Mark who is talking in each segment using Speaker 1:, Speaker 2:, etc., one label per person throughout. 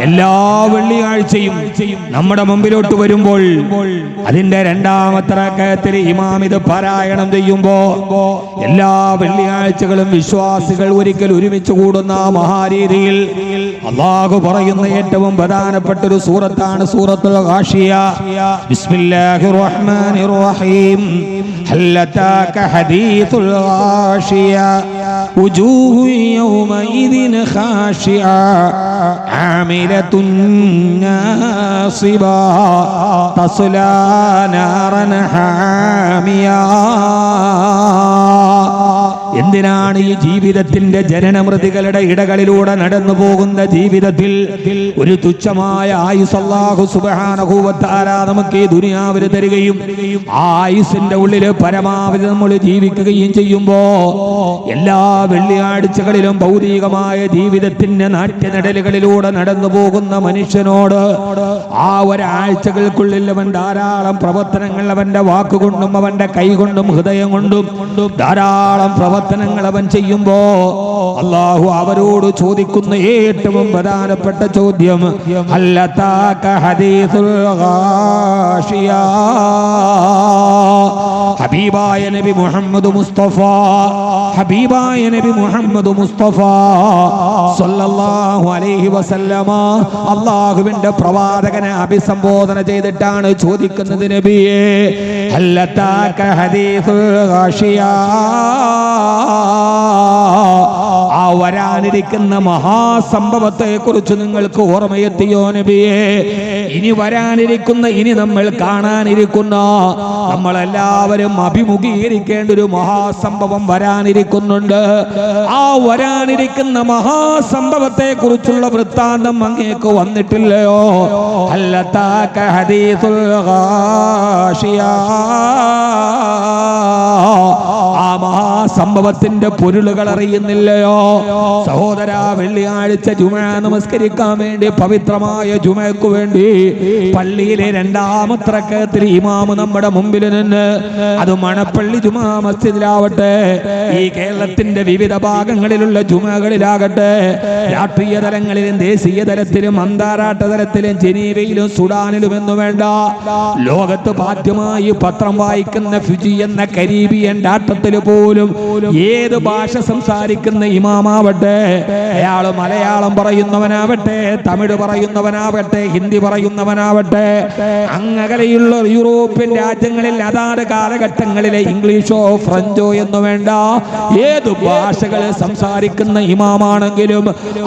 Speaker 1: എല്ലാ വെള്ളിയാഴ്ചയും നമ്മുടെ മുമ്പിലോട്ട് വരുമ്പോൾ അതിന്റെ രണ്ടാമത്തെ റക്അത്തിൽ ഇമാം ഇത് പാരായണം ചെയ്യുമ്പോ എല്ലാ വെള്ളിയാഴ്ചകളും വിശ്വാസികൾ ഒരിക്കൽ ഒരുമിച്ച് കൂടുന്ന മഹാരീതിയിൽ അല്ലാഹു പറയുന്ന ഏറ്റവും പ്രധാനപ്പെട്ട ഒരു സൂറത്താണ് സൂറത്തുൽ ഗാഷിയ. ബിസ്മില്ലാഹിർ റഹ്മാനിർ റഹീം. ഹൽ അതാക ഹദീസുൽ ഗാഷിയ വജൂഹു യൗമഇദിൻ ഖാശിഅ ആമിലത്തുൻ നാസിബ തസ്ലാ നാറൻ ഹാമിയ. എന്തിനാണ് ഈ ജീവിതത്തിന്റെ ജനനമൃതികളുടെ ഇടകളിലൂടെ നടന്നു പോകുന്ന ജീവിതത്തിൽ ഒരു തുച്ഛമായ ആയുസ് അല്ലാഹു സുബ്ഹാനഹു വ തആല നമുക്ക് ഈ ദുനിയാവിൽ തരികയും ആ ആയുസിന്റെ ഉള്ളിൽ പരമാവധി നമ്മൾ ജീവിക്കുകയും ചെയ്യുമ്പോ എല്ലാ വെള്ളിയാഴ്ചകളിലും ഭൗതികമായ ജീവിതത്തിന്റെ നാട്യനടലുകളിലൂടെ നടന്നു പോകുന്ന മനുഷ്യനോട് ആ ഒരാഴ്ചകൾക്കുള്ളിൽ അവൻ ധാരാളം പ്രവർത്തനങ്ങൾ അവന്റെ വാക്കുകൊണ്ടും അവന്റെ കൈകൊണ്ടും ഹൃദയം കൊണ്ടും ധാരാളം പ്രവർത്തനങ്ങൾ അവൻ ചെയ്യുമ്പോ അല്ലാഹു അവരോട് ചോദിക്കുന്ന ഏറ്റവും പ്രധാനപ്പെട്ട ചോദ്യം ഹൽ അതാക ഹദീസുൽ ഗാഷിയ. ഹബീബായ നബി മുഹമ്മദ് മുസ്തഫ ഹബീബായ നബി മുഹമ്മദ് മുസ്തഫ സല്ലല്ലാഹു അലൈഹി വസല്ലമ അല്ലാഹുവിന്റെ പ്രവാചകനെ അഭിസംബോധന ചെയ്തിട്ടാണ് ചോദിക്കുന്നത്, നബിയേ ഹൽ അതാക ഹദീസുൽ ഗാഷിയ, ആ വരാനിരിക്കുന്ന മഹാസംഭവത്തെ കുറിച്ച് നിങ്ങൾക്ക് ഓർമ്മയെത്തിയോ നബിയേ? ഇനി വരാനിരിക്കുന്ന, ഇനി നമ്മൾ കാണാനിരിക്കുന്ന, നമ്മളെല്ലാവരും അഭിമുഖീകരിക്കേണ്ട ഒരു മഹാസംഭവം വരാനിരിക്കുന്നുണ്ട്. ആ വരാനിരിക്കുന്ന മഹാസംഭവത്തെ കുറിച്ചുള്ള വൃത്താന്തം അങ്ങേക്ക് വന്നിട്ടില്ലയോ? ഹൽ അതാക ഹദീസുൽ ഗാഷിയ. ആ മഹാസംഭവത്തിന്റെ പൊരുളുകൾ അറിയുന്നില്ലയോ സഹോദര? വെള്ളിയാഴ്ച ജുമുഅ നമസ്കരിക്കാൻ വേണ്ടി, പവിത്രമായ ജുമുഅക്ക് വേണ്ടി പള്ളിയിലെ രണ്ടാമത്തെ റക്അത്തിൽ ഇമാം നമ്മുടെ മുമ്പിൽ നിന്ന്, അത് മണപ്പള്ളി ജുമുഅ മസ്ജിദിലാവട്ടെ, ഈ കേരളത്തിന്റെ വിവിധ ഭാഗങ്ങളിലുള്ള ജുമുഅകളിലാകട്ടെ, രാഷ്ട്രീയ തലങ്ങളിലും ദേശീയ തലത്തിലും അന്താരാഷ്ട്ര തലത്തിലും ജനീവയിലും സുഡാനിലും എന്നു വേണ്ട ലോകത്ത് ആദ്യമായി പത്രം വായിക്കുന്ന ഫിജി എന്ന കരീബിയൻ രാഷ്ട്രത്തിൽ പോലും ഏത് ഭാഷ സംസാരിക്കുന്ന ഇമാമാവട്ടെ, അയാൾ മലയാളം പറയുന്നവനാവട്ടെ, തമിഴ് പറയുന്നവനാവട്ടെ, ഹിന്ദി പറയുന്നവനാവട്ടെ, അങ്ങകലെയുള്ള യൂറോപ്യൻ രാജ്യങ്ങളിൽ അതാത് കാലഘട്ടങ്ങളിലെ ഇംഗ്ലീഷോ ഫ്രഞ്ചോ എന്ന് വേണ്ട ഏത് ഭാഷകൾ സംസാരിക്കുന്ന ഇമാമാണെങ്കിലും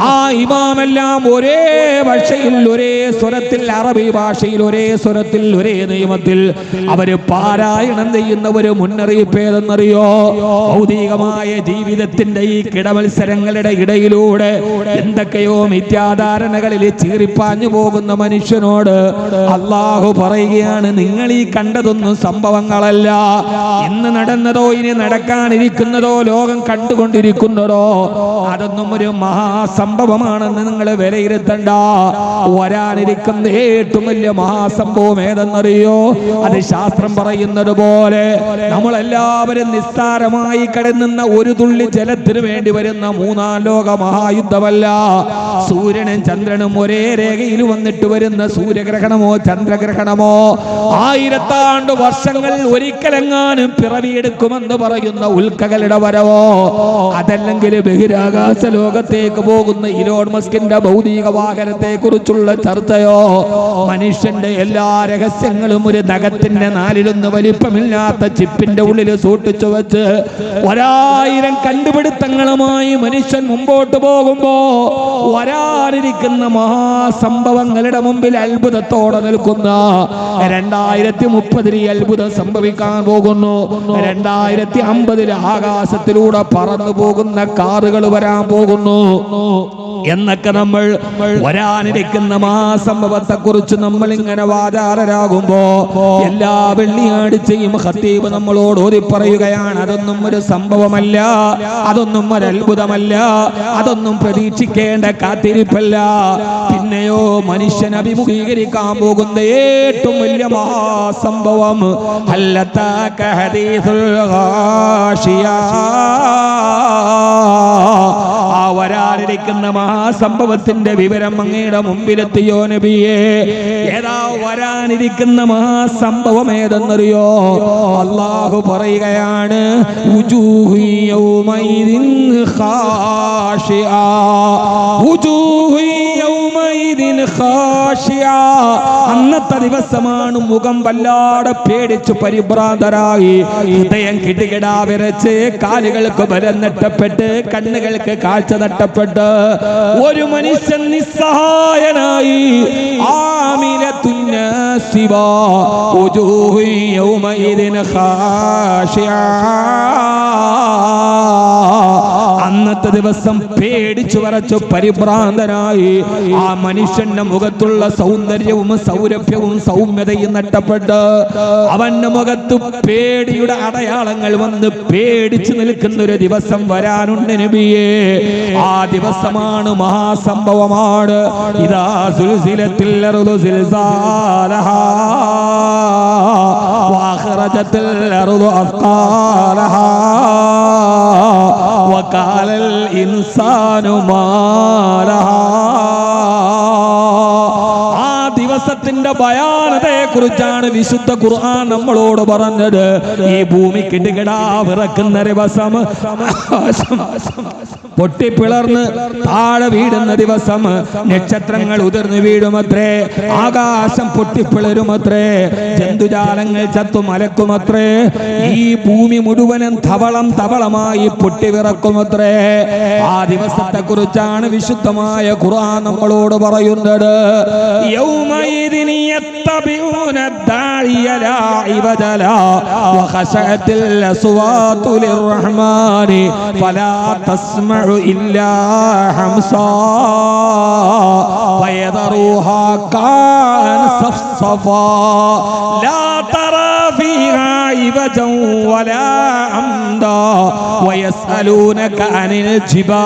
Speaker 1: ആ ഇമാമെല്ലാം ഒരേ ഭാഷയിൽ, ഒരേ സ്വരത്തിൽ, അറബി ഭാഷയിൽ ഒരേ സ്വരത്തിൽ, ഒരേ നിയമത്തിൽ അവര് പാരായണം ചെയ്യുന്ന ഒരു മുന്നറിയിപ്പ് ഏതെന്നറിയോ? ഭൗതികമായ ജീവിതത്തിന്റെ ഈ കിടമത്സരങ്ങളുടെ ഇടയിലൂടെ എന്തൊക്കെയോ മിഥ്യാധാരണകളിൽ ചീറിപ്പാഞ്ഞു പോകുന്ന മനുഷ്യനോട് അല്ലാഹു പറയുകയാണ്, നിങ്ങൾ ഈ കണ്ടതൊന്നും സംഭവങ്ങളല്ല, ഇന്ന് നടന്നതോ ഇനി നടക്കാനിരിക്കുന്നതോ ലോകം കണ്ടുകൊണ്ടിരിക്കുന്നതോ അതൊന്നും ഒരു മഹാസംഭവമാണെന്ന് നിങ്ങൾ വിലയിരുത്തണ്ട. വരാനിരിക്കുന്ന ഏറ്റവും വലിയ മഹാസംഭവം ഏതെന്നറിയോ? അത് ശാസ്ത്രം പറയുന്നത് പോലെ നമ്മളെല്ലാവരും നിസ്സാരമായി കിടന്നുന്ന ഒരു തുള്ളി ജലത്തിന് വേണ്ടി വരുന്ന മൂന്നാം ലോക മഹായുദ്ധമല്ല. സൂര്യനും ചന്ദ്രനും ഒരേ രേഖയിൽ വന്നിട്ട് വരുന്ന സൂര്യഗ്രഹണമോ ചന്ദ്രഗ്രഹണമോ 1000 ആണ്ട് വർഷങ്ങൾ ഒരിക്കലെങ്ങാനും പിറവിയെടുക്കുമെന്ന് പറയുന്ന ഉൽക്കകളുടെ വരവോ, അതല്ലെങ്കിൽ ബഹിരാകാശ ലോകത്തേക്ക് പോകുന്ന ഇലോൺ മസ്കിന്റെ ഭൗതിക വാഹനത്തെ കുറിച്ചുള്ള ചർച്ചയോ, മനുഷ്യന്റെ എല്ലാ രഹസ്യങ്ങളും ഒരു നഖത്തിന്റെ 4 വലിപ്പമില്ലാത്ത ചിപ്പിന്റെ ഉള്ളിൽ സൂക്ഷിച്ചു വെച്ച് 1000 കണ്ടുപിടുത്തങ്ങളുമായി മനുഷ്യൻ മുമ്പോട്ട് പോകുമ്പോ വരാനിരിക്കുന്ന മഹാസംഭവങ്ങളുടെ മുമ്പിൽ അത്ഭുതത്തോടെ നിൽക്കുന്ന 2030 അത്ഭുതം സംഭവിക്കാൻ പോകുന്നു. 2050 ആകാശത്തിലൂടെ പറന്നു പോകുന്ന കാറുകൾ വരാൻ പോകുന്നു എന്നൊക്കെ നമ്മൾ വരാനിരിക്കുന്ന മഹാസംഭവത്തെ കുറിച്ച് നമ്മൾ ഇങ്ങനെ വാചാലരാകുമ്പോ എല്ലാ വെള്ളിയാഴ്ചയും ഖത്തീബ് നമ്മളോട് ഓതി പറയുകയാണ്, അതൊന്നും ഒരു സംഭവമല്ല, അതൊന്നും ഒരു അത്ഭുതമല്ല, അതൊന്നും പ്രതീക്ഷിക്കേണ്ട കാത്തിരിപ്പല്ല. പിന്നെയോ മനുഷ്യൻ അഭിമുഖീകരിക്കാൻ പോകുന്ന ഏറ്റവും വലിയ മഹാസംഭവം ഹൽ അതാക ഹദീസുൽ ഗാഷിയ. ആ വരാനിരിക്കുന്ന മഹാസംഭവത്തിന്റെ വിവരം അങ്ങയുടെ മുമ്പിലെത്തിയോ നബിയേ? ഏതാ വരാനിരിക്കുന്ന മഹാസംഭവം ഏതെന്നറിയോ? അല്ലാഹു പറയുകയാണ്, വുജൂഹു യൗമൈദിൻ ഖാശിആ, വുജൂഹു യൗമൈദിൻ ഖാശിആ. അന്നത്തെ ദിവസമാണ് മുഖം വല്ലാതെ പേടിച്ചു പരിഭ്രാന്തരായി, ഹൃദയം കിടുകിടാ വിറച്ച്, കാലുകൾക്ക് ബലം നഷ്ടപ്പെട്ട്, കണ്ണുകൾക്ക് കാഴ്ച നഷ്ടപ്പെട്ട് ഒരു മനുഷ്യൻ നിസ്സഹായനായി. ആമിലത്തുൻ നാസിബാ വുജൂഹു യൗമൈദിൻ ഖാശിആ. അന്നത്തെ ദിവസം പേടിച്ചു വരച്ചു പരിഭ്രാന്തനായി ആ മനുഷ്യന്റെ മുഖത്തുള്ള സൗന്ദര്യവും സൗരഭ്യവും സൗമ്യതയും നഷ്ടപ്പെട്ട് അവന്റെ മുഖത്ത് പേടിയുടെ അടയാളങ്ങൾ വന്ന് പേടിച്ചു നിൽക്കുന്ന ഒരു ദിവസം വരാനുണ്ട് നബിയേ. ആ ദിവസമാണ് മഹാസംഭവമാണ്. ഇദാ സുൽസിലത്തിൽ അർദു സിൽസാലഹാ വഅഖറജത്തിൽ അർദു അസ്ഖാലഹാ വഖാലൽ ഇൻസാനു മാ ലഹാ. ദിവസത്തിന്റെ ഭയാനതയെ കുറിച്ചാണ് വിശുദ്ധ ഖുർആൻ നമ്മളോട് പറഞ്ഞത്. ഈ ഭൂമി കിടുകിടാ വിറക്കുന്ന ദിവസം, പൊട്ടിപ്പിളർന്ന് താഴെ വീടുന്ന ദിവസം, നക്ഷത്രങ്ങൾ ഉതിർന്നു വീഴുമത്രേ, ആകാശം പൊട്ടിപ്പിളരുമത്രേ, ജന്തുജാലങ്ങൾ ചത്തു മലക്കുമത്രേ, ഈ ഭൂമി മുഴുവനും തവളമായി പൊട്ടിവിറക്കുമത്രേ. ആ ദിവസത്തെ കുറിച്ചാണ് വിശുദ്ധമായ ഖുർആൻ നമ്മളോട് പറയുന്നത്. യൗമൈദിൻ യത്തബിഊന ദാഇയ ലാ ഇവദ ലാ വഖശഅത്തിൽ അസ്വാതു ലിർറഹ്മാനി ഫലാ തസ്മഉ ഇല്ലാ ഹംസാ വയദറുഹാ കാൻ സഫ്സഫാ ലാ തറാ ഫീഹാ ഇവജൻ വലാ അംദാ വയസ്അലൂനക അനിൽ ജിബാൽ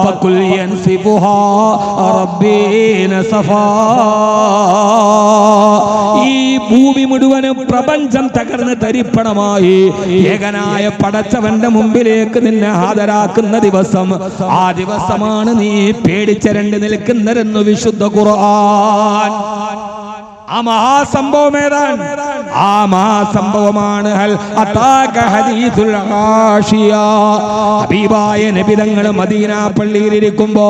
Speaker 1: ഫഖുൽ യൻസിഫുഹാ റബ്ബി നസഫാ. ഈ ഭൂമി മുഴുവനും പ്രപഞ്ചം തകർന്ന് തരിപ്പണമായി ഏകനായ പടച്ചവന്റെ മുമ്പിലേക്ക് നിന്നെ ഹാജരാക്കുന്ന ദിവസം. ആ ദിവസമാണ് നീ പേടിച്ചരണ്ട് നിൽക്കുന്നതെന്ന് വിശുദ്ധ ഖുർആൻ. ആ മഹാസംഭവം ഏതാണ്? ആ മഹാസംഭവമാണ് ഹൽ അതാക ഹദീസുൽ ആശിയ. ഹബീബായ നബി തങ്ങൾ മദീന പള്ളിയിൽ ഇരിക്കുമ്പോ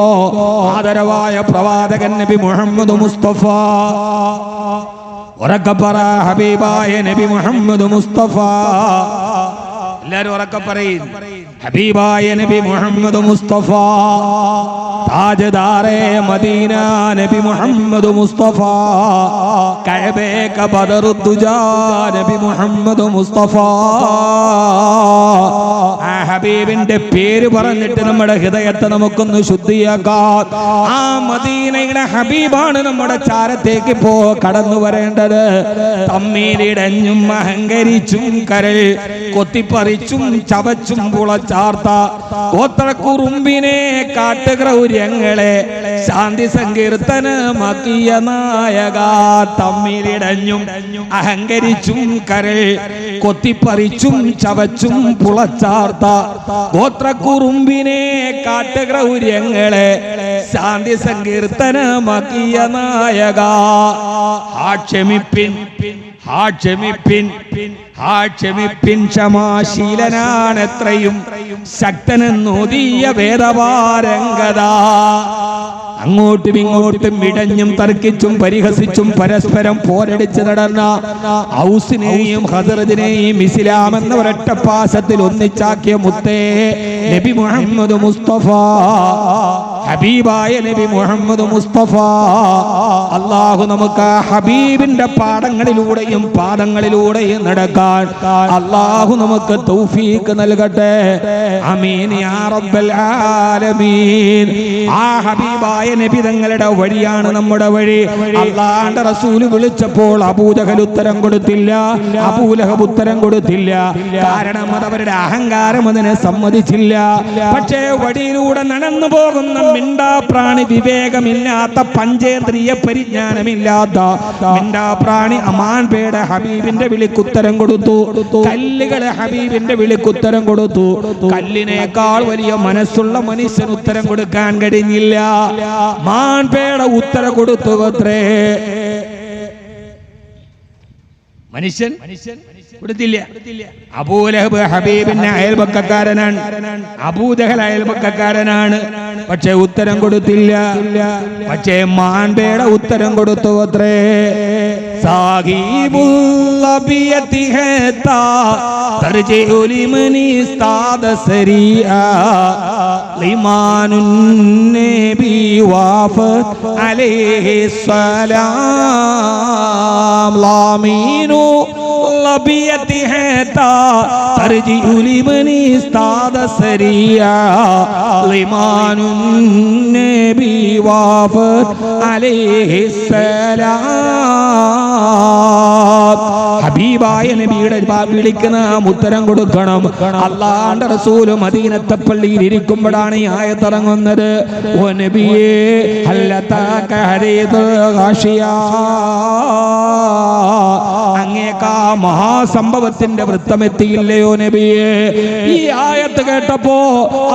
Speaker 1: ആദരവായ പ്രവാചകൻ നബി മുഹമ്മദ് മുസ്തഫ, ഉറക്കെ പറ, ഹബീബായ നബി മുഹമ്മദ് മുസ്തഫ. എല്ലാരും ഉറക്കെ പറയും, ഹബീബായ നബി മുഹമ്മദ് മുസ്തഫ, താജ്ദാറെ മദീന നബി മുഹമ്മദ് മുസ്തഫ, കഅബേ ക ബദറുദ്ദുജാ നബി മുഹമ്മദ് മുസ്തഫ. ആ ഹബീബിന്റെ പേര് പറഞ്ഞിട്ട് നമ്മുടെ ഹൃദയത്തെ നമുക്കൊന്ന് ശുദ്ധിയാക്കാം. ആ മദീനയുടെ ഹബീബാണ് നമ്മുടെ ചാരത്തേക്ക് കടന്നു വരേണ്ടത്. തമ്മിലിടഞ്ഞും അഹങ്കരിച്ചും കരൾ കൊത്തിപ്പറിച്ചും ചവച്ചും പുളച്ചാർത്ത ഗോത്രക്കുറുമ്പിനെ കാട്ടുഗ്രൗര്യങ്ങളെ ശാന്തി സങ്കീർത്തനമാക്കിയ നായക. തമ്മിലിടഞ്ഞും അഹങ്കരിച്ചും കരൾ കൊത്തിപ്പറിച്ചും ചവച്ചും പുളച്ചാർത്ത ഗോത്രക്കുറുമ്പിനെ കാട്ടുഗ്രൗര്യങ്ങളെ ശാന്തി സങ്കീർത്തനമാക്കിയ നായക. ക്ഷമിപ്പിൻ, ക്ഷമിപ്പിൻ, ക്ഷമാശീലനാണെത്രയും ശക്തനെന്നോദിയ വേദപാരംഗത. അങ്ങോട്ടും ഇങ്ങോട്ടും ഇടഞ്ഞും തർക്കിച്ചും പരിഹസിച്ചും പരസ്പരം പോരടിച്ച് നടന്ന ഔസിനെയും ഖദറജിനെയും ഇസ്ലാം എന്ന ഒരൊറ്റ പാശത്തിൽ ഒന്നിച്ചാക്കിയ മുത്തേ നബി മുഹമ്മദ് മുസ്തഫ, ഹബീബായ നബി മുഹമ്മദ് മുസ്തഫ. അല്ലാഹു നമുക്ക് ഹബീബിന്റെ പാഠങ്ങളിലൂടെയും പാദങ്ങളിലൂടെയും നടക്കാൻ അല്ലാഹു നമുക്ക് തൗഫീഖ് നൽകട്ടെ. ആമീൻ യാ റബ്ബൽ ആലമീൻ. ആ ഹബീബായ നബി തങ്ങളുടെ വഴിയാണ് നമ്മുടെ വഴി. അല്ലാഹുവിന്റെ റസൂൽ വിളിച്ചപ്പോൾ അബൂജഹൽ ഉത്തരം കൊടുത്തില്ല, അബൂലഹബ് ഉത്തരം കൊടുത്തില്ല. കാരണം അത് അവരുടെ അഹങ്കാരം അതിനെ സമ്മതിച്ചില്ല. പക്ഷേ വഴിയിലൂടെ നടന്നു പോകുന്ന മിണ്ടാപ്രാണി, വിവേകമില്ലാത്ത, പഞ്ചേന്ദ്രിയ പരിജ്ഞാനമില്ലാത്ത മിണ്ടാപ്രാണി അമാൻപേടെ ഹബീബിന്റെ വിളിക്കുത്തരം കൊടുത്തു. കല്ലുകളെ ഹബീബിന്റെ വിളിക്കുത്തരം കൊടുത്തു. കല്ലിനേക്കാൾ വലിയ മനസ്സുള്ള മനുഷ്യന് ഉത്തരം കൊടുക്കാൻ കഴിഞ്ഞില്ല. മാൻപേടെ ഉത്തരം കൊടുത്തു അത്രേ. മനുഷ്യൻ കൊടുത്തില്ല. അബൂലഹബ് ഹബീബിന്റെ അയൽപക്കക്കാരനാണ്, അബൂജഹൽ അയൽപക്കക്കാരനാണ്. പക്ഷെ ഉത്തരം കൊടുത്തില്ല. പക്ഷേ മാൻപേടെ ഉത്തരം കൊടുത്തു അത്രേ. സാഹിബുല്ലബിയതി ഹേതാ തർജിഉ ലിമനി ഇസ്താദ സരിആ ലിമാനുൻ നബി വാഫത് അലൈഹി സലാം ലാമീനു ലബിയതി ഹേതാ തർജിഉ ലിമനി ഇസ്താദ സരിആ ലിമാനുൻ നബി വാഫത് അലൈഹി സലാം. ഹബീബായ നബിയുടെ വിളിക്കുന്ന ഉത്തരം കൊടുക്കണം. അല്ലാഹുവിന്റെ റസൂൽ മദീനത്തെ പള്ളിയിൽ ഇരിക്കുമ്പോഴാണ് ഈ ആയത്ത് ഇറങ്ങുന്നത്. ഓ നബിയേ ഹല്ലതാക ഹദീദുൽ ഗാശിയ, അങ്ങേക്കാ മഹാസംഭവത്തിന്റെ വൃത്തമെത്തിയില്ലയോ നബിയേ? ഈ ആയത്ത് കേട്ടപ്പോ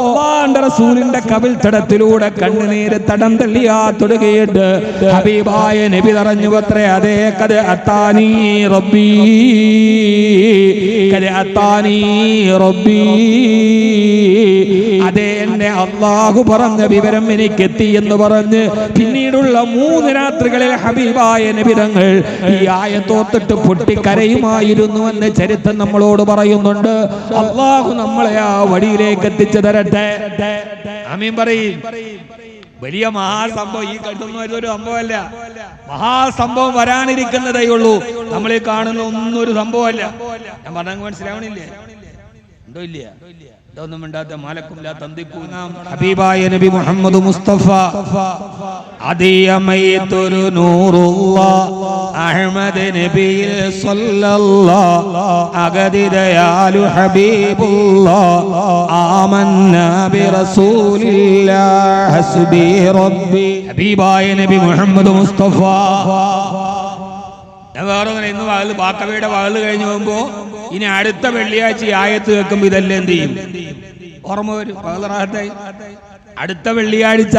Speaker 1: അല്ലാഹുവിന്റെ റസൂലിന്റെ കവിൾത്തടത്തിലൂടെ കണ്ണുനീര് തടം തള്ളിയാ തൊടുകയുണ്ട്. ഹബീബായ നബി പറഞ്ഞു അത്രേ, അതേ കദ അത്താനി റബ്ബി, കദ അത്താനി റബ്ബി, അതേ എന്നെ അല്ലാഹു പറഞ്ഞ വിവരം എനിക്ക് എത്തി എന്ന് പറഞ്ഞ് പിന്നീടുള്ള 3 രാത്രികളിൽ ഹബീബായ നബി തങ്ങൾ ഈ ആയത്തോത്തിട്ട് പൊട്ടിക്കരയുമായിരുന്നു എന്ന് ചരിത്രം നമ്മളോട് പറയുന്നുണ്ട്. അല്ലാഹു നമ്മളെ ആ വഴിയിലേക്ക് എത്തിച്ചു തരട്ടെ. ആമീൻ പറയും. വലിയ മഹാസംഭവം ഈ കണ്ടുന്ന ഒരു സംഭവമല്ല. മഹാസംഭവം വരാനിരിക്കുന്നതേ ഉള്ളൂ. നമ്മളീ കാണുന്ന ഒന്നും ഒരു സംഭവമല്ല. ഞാൻ പറഞ്ഞ മനസ്സിലാവണില്ലേ? ഉണ്ടോ ഇല്ല? ഇതൊന്നും മിണ്ടാത്ത മാലക്കുമില്ല തന്തിക്കൂന ഹബീബായ നബി മുഹമ്മദ് മുസ്തഫ അതിയമൈതൊരു നൂറുല്ലാഹ് അഹ്മദ് നബിയിൽ സല്ലല്ലാഹ് അഗദിദയാലു ഹബീബുല്ലാഹ് ആമന്നാ ബിറസൂലില്ലാഹ് ഹസ്ബി റബ്ബി. ഹബീബായ നബി മുഹമ്മദ് മുസ്തഫ. ഞാൻ വേറെ ഇന്ന് ബാക്കവിയുടെ വാതിൽ കഴിഞ്ഞു പോകുമ്പോ ഇനി അടുത്ത വെള്ളിയാഴ്ച ആയത്ത് കേൾക്കുമ്പോ ഇതെല്ലാം എന്ത് ചെയ്യും? ഓർമ്മ വരും. അടുത്ത വെള്ളിയാഴ്ച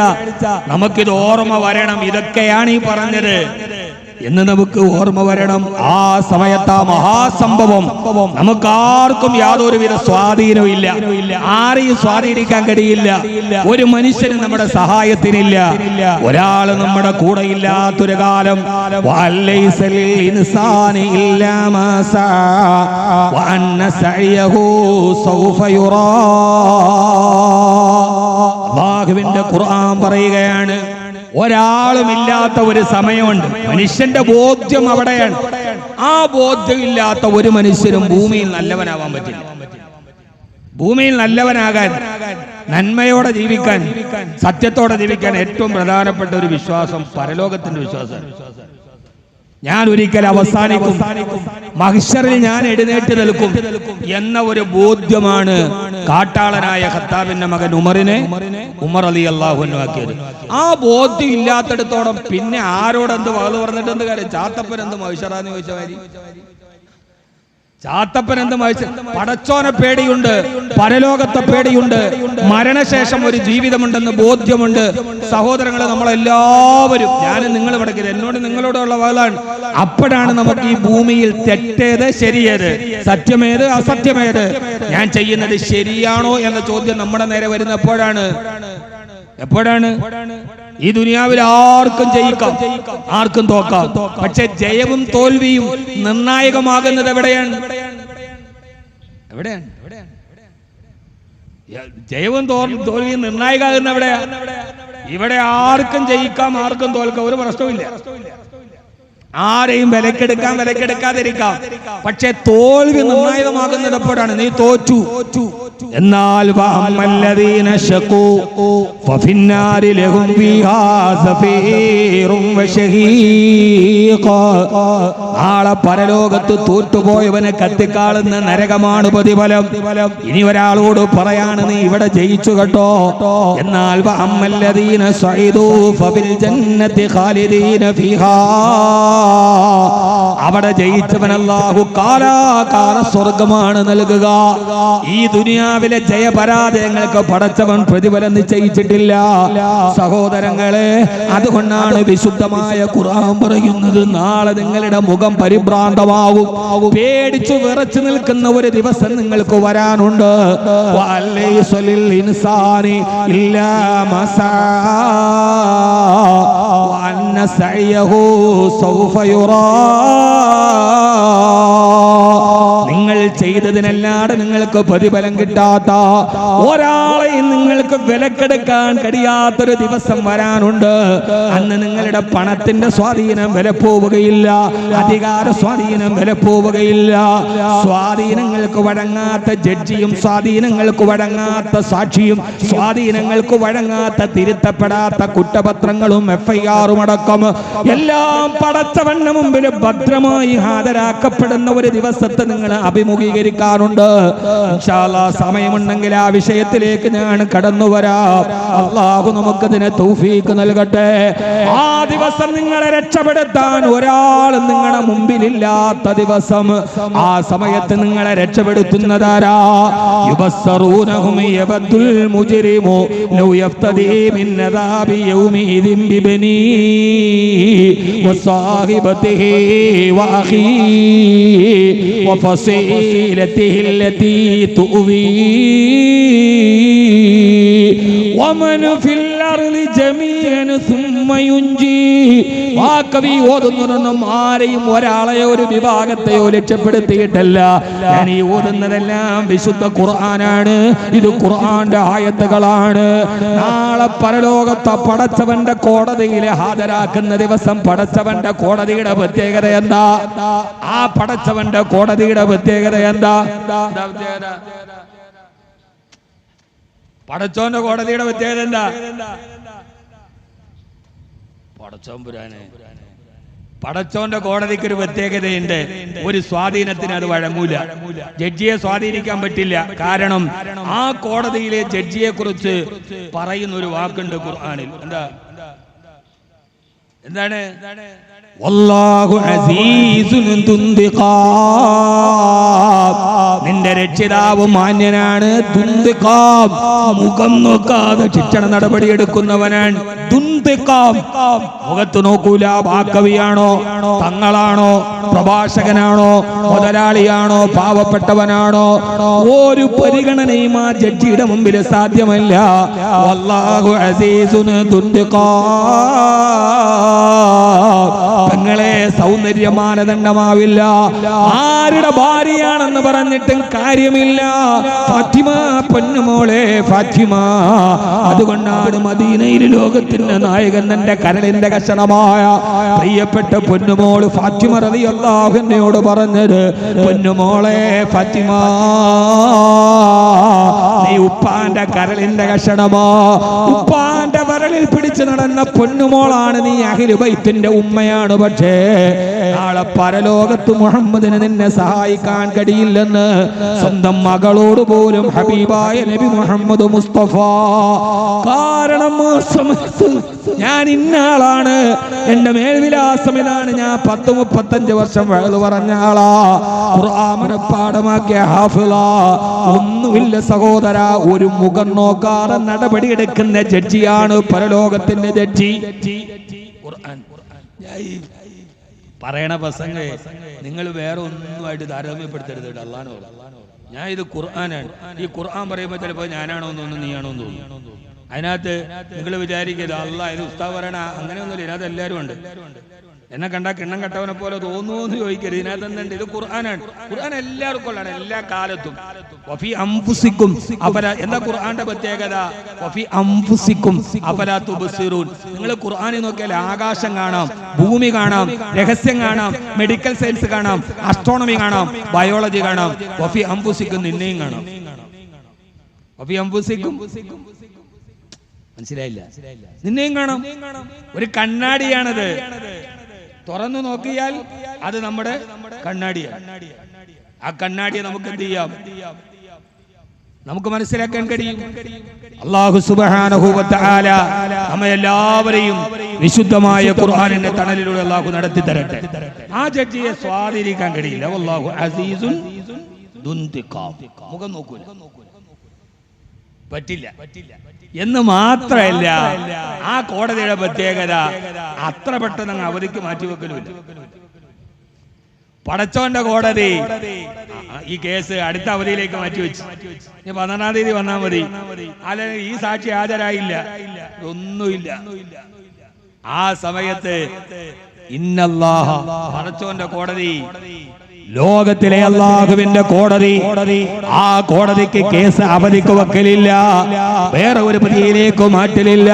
Speaker 1: നമുക്കിത് ഓർമ്മ വരണം. ഇതൊക്കെയാണ് ഈ പറഞ്ഞത് എന്ന് നമുക്ക് ഓർമ്മ വരണം. ആ സമയത്ത് ആ മഹാസംഭവം നമുക്കാർക്കും യാതൊരുവിധ സ്വാധീനവും ഇല്ല. ആരെയും സ്വാധീനിക്കാൻ കഴിയില്ല. ഒരു മനുഷ്യനും നമ്മുടെ സഹായത്തിനില്ല. ഒരാൾ നമ്മുടെ കൂടെ ഇല്ലാത്തൊരു കാലം. അല്ലാഹുവിന്റെ ഖുർആൻ പറയുകയാണ്, ഒരാളുമില്ലാത്ത ഒരു സമയമുണ്ട്. മനുഷ്യന്റെ ബോധ്യം അവിടെയാണ്. ആ ബോധ്യം ഇല്ലാത്ത ഒരു മനുഷ്യനും ഭൂമിയിൽ നല്ലവനാവാൻ പറ്റില്ല. ഭൂമിയിൽ നല്ലവനാകാൻ, നന്മയോടെ ജീവിക്കാൻ, സത്യത്തോടെ ജീവിക്കാൻ ഏറ്റവും പ്രധാനപ്പെട്ട ഒരു വിശ്വാസം പരലോകത്തിന്റെ വിശ്വാസമാണ്. ഞാൻ ഒരിക്കൽ അവസാനിക്കും, മഹ്ശറിൽ ഞാൻ എഴുന്നേറ്റ് നിൽക്കും എന്ന ഒരു ബോധ്യമാണ് കാട്ടാളനായ ഖത്താബിന്റെ മകൻ ഉമർ റളിയല്ലാഹു അൻഹു ആക്കിയത്. ആ ബോധ്യം ഇല്ലാത്തടത്തോളം പിന്നെ ആരോടെന്ത് വാള് പറഞ്ഞിട്ടെന്ത് കാര്യം? ചാത്തപ്പൻ എന്ത് മഹ്ശറാന്ന് ചോദിച്ച മാതിരി. ചാത്തപ്പൻ എന്ത് പടച്ചോനെ പേടിയുണ്ട്, പരലോകത്തെ പേടിയുണ്ട്, മരണശേഷം ഒരു ജീവിതമുണ്ടെന്ന് ബോധ്യമുണ്ട്. സഹോദരങ്ങളെ, നമ്മളെല്ലാവരും, ഞാനും നിങ്ങൾ പഠിക്കരുത്, എന്നോട് നിങ്ങളോടുള്ള വാളാണ്. അപ്പോഴാണ് നമുക്ക് ഈ ഭൂമിയിൽ തെറ്റേത് ശരിയേത്, സത്യമേത് അസത്യമേത്, ഞാൻ ചെയ്യുന്നത് ശരിയാണോ എന്ന ചോദ്യം നമ്മുടെ നേരെ വരുന്നപ്പോഴാണ്. എപ്പോഴാണ്? ഈ ദുനിയാവിൽ ആർക്കും ജയിക്കാം, ആർക്കും തോക്കാം. പക്ഷെ ജയവും തോൽവിയും നിർണായകമാകുന്നത് എവിടെയാണ്? ജയവും തോൽവിയും നിർണായകമാകുന്ന എവിടെയാ? ഇവിടെ ആർക്കും ജയിക്കാം, ആർക്കും തോൽക്കാം, ഒരു പ്രശ്നമില്ല. ആരെയും വിലക്കെടുക്കാം, വിലക്കെടുക്കാതിരിക്കാം. പക്ഷെ തോൽവി നിർണായകമാകുന്നത് എപ്പോഴാണ്? നീ തോറ്റു, എന്നാൽ വഅമ്മല്ലദീന ശഖൂ ഫഫിന്നാരി ലഹും ഫീഹാ സഫീറും വശഹീഖ. നാളെ പരലോകത്ത് തോറ്റുപോയവന് കത്തിക്കാളുന്ന നരകമാണ് പ്രതിഫലം. ഇനി ഒരാളോട് പറയാണ് നീ ഇവിടെ ജയിച്ചു കേട്ടോ. എന്നാൽ വഅമ്മല്ലദീന സഈദൂ ഫബിൽ ജന്നതി ഖാലിദീന ഫീഹാ. അവിടെ ജയിച്ചവൻ അല്ലാഹു കാലാകാല സ്വർഗ്ഗമാണ് നൽകുക. ഈ ദുനിയാവിലെ ജയപരാജയങ്ങൾക്ക് പടച്ചവൻ പ്രതിഫലം നിശ്ചയിച്ചിട്ടില്ല സഹോദരങ്ങളെ. അതുകൊണ്ടാണ് വിശുദ്ധമായ ഖുർആൻ പറയുന്നത് നാളെ നിങ്ങളുടെ മുഖം പരിഭ്രാന്തമാകും. പേടിച്ചു വിറച്ചു നിൽക്കുന്ന ഒരു ദിവസം നിങ്ങൾക്ക് വരാനുണ്ട്. വലൈസലിൽ ഇൻസാനി ഇല്ലാ മസാ വഅന്ന സഅയഹു സൗഫ യുറാ. നിങ്ങൾ ചെയ്തതിനല്ലാതെ നിങ്ങൾക്ക് പ്രതിഫലം കിട്ടാത്ത ഒരാളെയും നിങ്ങൾക്ക് വിലക്കെടുക്കാൻ കഴിയാത്തൊരു ദിവസം വരാനുണ്ട്. അന്ന് നിങ്ങളുടെ പണത്തിന്റെ സ്വാധീനം വില പോവുകയില്ല, അധികാര സ്വാധീനം വില പോവുകയില്ല. സ്വാധീനങ്ങൾക്ക് വഴങ്ങാത്ത ജഡ്ജിയും സ്വാധീനങ്ങൾക്ക് വഴങ്ങാത്ത സാക്ഷിയും സ്വാധീനങ്ങൾക്ക് വഴങ്ങാത്ത തിരുത്തപ്പെടാത്ത കുറ്റപത്രങ്ങളും FIR-ഉം അടക്കം എല്ലാം പടച്ചവന്റെ മുമ്പിൽ ഭദ്രമായി ഹാജരാക്കപ്പെടുന്ന ഒരു ദിവസത്തെ നിങ്ങൾ അഭിമുഖീകരിക്കാറുണ്ട്. ഇൻഷാ അല്ലാഹ് സമയമുണ്ടെങ്കിൽ ആ വിഷയത്തിലേക്ക് ഞാൻ കടന്നു വരാം. അല്ലാഹു നമുക്കതിനെ തൗഫീഖ് നൽകട്ടെ. ആ ദിവസം നിങ്ങളെ രക്ഷപ്പെടുത്താൻ ഒരാൾ നിങ്ങളുടെ മുമ്പിലില്ലാത്ത ദിവസം. ആ സമയത്ത് നിങ്ങളെ രക്ഷപ്പെടുത്തുന്നതാരാ? യുബസ്സറൂനഹും യബദ്ദുൽ മുജ്രിമു ലൗ യഫ്തദി മിൻ അദാബി യൗമിദിൻ ബിബനി വസാഹിബതിഹി വഅഖി വഫസീലതിഹി التي تؤوي ومن في الأرض جميعا ثم ينجي. ആ കവി ഓതുന്നതൊന്നും ആരെയും ഒരാളെയോ ഒരു വിഭാഗത്തെയോ രക്ഷപ്പെടുത്തിയിട്ടല്ല. ഞാൻ ഈ ഓതുന്നതെല്ലാം വിശുദ്ധ ഖുർആനാണ്. ഇത് ഖുർആന്റെ ആയത്തുകളാണ്. നാളെ പരലോകത്തെ പടച്ചവന്റെ കോടതിയിൽ ഹാജരാക്കുന്ന ദിവസം പടച്ചവന്റെ കോടതിയുടെ പ്രത്യേകത എന്താ? ആ പടച്ചവന്റെ കോടതിയുടെ പ്രത്യേകത എന്താ? പടച്ചോന്റെ കോടതിയുടെ പ്രത്യേകത എന്താ? പടച്ചോന്റെ കോടതിക്ക് ഒരു പ്രത്യേകതയുണ്ട്. ഒരു സ്വാധീനത്തിന് അത് വഴങ്ങൂല. ജഡ്ജിയെ സ്വാധീനിക്കാൻ പറ്റില്ല. കാരണം ആ കോടതിയിലെ ജഡ്ജിയെ കുറിച്ച് പറയുന്ന ഒരു വാക്കുണ്ട് ഖുർആനിൽ. എന്താണ്? വല്ലാഹു അസീസുൻ ദുന്തിഖാം. നിന്റെ രക്ഷിതാവ് മാന്യനാണ്. ദുന്തിഖാം, മുഖം നോക്കാതെ ശിക്ഷണ നടപടി എടുക്കുന്നവനാണ്. ദുന്തിഖാം, മുഖത്ത് നോക്കൂല. വാക്കവിയാണോ, തങ്ങളാണോ, പ്രഭാഷകനാണോ, മുതലാളിയാണോ, പാവപ്പെട്ടവനാണോ, ഒരു പരിഗണനയും ആ ജഡ്ജിയുടെ മുമ്പിൽ സാധ്യമല്ല. വല്ലാഹു അസീസുൻ ദുന്തിഖാം. തങ്ങളെ സൗന്ദര്യ മാനദണ്ഡമാവില്ല. ആരുടെ ഭാര്യയാണെന്ന് പറഞ്ഞിട്ടും കാര്യമില്ല. ഫാത്തിമ, പൊന്നുമോളെ ഫാത്തിമ. അതുകൊണ്ടാണ് മദീനയിൽ ലോകത്തിന്റെ നായകൻ തന്റെ കരളിന്റെ കഷണമായ പ്രിയപ്പെട്ട പൊന്നുമോള് ഫാത്തിമ റളിയല്ലാഹു അൻഹയോട് പറഞ്ഞത്, പൊന്നുമോളെ ഫാത്തിമ, നീ ഉപ്പാന്റെ കരളിന്റെ കഷണമാ. ഉപ്പാന്റെ വരളിൽ പിടിച്ചു നടന്ന പൊന്നുമോളാണ് നീ. അഹ്ലു ബൈത്തിന്റെ ഉമ്മയാണ്. പക്ഷേ നാളെ പരലോകത്ത് മുഹമ്മദിന് നിന്നെ സഹായിക്കാൻ കഴിയില്ലെന്ന് സ്വന്തം മകളോട് പോലും ഹബീബായ നബി മുഹമ്മദ് മുസ്തഫ. കാരണം ഞാൻ ഇന്നാളാണ്, എന്റെ മേൽവിലാസം ഇതാണ്, ഞാൻ 10-35 വർഷം വഴല് പറഞ്ഞ ആളാ, ഖുർആൻ മനപ്പാഠമാക്കിയ ഹാഫിളാ. ഒന്നുമില്ല സഹോദര, ഒരു മുഖം നോക്കാതെ നടപടി എടുക്കുന്ന ജഡ്ജിയാണ് പരലോകത്തിന്റെ ജഡ്ജി. ഖുർആൻ പറയണ പ്രസംഗേ നിങ്ങൾ വേറെ ഒന്നുമായിട്ട് താരതമ്യപ്പെടുത്തരുത്. അല്ലാഹു, ഞാൻ ഇത് ഖുർആനാണ്. ഈ ഖുർആൻ പറയുമ്പോൾ ചിലപ്പോൾ ഞാനാണോ എന്ന് തോന്നുന്നു, നീയാണോ എന്ന് തോന്നുന്നു. അതിനകത്ത് നിങ്ങൾ വിചാരിക്കരുത് അല്ലാഹ് ഇത് ഉസ്താദ് പറയണ അങ്ങനെയൊന്നുമില്ല. ഇതിനകത്ത് എല്ലാവരും ഉണ്ട്. എന്നെ കണ്ടാ കിണ്ണം കെട്ടവനെ പോലെ തോന്നുന്നു എന്ന് ചോദിക്കരുത്. ഇതിനകത്ത് എന്തുണ്ട്? ഇത് ഖുർആനാണ്. ഖുർആൻ എല്ലാവർക്കും ഉള്ളതാണ്, എല്ലാ കാലത്തും. വഫി അൻഫുസിക്കും അഫലാ, എന്താ ഖുർആന്റെ പ്രത്യേകത? വഫി അൻഫുസിക്കും അഫലാ തുബ്സിറൂൻ. നിങ്ങൾ ഖുർആനിൽ നോക്കിയാൽ ആകാശം കാണാം, ഭൂമി കാണാം, രഹസ്യം കാണാം, മെഡിക്കൽ സയൻസ് കാണാം, ആസ്ട്രോണമി കാണാം, ബയോളജി കാണാം. വഫി അൻഫുസിക്കും, നിന്നെയും കാണാം. മനസ്സിലായില്ല? നിന്നെയും കാണാം. ഒരു കണ്ണാടിയാണത്. തുറന്നു നോക്കിയാൽ അത് നമ്മുടെ കണ്ണാടിയാണ്. ആ കണ്ണാടിയെ നമുക്ക് എന്ത് ചെയ്യാം? നമുക്ക് മനസ്സിലാക്കാൻ കഴിയും. അല്ലാഹു സുബ്ഹാനഹു വ തആല നമ്മെ എല്ലാവരെയും വിശുദ്ധമായ ഖുർആനിന്റെ തണലിലൂടെ അല്ലാഹു നടത്തി തരട്ടെ. ആ ജഡ്ജിയെ സ്വാധീനിക്കാൻ കഴിയില്ല. വല്ലാഹു അസീസുൻ ദുൻതിഖാം. മുഖം നോക്കൂല, പറ്റില്ല എന്ന് മാത്രമല്ല, ആ കോടതിയുടെ പ്രത്യേകത അത്ര പെട്ടെന്ന് അങ്ങ് അവധിക്ക് മാറ്റിവെക്കലുമില്ല. പടച്ചോന്റെ കോടതി ഈ കേസ് അടുത്ത അവധിയിലേക്ക് മാറ്റിവെച്ചു. 12-ാം തീയതി വന്നാൽ മതി, അല്ലെങ്കിൽ ഈ സാക്ഷി ഹാജരായില്ല, ഒന്നുമില്ല. ആ സമയത്ത് ഇന്നല്ലാഹ, പടച്ചോന്റെ കോടതി, ലോകത്തിലെ അല്ലാഹുവിന്റെ കോടതി, ആ കോടതിക്ക് കേസ് അവധിക്ക് വെക്കലില്ല, വേറെ ഒരു പ്രതിയിലേക്ക് മാറ്റലില്ല.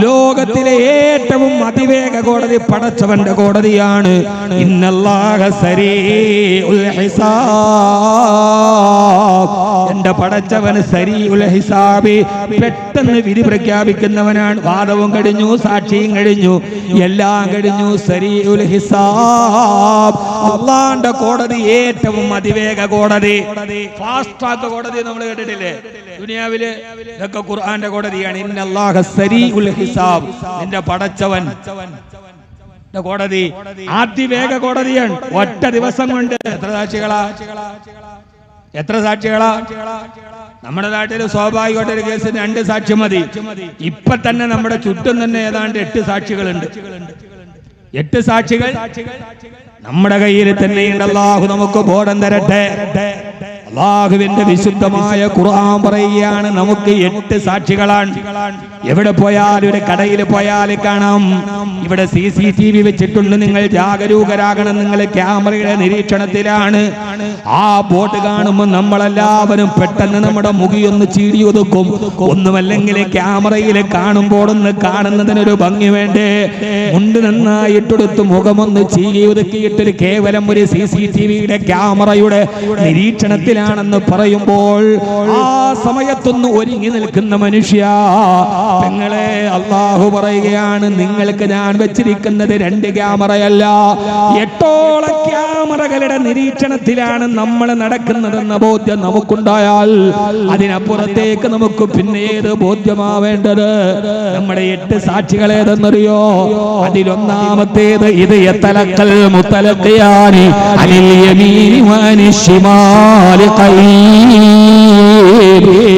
Speaker 1: ലോകത്തിലെ ഏറ്റവും അതിവേഗ കോടതി പടച്ചവന്റെ കോടതിയാണ്. ഇന്നല്ലാഹ സരീഉൽ ഹിസാബ്. എന്റെ പടച്ചവൻ സരീഉൽ ഹിസാബ്, പെട്ടെന്ന് വിധി പ്രഖ്യാപിക്കുന്നവനാണ്. വാദവും കഴിഞ്ഞു, സാക്ഷിയും കഴിഞ്ഞു, എല്ലാം കഴിഞ്ഞു. സരീഉൽ ഹിസാബ്. അല്ലാഹുവിന്റെ കോടതി ഏറ്റവും അതിവേഗ കോടതി, ഫാസ്റ്റ് ട്രാക്ക് കോടതി നമ്മൾ കേട്ടിട്ടില്ലേ? ദുനിയാവില് ഇതൊക്കെ ഖുർആന്റെ കോടതിയാണ്. ഇന്നല്ലാഹ സരീഉൽ ഹിസാബ്. നിന്റെ പടച്ചവൻ കോടതി അതിവേഗ കോടതിയാണ്. ഒറ്റ ദിവസം കൊണ്ട് എത്ര സാക്ഷികളാ? നമ്മുടെ നാട്ടിൽ സ്വാഭാവികമായിട്ട് ഒരു കേസിന് 2 സാക്ഷി മതി. ഇപ്പൊ തന്നെ നമ്മുടെ ചുറ്റും തന്നെ ഏതാണ്ട് 8 സാക്ഷികളുണ്ട്. 8 സാക്ഷികൾ നമ്മുടെ കയ്യിൽ തന്നെയുണ്ട്. അല്ലാഹു നമുക്ക് ബോധം തരട്ടെ. അല്ലാഹുവിന്റെ വിശുദ്ധമായ ഖുർആൻ പറയുകയാണ്, നമുക്ക് 8 സാക്ഷികളാണ്. എവിടെ പോയാലും, ഒരു കടയിൽ പോയാൽ കാണാം, ഇവിടെ CCTV വെച്ചിട്ടുണ്ട്, നിങ്ങൾ ജാഗരൂകരാകണം, നിങ്ങൾ ക്യാമറയുടെ നിരീക്ഷണത്തിലാണ്. ആ ബോട്ട് കാണുമ്പോൾ നമ്മളെല്ലാവരും പെട്ടെന്ന് നമ്മുടെ മുഖിയൊന്ന് ചീടി ഒതുക്കും. ഒന്നുമല്ലെങ്കിൽ ക്യാമറയിൽ കാണുമ്പോൾ ഒന്ന് കാണുന്നതിനൊരു ഭംഗി വേണ്ടേ? മുണ്ട് നന്നായിട്ടെടുത്ത് മുഖമൊന്ന് ചീകി ഒതുക്കിയിട്ടൊരു കേവലം ഒരു CCTVയുടെ ക്യാമറയുടെ നിരീക്ഷണത്തിലാണെന്ന് പറയുമ്പോൾ ആ സമയത്തൊന്ന് ഒരുങ്ങി നിൽക്കുന്ന മനുഷ്യ, നിങ്ങളെ അല്ലാഹു പറയുകയാണ്, നിങ്ങൾക്ക് ഞാൻ വെച്ചിരിക്കുന്നത് 2 ക്യാമറയല്ല, 8ഓളം ക്യാമറകളുടെ നിരീക്ഷണത്തിലാണ് നമ്മൾ നടക്കുന്നതെന്ന ബോധ്യം നമുക്കുണ്ടായാൽ അതിനപ്പുറത്തേക്ക് നമുക്ക് പിന്നെ ഏത് ബോധ്യമാവേണ്ടത്? നമ്മുടെ 8 സാക്ഷികൾ ഏതെന്നറിയോ? അതിലൊന്നാമത്തേത് ഇത് യതലക്കൽ മുത്തലഖിയാനി അനിൽ യമീനി വഅനിൽ ശിമാലി ഖരീബ്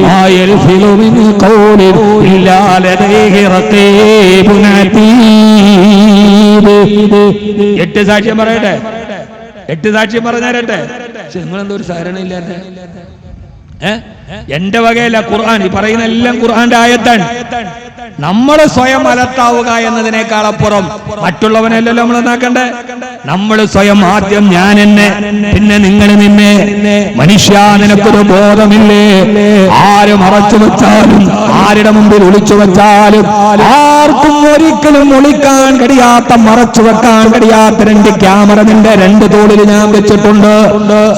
Speaker 1: മാ യൽഫിലു മിൻ ഖൗലിൻ ഇല്ലാ ലദൈഹി റഖീബുൻ അതീദ്. 8 സാക്ഷ്യം പറയട്ടെ, 8 സാക്ഷ്യം പറഞ്ഞാരട്ടെ. നിങ്ങളെന്തോ ഒരു സഹരണയില്ലാത്ത? എന്റെ വകയല്ല, ഖുർആൻ ഈ പറയുന്ന എല്ലാം ഖുർആന്റെ ആയത്താണ്. നമ്മൾ സ്വയം അലത്താവുക എന്നതിനേക്കാൾ അപ്പുറം മറ്റുള്ളവനല്ലല്ലോ നമ്മൾ നോക്കണ്ടേ. നമ്മൾ സ്വയം ആദ്യം ഞാൻ എന്നെ, പിന്നെ നിങ്ങൾ നിന്നെ. മനുഷ്യ, നിനക്കൊരു ബോധമില്ലേ? ആര് മറച്ചു വെച്ചാലും, ആരുടെ മുമ്പിൽ ഒളിച്ചു വെച്ചാലും, ആർക്കും ഒരിക്കലും ഒളിക്കാൻ കഴിയാത്ത, മറച്ചു വെക്കാൻ കഴിയാത്ത 2 ക്യാമറ നിന്റെ 2 തോളിൽ ഞാൻ വെച്ചിട്ടുണ്ട്.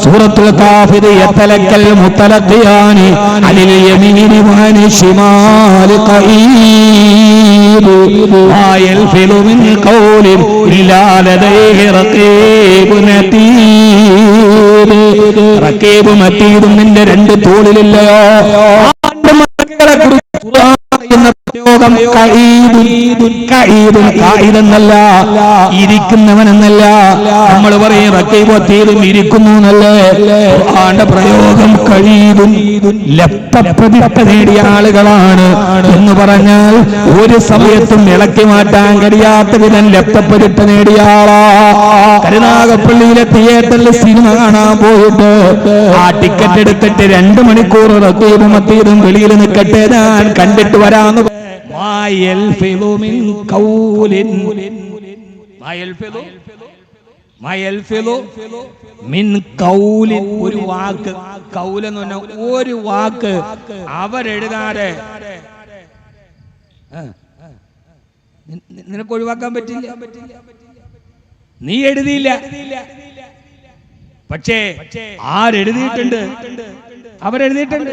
Speaker 1: സൂറത്തുൽ കാഫിർ യതലക്കൽ മുത്തലഖിയാനി അനിൽ യമീനി വഅനിൽ ശിമാലി ഖരീബ് മാ യൽഫിലു മിൻ ഖൗലിൻ ഇല്ലാ ലദൈഹി റഖീബുൻ അതീദ്. റഖീബും അതീദും നിന്റെ 2 തോളിലില്ലയോ? മക്കളെ കുറിച്ച് ഖുർആൻ പറയുന്ന പ്രയോഗം എന്നല്ല, ഇരിക്കുന്നവനെന്നല്ല. നമ്മൾ പറയും റഖീബും അതീദും ഇരിക്കുന്നു എന്നല്ലേ? ഖുർആന്റെ പ്രയോഗം ഖരീബുൻ, ലപ്തപ്രതിഷ്ഠ നേടിയ ആളുകളാണ് എന്ന് പറഞ്ഞാൽ ഒരു സമയത്തും ഇളക്കി മാറ്റാൻ കഴിയാത്ത വിധം ലപ്തപ്രതിഷ്ഠ നേടിയ ആളാ. കരുനാഗപ്പള്ളിയിലെ തിയേറ്ററിൽ സിനിമ കാണാൻ പോയിട്ട് ആ ടിക്കറ്റ് എടുത്തിട്ട് 2 മണിക്കൂർ റഖീബും അതീദും വെളിയിൽ നിൽക്കട്ടെ, ഞാൻ കണ്ടിട്ട് വരാന്ന്. ഒരു വാക്ക്, കൗലെന്ന് പറഞ്ഞ ഒരു വാക്ക് അവരെഴുതാതെ നിനക്ക് ഒഴിവാക്കാൻ പറ്റില്ല. നീ എഴുതിയില്ല, പക്ഷേ ആരെഴുതിയിട്ടുണ്ട്? അവരെഴുതിയിട്ടുണ്ട്.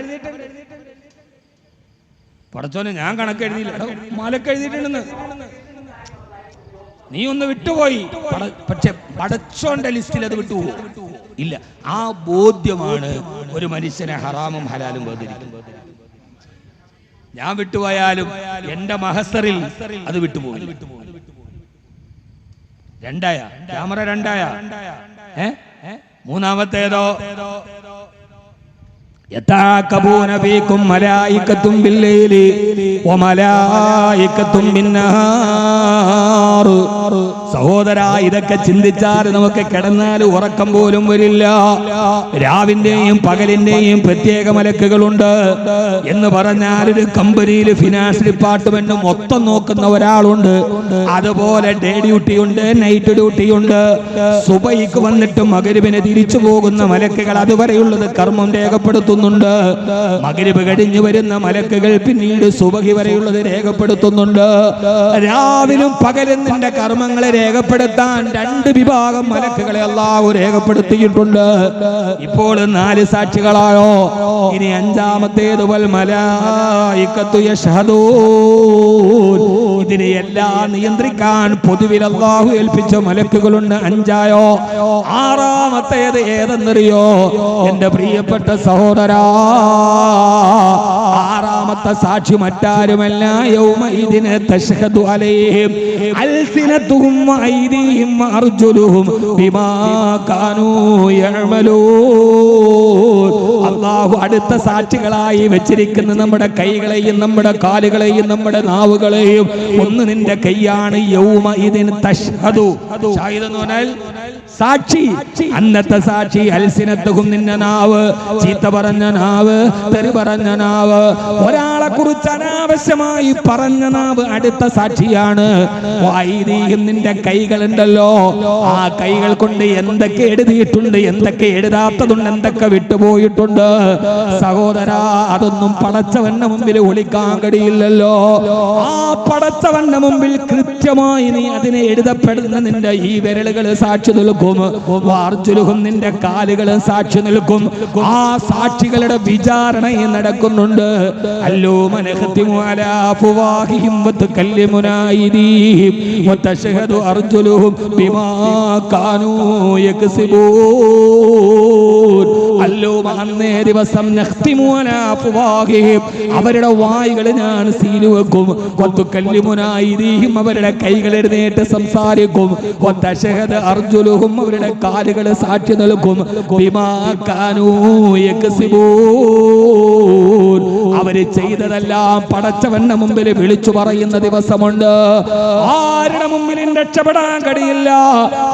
Speaker 1: പടച്ചോനെ ഞാൻ കണക്കെഴുതിയില്ല, മലക്കെഴുതിയിട്ടുണ്ടെന്ന്. നീ ഒന്ന് വിട്ടുപോയി, പക്ഷെ പടച്ചോന്റെ ലിസ്റ്റിൽ അത് വിട്ടുപോകും ഇല്ല. ആ ബോധ്യമാണ് ഒരു മനുഷ്യനെ ഹറാമും ഹലാലും വേർതിരിക്കുന്നത്. ഞാൻ വിട്ടുപോയാലും എന്റെ മഹസറിൽ അത് വിട്ടുപോകും. രണ്ടായ ക്യാമറ രണ്ടായ മൂന്നാമത്തേതോ യതഅഖബൂന ഫീകും മലായികത്തും ബില്ലൈലി വമലായികത്തും ബിന്നഹാർ. സഹോദരാ, ഇതൊക്കെ ചിന്തിച്ചാൽ നമുക്ക് കിടന്നാൽ ഉറക്കം പോലും വരില്ല. രാവിന്റെയും പകലിന്റെയും പ്രത്യേക മലക്കുകളുണ്ട് എന്ന് പറഞ്ഞാൽ ഒരു കമ്പനിയിൽ ഫിനാൻസ് ഡിപ്പാർട്ട്മെന്റ് മൊത്തം നോക്കുന്ന ഒരാളുണ്ട്. അതുപോലെ ഡേ ഡ്യൂട്ടി ഉണ്ട്, നൈറ്റ് ഡ്യൂട്ടി ഉണ്ട്. സുബഹിക്ക് വന്നിട്ട് മഗ്‌രിബിന് തിരിച്ചു പോകുന്ന മലക്കുകൾ അതുവരെയുള്ളത് കർമ്മം രേഖപ്പെടുത്തുന്നുണ്ട്. മഗ്‌രിബ് കഴിഞ്ഞു വരുന്ന മലക്കുകൾ പിന്നീട് സുബഹി വരെയുള്ളത് രേഖപ്പെടുത്തുന്നുണ്ട്. രാവിലും പകലും നിന്റെ കർമ്മങ്ങളെ രേഖപ്പെടുത്താൻ 2 വിഭാഗം മലക്കുകളെ അല്ലാഹു രേഖപ്പെടുത്തിയിട്ടുണ്ട്. ഇപ്പോൾ 4 സാക്ഷികളായോ, ഇനി 5ാമത്തേത് വൽ മലായികത്തു യശ്ഹദൂൻ. ഇതിനെ എല്ലാം നിയന്ത്രിക്കാൻ പൊതുവിൽ അല്ലാഹു ഏൽപ്പിച്ച മലക്കുകളുണ്ട്. 5ആയോ. 6ാമത്തേത് ഏതെന്നറിയോ എന്റെ പ്രിയപ്പെട്ട സഹോദരാ? 6ാമത്തെ സാക്ഷി മറ്റാരുമല്ല, യൗമഇദിന തശ്ഹദു അലൈഹിം അൽസിനതുഹും വഅയ്ദീഹിം വഅർജുലുഹും ബിമാ കാനൂ യഅമലൂൻ. അല്ലാഹു അടുത്ത സാക്ഷികളായി വെച്ചിരിക്കുന്ന നമ്മുടെ കൈകളെയും നമ്മുടെ കാലുകളെയും നമ്മുടെ നാവുകളെയും. ഒന്ന് നിന്റെ കൈയാണ്, യൗമഇദിൻ തശ്ഹദു. ഷാഹിദ് എന്ന് പറഞ്ഞാൽ സാക്ഷി. അന്നത്തെ സാക്ഷി അൽസിനത്തുഹും, നിന്റെ നാവ്, ചീത്ത പറഞ്ഞ നാവ്, തെറി പറഞ്ഞ നാവ്, ഒരാളെ കുറിച്ച് അനാവശ്യമായി പറഞ്ഞ നാവ് അടുത്ത സാക്ഷിയാണ്. വഅയ്ദീഹിം, നിന്റെ കൈകളുണ്ടല്ലോ, ആ കൈകൾ കൊണ്ട് എന്തൊക്കെ എഴുതിയിട്ടുണ്ട്, എന്തൊക്കെ എഴുതാത്തതുണ്ട്, എന്തൊക്കെ വിട്ടുപോയിട്ടുണ്ട്. സഹോദരാ, അതൊന്നും പടച്ചവന്റെ മുമ്പിൽ ഒളിക്കാൻ കഴിയില്ലല്ലോ. ആ പടച്ചവന്റെ മുമ്പിൽ കൃത്യമായി നീ അതിനെ എഴുതപ്പെടുന്ന നിന്റെ ഈ വിരലുകൾ സാക്ഷി നിൽക്കും. വാർജുലുഹും, നിന്റെ കാലുകൾ സാക്ഷി നിൽക്കും. ആ സാക്ഷികളുടെ വിചാരണയും നടക്കുന്നുണ്ട്. അല്ലോ മനഖതിമു അലാ ഫുവാഹിഹിം വതകല്ലിമുനാ അയ്ദീഹിം വതശ്ഹദു അർജുലുഹും ബിമാ കാനൂ യക്സിബൂൻ. അല്ലോ അന്നേ ദിവസം നഖ്തിമു അലാ ഫുവാഹിഹിം, അവരുടെ വായുകൾ ഞാൻ സീൽ വെക്കും. വതകല്ലിമുനാ അയ്ദീഹിം, അവരുടെ കൈകൾ എഴുന്നേറ്റ് സംസാരിക്കും. വതശ്ഹദു അർജുലുഹും, അവരുടെ കാലുകൾ സാക്ഷി നൽകും. ബിമാ കാനൂ യക്സിബൂൻ, അവര് ചെയ്തതെല്ലാം പടച്ചവന്റെ മുമ്പിൽ വിളിച്ചു പറയുന്ന ദിവസമുണ്ട്. ആരുടെ മുമ്പിലും രക്ഷപ്പെടാൻ കഴിയില്ല.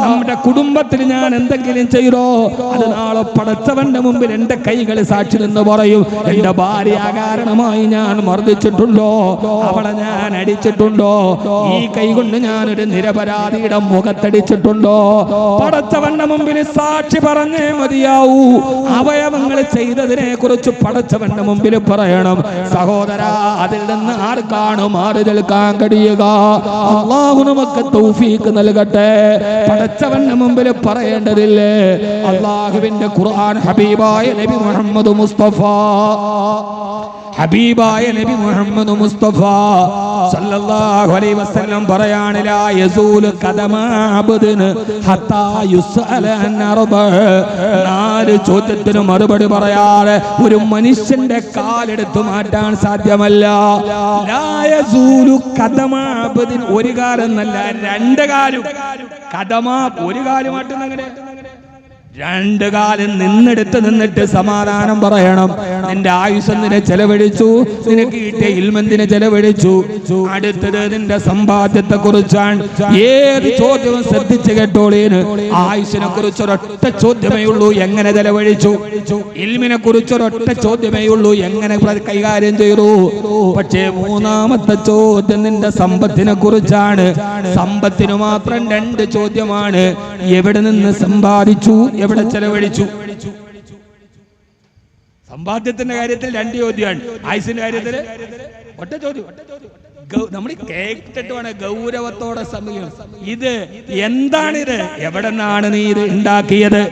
Speaker 1: നമ്മുടെ കുടുംബത്തിൽ ഞാൻ എന്തെങ്കിലും ചെയ്തോ, അത് നാളെ പടച്ചവന്റെ മുമ്പിൽ എന്റെ കൈകൾ സാക്ഷി നിന്ന് പറയും. എന്റെ ഭാര്യ കാരണമായി ഞാൻ മർദ്ദിച്ചിട്ടുണ്ടോ, അവളെ ഞാൻ അടിച്ചിട്ടുണ്ടോ, ഈ കൈ കൊണ്ട് ഞാനൊരു നിരപരാധിയുടെ മുഖത്തടിച്ചിട്ടുണ്ടോ, പടച്ചവന്റെ മുമ്പിൽ സാക്ഷി പറഞ്ഞേ മതിയാവൂ. അവയവങ്ങൾ ചെയ്തതിനെ കുറിച്ച് പടച്ചവന്റെ മുമ്പിൽ പറയണം. സഹോദരാ, അതിൽ നിന്ന് ആർക്കാണ് മാറി നിൽക്കാൻ കഴിയുക? അല്ലാഹു നമുക്ക് തൗഫീഖ് നൽകട്ടെ. പടച്ചവന്റെ മുമ്പിൽ പറയേണ്ടതില്ലേ? അല്ലാഹുവിന്റെ ഖുർആൻ ഹബീബായ നബി മുഹമ്മദ് മുസ്തഫ, ഹബീബായ നബി മുഹമ്മദ് മുസ്തഫ സല്ലല്ലാഹു അലൈഹി വസല്ലം പറയാണ്, ലാ യസൂലു ഖദമ അബ്ദിന് ഹത്താ യുസ്അല അൻ അർബ. 4 ചോദ്യത്തിന് മറുപടി പറയാതെ ഒരു മനുഷ്യന്റെ കാലെടുത്തു മാറ്റാൻ സാധ്യമല്ല. ലാ യസൂലു ഖദമ അബ്ദിൻ, ഒരു കാലെന്നല്ല 2 കാലും. ഖദമ ഒരു കാല് മാറ്റുന്നങ്ങനെ 2 കാലം നിന്നിട്ട് സമാധാനം പറയണം. നിന്റെ ആയുസ് എന്തിനെ ചെലവഴിച്ചു, നിനക്ക് കിട്ടിയ ഇൽമെന്തിനെ ചെലവഴിച്ചു. അടുത്തത് നിന്റെ സമ്പാദ്യത്തെ കുറിച്ചാണ്. ഏത് ചോദ്യവും ശ്രദ്ധിച്ചു കേട്ടോളീന്. ആയുസിനെ കുറിച്ച് ഒരൊറ്റ ചോദ്യമേ ഉള്ളൂ, എങ്ങനെ ചെലവഴിച്ചു. ഇൽമിനെ കുറിച്ച് ഒരൊറ്റ ചോദ്യമേ ഉള്ളൂ, എങ്ങനെ കൈകാര്യം ചെയ്തു. പക്ഷേ 3ാമത്തെ ചോദ്യം നിന്റെ സമ്പത്തിനെ കുറിച്ചാണ്. സമ്പത്തിന് മാത്രം 2 ചോദ്യമാണ്. എവിടെ നിന്ന് സമ്പാദിച്ചു, എവിടെ ചെലവഴിച്ചു. സമ്പാദ്യത്തിന്റെ കാര്യത്തിൽ 2 ചോദ്യമാണ്. ആയുസിന്റെ കാര്യത്തിൽ ഒറ്റ ചോദ്യം. നമ്മൾ കേട്ടിട്ട് വേണം ഗൗരവത്തോടെ സമയം. ഇത് എന്താണിത്, എവിടെ നിന്നാണ് നീ ഇത് ഉണ്ടാക്കിയത്?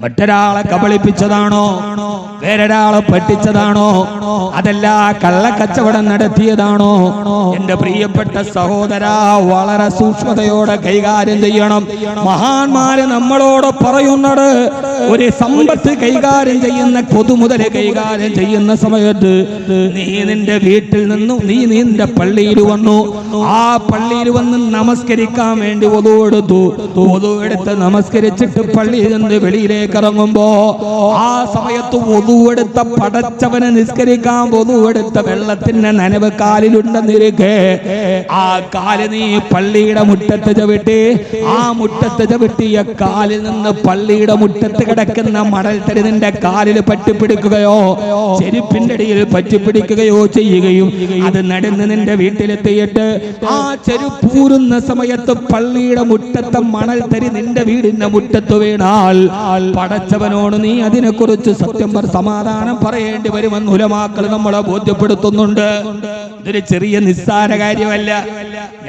Speaker 1: മറ്റൊരാളെ കബളിപ്പിച്ചതാണോ, വേറൊരാളെ പറ്റിച്ചതാണോ, അതല്ല കള്ളക്കച്ചവടം നടത്തിയതാണോ? എന്റെ പ്രിയപ്പെട്ട സഹോദരാ, വളരെ സൂക്ഷ്മതയോടെ കൈകാര്യം ചെയ്യണം. മഹാന്മാര് നമ്മളോട് പറയുന്നത്, ഒരു സമ്പത്ത് കൈകാര്യം ചെയ്യുന്ന, പൊതുമുതല് കൈകാര്യം ചെയ്യുന്ന സമയത്ത് നീ നിന്റെ വീട്ടിൽ നിന്നും നീ നിന്റെ പള്ളിയിൽ വന്നു. ആ പള്ളിയിൽ വന്ന് നമസ്കരിക്കാൻ വേണ്ടി വുളു എടുത്തു. വുളു എടുത്ത് നമസ്കരിച്ചിട്ട് പള്ളിയിൽ നിന്ന് വെളിയിലേക്ക് ഇറങ്ങുമ്പോ ആ സമയത്ത് വുളു എടുത്ത പടച്ചവനെ നിസ്കരിക്കാൻ വുളു എടുത്ത വെള്ളത്തിന്റെ നനവ് കാലിലുണ്ടെന്നിരിക്കെ ആ കാല് നീ പള്ളിയുടെ മുറ്റത്ത് ചവിട്ടി, ആ മുറ്റത്ത് ചവിട്ടിയ കാലിൽ നിന്ന് പള്ളിയുടെ മുറ്റത്ത് കിടക്കുന്ന മണൽത്തരി നിന്റെ കാലിൽ പറ്റിപ്പിടിക്കുകയോ ചെരുപ്പിന്റെ അടിയിൽ പറ്റിപ്പിടിക്കുകയോ ചെയ്യുകയും അത് നടന്ന് നിന്റെ വീട്ടിലെത്തിയിട്ട് ആ ചെരുപ്പൂരുന്ന സമയത്ത് പള്ളിയുടെ മുറ്റത്തെ മണൽത്തരി നിന്റെ വീടിന്റെ മുറ്റത്ത് വീണാൽ പടച്ചവനോട് നീ അതിനെക്കുറിച്ച് സത്യം സമാധാനം പറയേണ്ടി വരുമെന്ന് ഉലമാക്കൾ നമ്മളെ ബോധ്യപ്പെടുത്തുന്നുണ്ട്. ഇതൊരു ചെറിയ നിസ്സാര കാര്യമല്ല.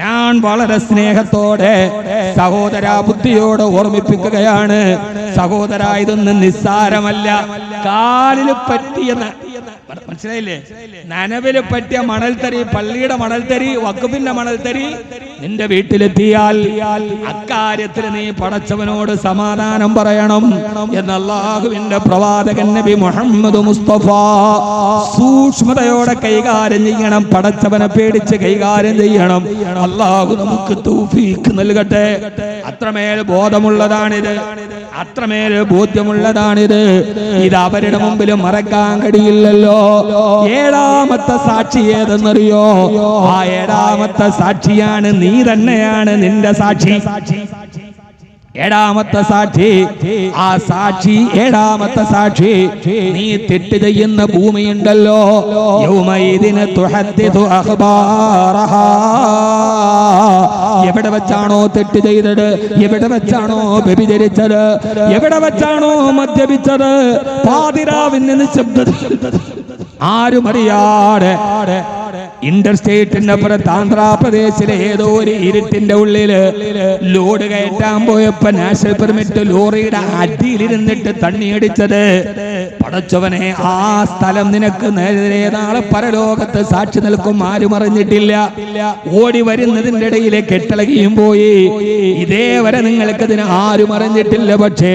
Speaker 1: ഞാൻ വളരെ സ്നേഹത്തോടെ സഹോദര ബുദ്ധിയോടെ ഓർമ്മിപ്പിക്കുകയാണ്. സഹോദര, ഇതൊന്നും നിസ്സാരമല്ല. കാലിൽ പറ്റിയ, മനസ്സിലായില്ലേ, നനവില് പറ്റിയ മണൽത്തരി, പള്ളിയുടെ മണൽത്തരി, വഖഫിന്റെ മണൽത്തരി നിന്റെ വീട്ടിലെത്തിയാൽ അക്കാര്യത്തിൽ നീ പടച്ചവനോട് സമാധാനം പറയണം എന്ന് അല്ലാഹുവിന്റെ പ്രവാചകൻ നബി മുഹമ്മദ് മുസ്തഫ സൂക്ഷ്മതയോടെ കൈകാര്യം ചെയ്യണം. പടച്ചവനെ പേടിച്ച് കൈകാര്യം ചെയ്യണം. അല്ലാഹു നമുക്ക് തൗഫീഖ് നൽകട്ടെ. അത്രമേൽ ബോധമുള്ളതാണിത്, അത്രമേൽ ബോധ്യമുള്ളതാണിത്. ഇത് അവരുടെ മുമ്പിൽ മറക്കാൻ കഴിയില്ലല്ലോ. ഏഴാമത്തെ സാക്ഷി ഏതെന്നറിയോ? ആ ഏഴാമത്തെ സാക്ഷിയാണ് നീ തന്നെയാണ് നിന്റെ സാക്ഷി. ഏഴാമത്തെ സാക്ഷി, ആ സാക്ഷി, ഏഴാമത്തെ സാക്ഷി, നീ തെറ്റ് ചെയ്യുന്ന ഭൂമിയുണ്ടല്ലോ, യൗമൈദിന തുഹദ്ദിഥു അഖ്ബാറഹാ. എവിടെ വെച്ചാണോ തെറ്റ് ചെയ്തത്, എവിടെ വെച്ചാണോ വ്യഭിചരിച്ചത്, എവിടെ വെച്ചാണോ മദ്യപിച്ചത്, പാതിരാവിന് നിശബ്ദത, ആരും അറിയാതെ ഇന്റർസ്റ്റേറ്റിന്റെ അപ്പുറത്ത് ആന്ധ്രാപ്രദേശിലെ ഏതോ ഒരു ഇരുട്ടിന്റെ ഉള്ളില് ലോഡ് കയറ്റാൻ പോയപ്പോ നാഷണൽ പെർമിറ്റ് ലോറിയുടെ അടിയിലിരുന്നിട്ട് തണ്ണിയടിച്ചത്, പടച്ചവനെ, ആ സ്ഥലം നിനക്ക് നേരെ നാളെ പരലോകത്ത് സാക്ഷി നിൽക്കും. ആരും അറിഞ്ഞിട്ടില്ല. ഓടി വരുന്നതിന്റെ ഇടയിലെ കെട്ടിളകിയും പോയി. ഇതേവരെ നിങ്ങൾക്കതിന് ആരും അറിഞ്ഞിട്ടില്ല. പക്ഷേ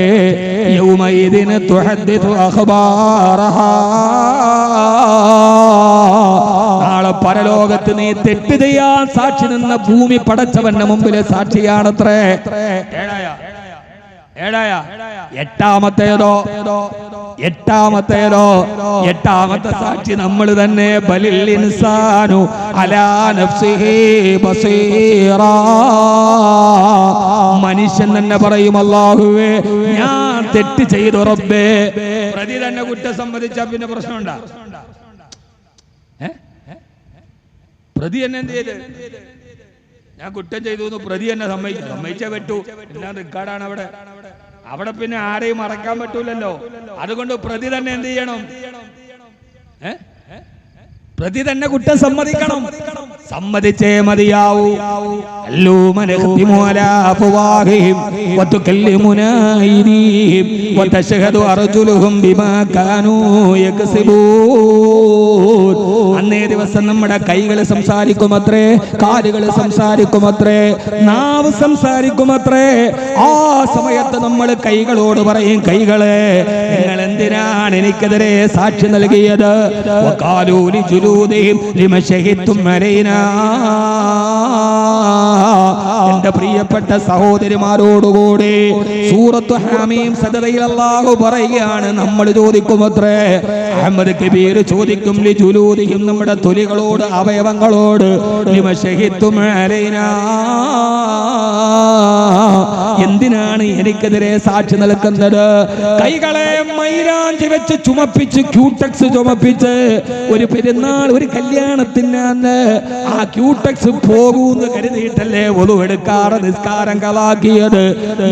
Speaker 1: യൗമൈദിന തുഹദ്ദിഥു അഖ്ബാറഹാ, നാളെ പരലോകത്ത് നീ തെറ്റ് ചെയ്യാൻ സാക്ഷി നിന്ന ഭൂമി പടച്ചവന്റെ മുമ്പിലെ സാക്ഷിയാണത്രേ. എട്ടാമത്തേതോ എട്ടാമത്തെ സാക്ഷി നമ്മൾ തന്നെ. ബലിൽ ഇൻസാനു അലാ നഫ്സിഹി ബസീറാ. മനുഷ്യൻ തന്നെ പറയും, അല്ലാഹുവേ ഞാൻ തെറ്റ് ചെയ്തു റബ്ബേ. പ്രതി തന്നെ കുറ്റം സമ്മതിച്ചാ പിന്നെ പ്രശ്നമുണ്ടാ? പ്രതി എന്നെ എന്ത് ചെയ്ത്? ഞാൻ കുറ്റം ചെയ്തു എന്ന് പ്രതി എന്നെ സമ്മതിച്ചേ പറ്റൂ. എല്ലാം റെക്കോർഡാണ് അവിടെ. അവിടെ പിന്നെ ആരെയും മറക്കാൻ പറ്റൂലല്ലോ. അതുകൊണ്ട് പ്രതി തന്നെ എന്ത് ചെയ്യണം? പ്രതി തന്നെ കുറ്റം സമ്മതിക്കണം. സമ്മതിച്ചേ മതിയാവൂ. അന്നേ ദിവസം നമ്മുടെ കൈകൾ സംസാരിക്കുമത്രേ, കാലുകൾ സംസാരിക്കുമത്രേ, നാവ് സംസാരിക്കുമത്രേ. ആ സമയത്ത് നമ്മൾ കൈകളോട് പറയും, കൈകളെ നിങ്ങൾ എന്തിനാണ് എനിക്കെതിരെ സാക്ഷി നൽകിയത്? എന്റെ പ്രിയപ്പെട്ട സഹോദരിമാരോടുകൂടി സൂറത്തു ഹമീം സദറയിൽ അല്ലാഹു പറയുകയാണ്, നമ്മൾ ചോദിക്കുമത്രേ, അഹ്മദ് കബീർ ചോദിക്കും, ലിജുലൂദിഹിം, നമ്മുടെ തൊലികളോട്, അവയവങ്ങളോട്, ലിമ ശഹിത്തും അലൈനാ, എന്തിനാണ് എനിക്കെതിരെ സാക്ഷി നിൽക്കുന്നത്? കൈകളെ മൈലാഞ്ചി വെച്ച് ചുമപ്പിച്ച്, ക്യൂടെക്സ് ചുമപ്പിച്ച്, ഒരു പെരുന്നാൾ, ഒരു കല്യാണത്തിന് ആ ക്യൂടെക്സ് പോകൂന്ന് കരുതിയിട്ടല്ലേ വുളു എടുക്കാറ് നിസ്കാരം കളാക്കിയത്.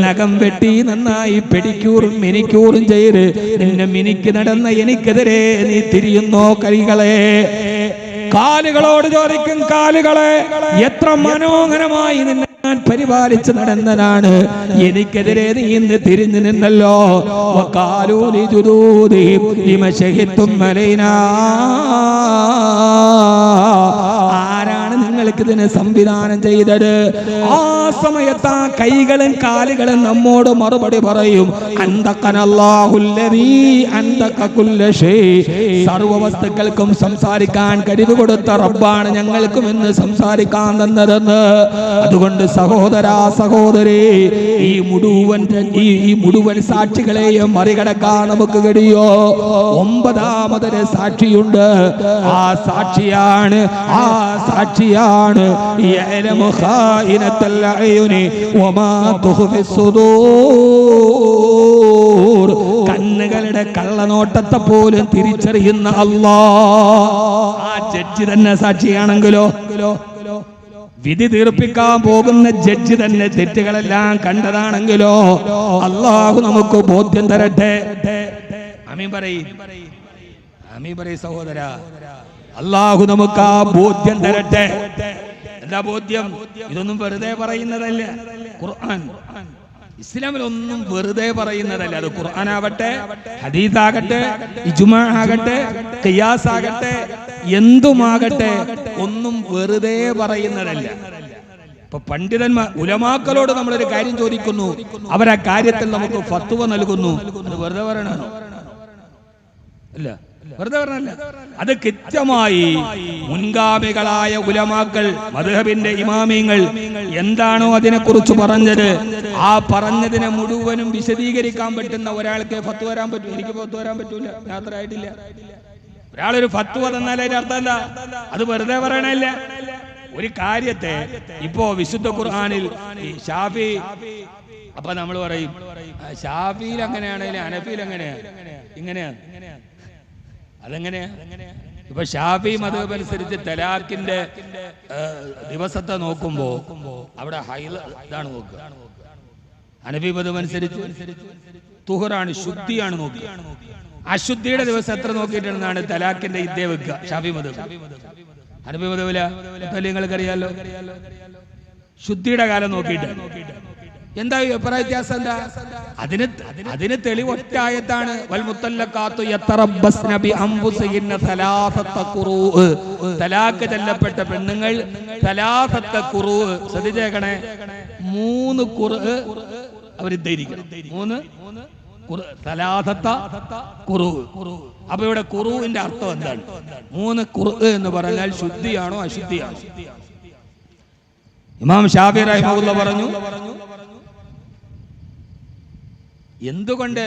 Speaker 1: നഖം വെട്ടി നന്നായി പെഡിക്യൂറും മിനിക്യൂറും ചെയ്ത് നിന്നെ മിനിക്ക് നടന്ന എനിക്കെതിരെ നീ തിരിയുന്നോ? കൈകളെ. കാലുകളോട് ചോദിക്കും, കാലുകളെ എത്ര മനോഹരമായി നിന്നെ ഞാൻ പരിപാലിച്ച് നടന്നതാണ്. എനിക്കെതിരെ നീ ഇന്ന് തിരിഞ്ഞു നിന്നല്ലോ. വഖാലൂലി ജുദൂദിഹിം ലിമ ശഹിദ്തും അലൈനാ. ആരാണ് നിങ്ങൾക്ക് ഇതിന് സംവിധാനം ചെയ്തത്? ആ സമയത്ത് ആ കൈകളും കാലുകളും നമ്മോട് മറുപടി പറയും, അന്തഖനല്ലാഹുല്ലദീ അന്തഖ കുല്ല ശൈ. സർവ്വ വസ്തുക്കൾക്കും സംസാരിക്കാൻ കഴിവ് കൊടുത്ത റബ്ബാണ് ഞങ്ങൾക്കും ഇന്ന് സംസാരിക്കാൻ തന്നതെന്ന്. അതുകൊണ്ട് സഹോദരാ സഹോദരി, ഈ മുഴുവൻ സാക്ഷികളെയും മറികടക്കാൻ നമുക്ക് കഴിയോ? 9ാമതൊരു സാക്ഷിയുണ്ട്. ആ സാക്ഷിയാണ് യഅലമു ഖായിനത്തൽ അയുനി വമാ തുഖ്ഫി സുദൂർ. കണ്ണുകളുടെ കള്ളനോട്ടത്തെ പോലും തിരിച്ചറിയുന്ന അല്ലാഹ്. ആ ജഡ്ജി തന്നെ സാക്ഷിയാണെങ്കിലോ, വിധി തീർപ്പിക്കാൻ പോകുന്ന ജഡ്ജി തന്നെ തെറ്റുകളെല്ലാം കണ്ടതാണെങ്കിലോ, അല്ലാഹു നമുക്ക് ബോധ്യം തരട്ടെ. ആമീൻ പറയ്, ആമീൻ പറയ് സഹോദര. അല്ലാഹു നമുക്ക് ആ ബോധ്യം തരട്ടെ. എന്താ ബോധ്യം? ഇതൊന്നും വെറുതെ പറയുന്നതല്ല. ഖുർആൻ ഇസ്ലാമിലൊന്നും വെറുതെ പറയുന്നതല്ല. അത് ഖുർആനാവട്ടെ, ഹദീസാകട്ടെ, ഇജ്മാ ആകട്ടെ, ഖിയാസ് ആകട്ടെ, എന്തുമാകട്ടെ, ഒന്നും വെറുതെ പറയുന്നതല്ല. ഇപ്പൊ പണ്ഡിതന്മാർ ഉലമാക്കളോട് നമ്മളൊരു കാര്യം ചോദിക്കുന്നു, അവരാ കാര്യത്തിൽ നമുക്ക് ഫത്വ നൽകുന്നു. അത് വെറുതെ പറയണോ? അല്ല, വെറുതെ പറഞ്ഞല്ല. അത് കൃത്യമായി മുൻഗാമികളായ ഉലമാക്കൾ, മദ്ഹബിന്റെ ഇമാമിങ്ങൾ എന്താണോ അതിനെക്കുറിച്ച് പറഞ്ഞത്, ആ പറഞ്ഞതിനെ മുഴുവനും വിശദീകരിക്കാൻ പറ്റുന്ന ഒരാൾക്ക് ഫത്വ വരാൻ പറ്റും. എനിക്ക് ഫത്വ വരാൻ പറ്റൂല, യാത്ര ആയിട്ടില്ല. ഒരാളൊരു ഫത്വ തന്നാൽ അതിന്റെ അർത്ഥം എന്താ? അത് വെറുതെ പറയണല്ല. ഒരു കാര്യത്തെ ഇപ്പോ വിശുദ്ധ ഖുർആനിൽ ഷാഫി, അപ്പൊ നമ്മൾ പറയും ഷാഫിയിൽ അങ്ങനെയാണെങ്കിലും ഹനഫിയിൽ ഇങ്ങനെയാണ്. അതെങ്ങനെയാ? ഇപ്പൊ ഷാഫി മദ്ഹബ് അനുസരിച്ച് തലാഖിന്റെ ദിവസത്തെ നോക്കുമ്പോ അവിടെ ഇതാണ് നോക്കുക. ഹനഫി മദ്ഹബ് അനുസരിച്ച് തുഹറാണ്, ശുദ്ധിയാണ് നോക്കുക. അശുദ്ധിയുടെ ദിവസം എത്ര നോക്കിയിട്ടാണ് തലാഖിന്റെ ഇദ്ദ വെക്കുക ഷാഫി മദ്ഹബ്. ഹനഫി മദ്ഹബില നിങ്ങൾക്കറിയാലോ, ശുദ്ധിയുടെ കാലം നോക്കിയിട്ട്. എന്താ അഭിപ്രായ വ്യത്യാസം? എന്താ അതിന് തെളിവ് ഒറ്റ ആയത്താണ്. വൽ മുത്തല്ലഖാത്തു യതറബ്ബസ്ന ബി അൻഫുസിഹിന്ന സലാസത ഖുറൂ. തലാഖ് ചൊല്ലപ്പെട്ട പെണ്ണുങ്ങൾ സലാസത ഖുറൂ, ശ്രദ്ധിച്ചേക്കണേ, 3 ഖുറൂ അവർ ധരിക്കണം. 3 സലാസത ഖുറൂ. അപ്പൊ ഇവിടെ ഖുറൂവിന്റെ അർത്ഥം എന്താണ്? 3 ഖുറൂ എന്ന് പറഞ്ഞാൽ ശുദ്ധിയാണോ അശുദ്ധിയാണോ? ഇമാം ഷാഫി റഹിമഹുല്ലാഹ് പറഞ്ഞു, എന്തുകൊണ്ട്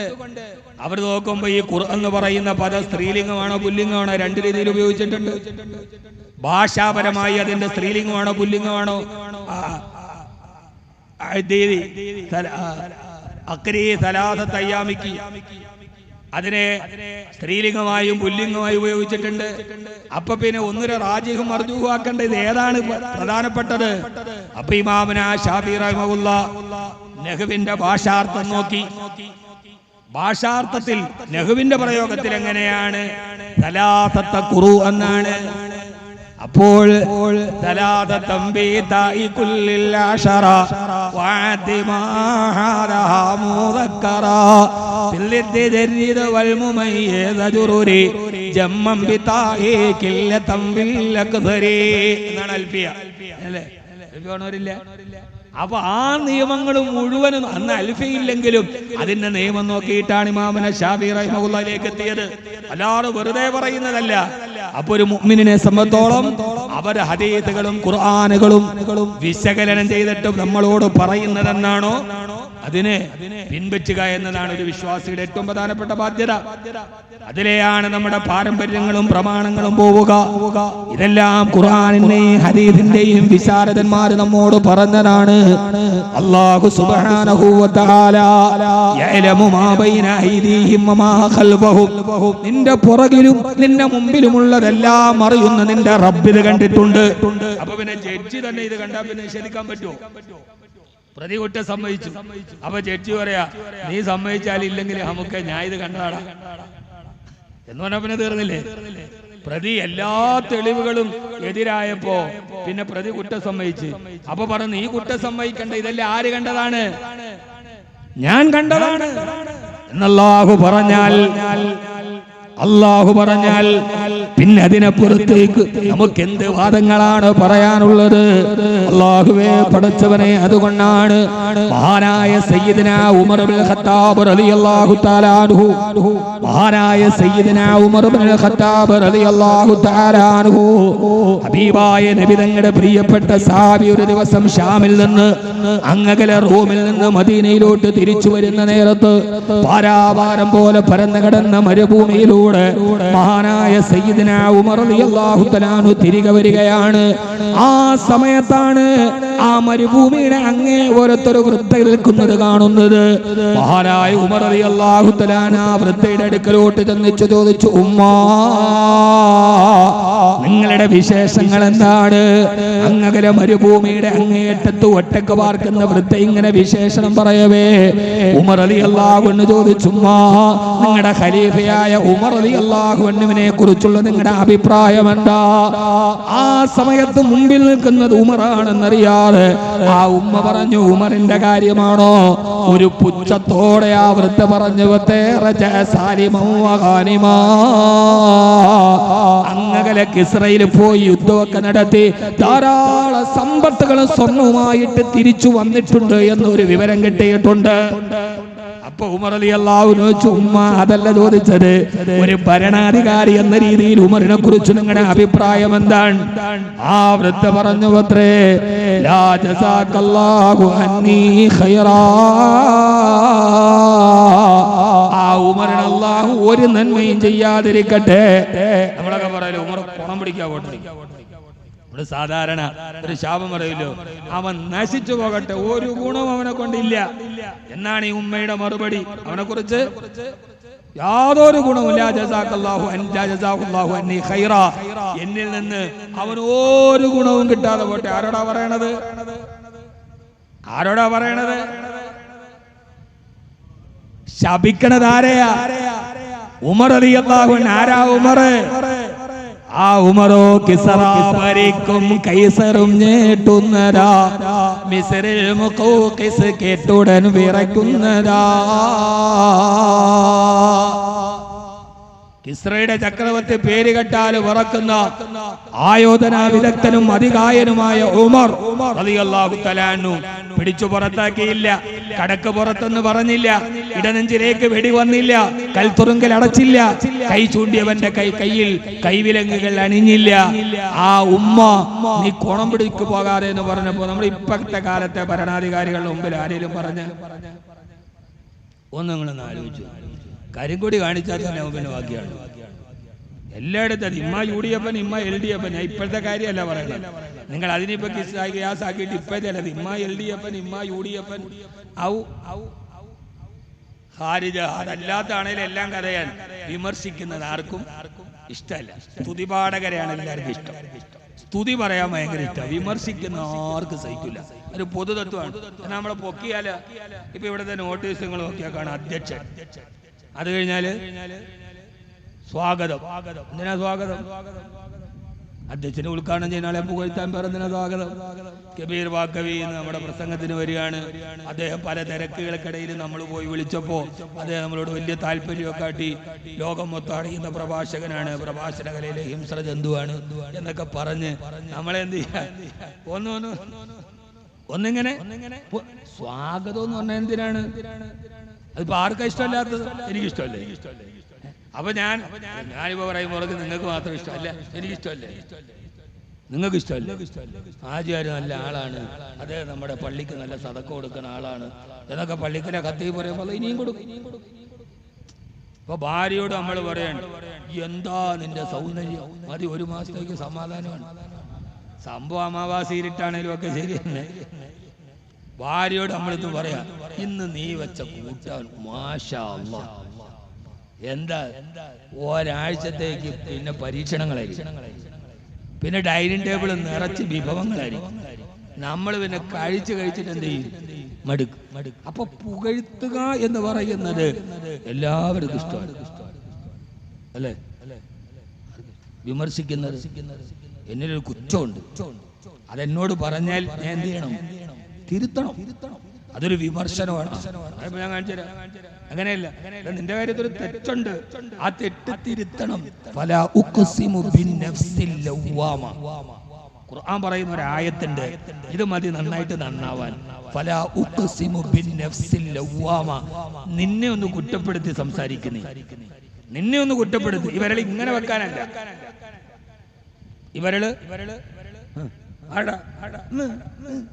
Speaker 1: അവർ നോക്കുമ്പോ ഈ ഖുർആൻ എന്ന് പറയുന്ന പദം സ്ത്രീലിംഗമാണോ പുല്ലിംഗമാണോ? 2 രീതിയിൽ ഉപയോഗിച്ചിട്ടുണ്ട്. ഭാഷാപരമായി അതിന്റെ സ്ത്രീലിംഗമാണോ പുല്ലിംഗമാണോ? അതിനെ സ്ത്രീലിംഗമായും പുല്ലിംഗമായും ഉപയോഗിച്ചിട്ടുണ്ട്. അപ്പൊ പിന്നെ ഒന്നിനെ റാജിഹും മർജൂഹും ആക്കേണ്ടത് ഏതാണ് പ്രധാനപ്പെട്ടത്? അപ്പൊ ഇമാമുന ഷാഫി റഹിമഹുല്ലാഹ് നഹ്വിന്റെ ഭാഷാർത്ഥം നോക്കി. ഭാഷാർത്ഥത്തിൽ നഹ്വിന്റെ പ്രയോഗത്തിൽ എങ്ങനെയാണ്? സലാസത ഖുറൂ എന്നാണ്. അപ്പോൾ സലാസതം ബി താഇ കുല്ലിൽ അശറ വഅദിമാഹാദാ മുദക്കറ ബിൽദിദരിദ വൽ മുമയ്യിദ ജുറുരി ജമ്മം ബി താഇ കില്ലതം ബിൽ അക്ദരി എന്നാണ് അൽഫിയ. അല്ലേ? അൽഫിയോണോരില്ല. അപ്പൊ ആ നിയമങ്ങൾ മുഴുവനും അന്ന് അൽഫയില്ലെങ്കിലും അതിന്റെ നിയമം നോക്കിയിട്ടാണ് ഇമാമുന ഷാഫി റഹിമഹുല്ലാഹിലേക്ക് എത്തിയത്. അല്ലാതെ വെറുതെ പറയുന്നതല്ല. അപ്പൊ ഒരു മുഅ്മിനിനെ സംബന്ധിച്ചോളം അവർ ഹദീസുകളും ഖുർആനുകളും വിശകലനം ചെയ്തിട്ട് നമ്മളോട് പറയുന്നതെന്നാണോ അതിനെ പിൻപറ്റുക എന്നതാണ് ഒരു വിശ്വാസിയുടെ ഏറ്റവും പ്രധാനപ്പെട്ട ബാധ്യത. അതിലെയാണ് നമ്മുടെ പാരമ്പര്യങ്ങളും പ്രമാണങ്ങളും പോവുക. ഇതെല്ലാം ഖുർആനിന്റെയും ഹദീസിന്റെയും വിശാരദന്മാര് നമ്മോട് പറഞ്ഞതാണ്. അല്ലാഹു സുബ്ഹാനഹു വ തആല യഅലമു മാ ബൈന അയ്ദീഹിം വമാ ഖൽഫഹും. നിന്റെ പുറകിലും നിന്റെ മുമ്പിലുമുള്ളതെല്ലാം അറിയുന്ന നിന്റെ റബ്ബ് ഇത് കണ്ടിട്ടുണ്ട്. അപ്പൊ പിന്നെ ജഡ്ജി തന്നെ ഇത് കണ്ടാൽ പിന്നെ നിഷേധിക്കാൻ പറ്റുമോ? പ്രതി കുറ്റം സമ്മതിച്ചു. അപ്പൊ ജഡ്ജി പറയാ, നീ സമ്മതിച്ചാൽ ഇല്ലെങ്കിൽ നമുക്ക് ഞാൻ ഇത് കണ്ടതാടാ എന്ന് പറഞ്ഞാൽ പിന്നെ തീർന്നില്ലേ? പ്രതി എല്ലാ തെളിവുകളും എതിരായപ്പോ പിന്നെ പ്രതി കുറ്റം സമ്മതിച്ച്. അപ്പൊ പറഞ്ഞു ഈ കുറ്റം സമ്മതിക്കണ്ട, ഇതെല്ലാം ആര് കണ്ടതാണ്? ഞാൻ കണ്ടതാണ് എന്നല്ലാഹു പറഞ്ഞാൽ പിന്നെ അതിനപ്പുറത്തേക്ക് നമുക്ക് എന്ത് വാദങ്ങളാണ് പറയാനുള്ളത്? അല്ലാഹുവേ പടച്ചവനെ, അതുകൊണ്ടാണ് മഹാനായ സയ്യിദനാ ഉമർ ഇബ്നുൽ ഖത്താബ് റളിയല്ലാഹു തആല അൻഹു ഹബീബായ നബി തങ്ങളുടെ പ്രിയപ്പെട്ട സഹാബി ഒരു ദിവസം ഷാമിൽ നിന്ന് അങ്ങകലെ റൂമിൽ നിന്ന് മദീനയിലോട്ട് തിരിച്ചു വരുന്ന നേരത്ത് പാരാവാരം പോലെ പരന്നു കിടന്ന മരുഭൂമിയിലൂടെ മഹാനായ സയ്യിദനാ ഉമർ റളിയല്ലാഹു തആല അൻഹു തിരികെ വരികയാണ്. ആ സമയത്താണ് ആ മരുഭൂമിയുടെ അങ്ങേ ഓരോരുത്തർ വൃദ്ധ നിൽക്കുന്നത് കാണുന്നത്. മഹാനായ ഉമർ റളിയല്ലാഹു തആല ആ വൃദ്ധയുടെ അടുക്കലോട്ട് ചെന്നിച്ചു ചോദിച്ചു, ഉമ്മാ നിങ്ങളുടെ വിശേഷങ്ങൾ എന്താണ്? അങ്ങകലെ മരുഭൂമിയുടെ അങ്ങേയറ്റത്ത് ഒറ്റക്ക് പാർക്കുന്ന വൃദ്ധ ഇങ്ങനെ വിശേഷണം പറയവേ ഉമർ റളിയല്ലാഹു അൻഹു ചോദിച്ചു, ഉമ്മാ നിങ്ങളുടെ ഖലീഫയായ ഉമർ റളിയല്ലാഹു അൻഹുവിനെ കുറിച്ചുള്ള നിങ്ങളുടെ അഭിപ്രായം എന്താ? ആ സമയത്ത് മുമ്പിൽ നിൽക്കുന്നത് ഉമറാണെന്നറിയാതെ ആ ഉമ്മ പറഞ്ഞു, ഉമറിന്റെ കാര്യമാണോ? ഒരു പുച്ഛത്തോടെ ആ വൃദ്ധ പറഞ്ഞു, അങ്ങകലെ കിസ്രയിൽ പോയി യുദ്ധമൊക്കെ നടത്തി ധാരാളം സമ്പത്തുകളും സ്വർണവുമായിട്ട് തിരിച്ചു വന്നിട്ടുണ്ട് എന്നൊരു വിവരം കിട്ടിയിട്ടുണ്ട്. അപ്പൊ ഉമർ റളിയല്ലാഹു അൻഹു ചോദിച്ചു, ഉമ്മ അതല്ല ചോദിച്ചത്, ഒരു ഭരണാധികാരി എന്ന രീതിയിൽ ഉമറിനെ കുറിച്ച് നിങ്ങളുടെ അഭിപ്രായം എന്താണ്? ആ വൃദ്ധ പറഞ്ഞു, അത്രേ ലാ ജസാക്കല്ലാഹു അന്നീ ഖൈറാ, ആ ഉമറിന് അല്ലാഹു ഒരു നന്മയും ചെയ്യാതിരിക്കട്ടെ. നമ്മളൊക്കെ പറയല്ലോ ഉമർ പണം പിടിക്കാൻ പോട്ടെ, ഇവിടെ സാധാരണ ഒരു ശാപം പറയല്ലോ, അവൻ നശിച്ചു പോകട്ടെ, ഒരു ഗുണവും അവനെ കൊണ്ടില്ല എന്നാണ് ഈ ഉമ്മയുടെ മറുപടി. അവനെ കുറിച്ച് യാതൊരു ഗുണവുമില്ല. എന്നിൽ നിന്ന് അവൻ ഒരു ഗുണവും കിട്ടാതെ പോട്ടെ. ആരോടാ പറയണത്? ശപിക്കണത് ആരെയാ? ഉമർ റളിയല്ലാഹു അൻഹു. ആരാ ഉമർ? ആ ഉമറോ കിസ്റ ഭരിക്കും കൈസറും ഞേട്ടുന്നതാ, മിസ്റിൽ മുഖൗഖിസ് കേട്ടുടൻ വിറയ്ക്കുന്നതാ. കിസ്രയുടെ ചക്രവർത്തി പേര് കേട്ടാൽ വിറക്കുന്ന ആയോധന വിദഗ്ധനും അതികായനുമായ ഉമർ റളിയല്ലാഹു തആല അൻഹു പിടിച്ചു പുറത്താക്കിയില്ല, കടക്ക് പുറത്തെന്ന് പറഞ്ഞില്ല, ഇടനെഞ്ചിലേക്ക് വെടി വന്നില്ല, കൽത്തുറുങ്കൽ അടച്ചില്ല, കൈ ചൂണ്ടിയവന്റെ കയ്യിൽ കൈവിലങ്ങുകൾ അണിഞ്ഞില്ല. ആ ഉമ്മ നീ കുണം പിടിക്ക് പോകാതെ എന്ന് പറഞ്ഞപ്പോ നമ്മൾ ഇപ്പോഴത്തെ കാലത്തെ ഭരണാധികാരികളുടെ മുമ്പിൽ ആരെങ്കിലും പറഞ്ഞ ഒന്ന് നിങ്ങളൊന്ന് ആലോചിച്ചു. കരിങ്കൊടി കാണിച്ചാൽ തന്നെ പിന്നെ ബാക്കിയാണ് എല്ലായിടത്തും. ഇമ്മ UDF, ഇമ്മ LDF. ഞാൻ ഇപ്പോഴത്തെ കാര്യമല്ല പറയുന്നത്, നിങ്ങൾ അതിനിപ്പോ ഗ്യാസാക്കിയിട്ട് ഇപ്പോഴത്തെ അല്ലത്. ഇമ്മ LDF, ഇമ്മ UDF, ഹാരിജ, അതല്ലാത്താണേലും എല്ലാം കഥയാണ്. വിമർശിക്കുന്നത് ആർക്കും ഇഷ്ടമല്ല. സ്തുതിപാഠകരെയാണ് എല്ലാവർക്കും ഇഷ്ടം. സ്തുതി പറയാൻ ഭയങ്കര ഇഷ്ടം, വിമർശിക്കുന്ന ആർക്കും സഹിക്കില്ല. ഒരു പൊതുതത്വമാണ്. നമ്മളെ പൊക്കിയാല് ഇപ്പൊ ഇവിടുത്തെ നോട്ടീസുകൾ നോക്കിയാൽ കാണാം, അധ്യക്ഷൻ, അത് കഴിഞ്ഞാല് സ്വാഗതം. എന്തിനാ സ്വാഗതം? അധ്യക്ഷനെ ഉദ്ഘാടനം ചെയ്യുന്ന ആളെ പുകഴ്ത്താൻ പറഞ്ഞതിനാ സ്വാഗതം. കബീർ വാക്കവി നമ്മുടെ പ്രസംഗത്തിന് വരികയാണ്. അദ്ദേഹം പല തിരക്കുകൾക്കിടയിൽ നമ്മൾ പോയി വിളിച്ചപ്പോ അദ്ദേഹം നമ്മളോട് വലിയ താല്പര്യമൊക്കെ കാട്ടി. ലോകം മൊത്തം അറിയുന്ന പ്രഭാഷകനാണ്, പ്രഭാഷണ കലയിലെ ഹിംസ്ര ജന്തുവാണ് എന്നൊക്കെ പറഞ്ഞ് നമ്മളെന്ത് ചെയ്യാ, ഒന്നിങ്ങനെ സ്വാഗതം എന്ന് പറഞ്ഞാൽ എന്തിനാണ്? അതിപ്പോ ആർക്കാ ഇഷ്ടമല്ലാത്തത്? എനിക്കിഷ്ടമല്ലേ? അപ്പൊ ഞാനിപ്പോ പറയുമ്പോൾ നിങ്ങൾക്ക് മാത്രം ഇഷ്ടമല്ല, എനിക്കിഷ്ടമല്ലേ? നിങ്ങൾക്ക് ഇഷ്ടമല്ല? ആചാര്യ നല്ല ആളാണ്, അദ്ദേഹം നമ്മുടെ പള്ളിക്ക് നല്ല സദക്ക കൊടുക്കുന്ന ആളാണ് എന്നൊക്കെ പള്ളിക്കിലെ ഖത്തീബ് പറയുമ്പോൾ ഇനിയും കൊടുക്കും. അപ്പൊ ഭാര്യയോട് നമ്മൾ പറയണം, എന്താ നിന്റെ സൗന്ദര്യം, മതി, ഒരു മാസത്തേക്ക് സമാധാനമാണ്. സംഭവം അമാവാസിയിലിട്ടാണേലും ഒക്കെ ശരി തന്നെ. ഭാര്യയോട് നമ്മളിത് പറയാ, ഇന്ന് നീ വെച്ച കൂട്ടാൻ മാഷാ അല്ലാഹ്, എന്താ ഒരാഴ്ചത്തേക്ക് പിന്നെ പരീക്ഷണങ്ങളായിരിക്കും, പിന്നെ ഡൈനിങ് ടേബിൾ നിറച്ച് വിഭവങ്ങളായിരിക്കും. നമ്മൾ പിന്നെ കഴിച്ചിട്ട് എന്ത് ചെയ്യും? മടുക്കും. അപ്പൊ പുകഴ്ത്തുക എന്ന് പറയുന്നത് എല്ലാവർക്കും ഇഷ്ടമാണ്, അല്ലേ? വിമർശിക്കുന്നത്? എന്നിലൊരു കുറ്റമുണ്ട്, അതെന്നോട് പറഞ്ഞാൽ ഞാൻ എന്ത് ചെയ്യണം? തിരുത്തണം. അതൊരു വിമർശനമാണ്. ഞാൻ കാണിച്ചു തരാം. അങ്ങനെയല്ല, നിന്റെ കാര്യത്തിൽ ഒരു തെറ്റുണ്ട്, ആ തെറ്റ് തിരുത്തണം. ഫലാ ഉഖ്സിമു ബിന്നഫ്സിൽ ലവ്വാമ. ഖുർആൻ പറയുന്ന ഒരു ആയത്തുണ്ട്, ഇത് മതി നന്നായിട്ട് നന്നാവാൻ. ഫലാ ഉഖ്സിമു ബിന്നഫ്സിൽ ലവ്വാമ. നിന്നെ ഒന്ന് കുറ്റപ്പെടുത്തി സംസാരിക്കുന്നേ, നിന്നെ ഒന്ന് കുറ്റപ്പെടുത്തി. ഇവരൾ ഇങ്ങനെ വെക്കാനല്ല, ഇവരള്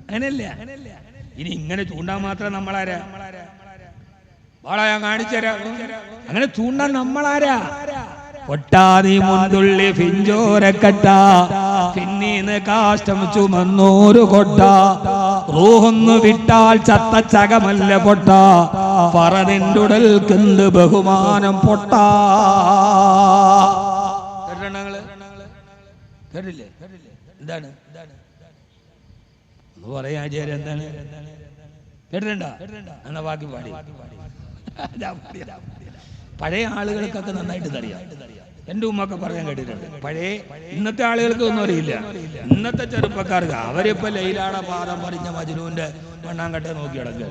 Speaker 1: അങ്ങനെയല്ല. ഇനി ഇങ്ങനെ ചൂണ്ടാൻ മാത്രം നമ്മളാരാ? വാളാ, ഞാൻ കാണിച്ചുതരാം. അങ്ങനെ ചൂണ്ടാൻ നമ്മളാരാ? പൊട്ടാതി മുന്തുള്ളി ഫിഞ്ചോരക്കട്ട, പിന്നീന്ന് കാഷ്ടം ചുമന്നൂരു കൊട്ട, റൂഹൊന്നു വിട്ടാൽ ചത്ത ചകമല്ല പൊട്ട, പറതിൻ്റുടൽക്കെന്ത് ബഹുമാനം പൊട്ട. കേട്ടില്ലേ? എന്താണ് ഒന്ന് പറയാ ചേരാ? എന്താണ് കേട്ടിട്ടുണ്ടോ? എന്നാ ബാക്കി പാടി. പഴയ ആളുകൾക്കൊക്കെ നന്നായിട്ട് അറിയാം. എൻ്റെ ഉമ്മൊക്കെ പറയാൻ കേട്ടിട്ടുണ്ട്. പഴയ ഇന്നത്തെ ആളുകൾക്ക് ഒന്നും അറിയില്ല. ഇന്നത്തെ ചെറുപ്പക്കാർക്ക് അവരിപ്പോ ലൈലാടെ പാദം പറിഞ്ഞ മജ്നൂന്റെ മണ്ണാങ്കട്ടെ നോക്കി കിടക്കുക.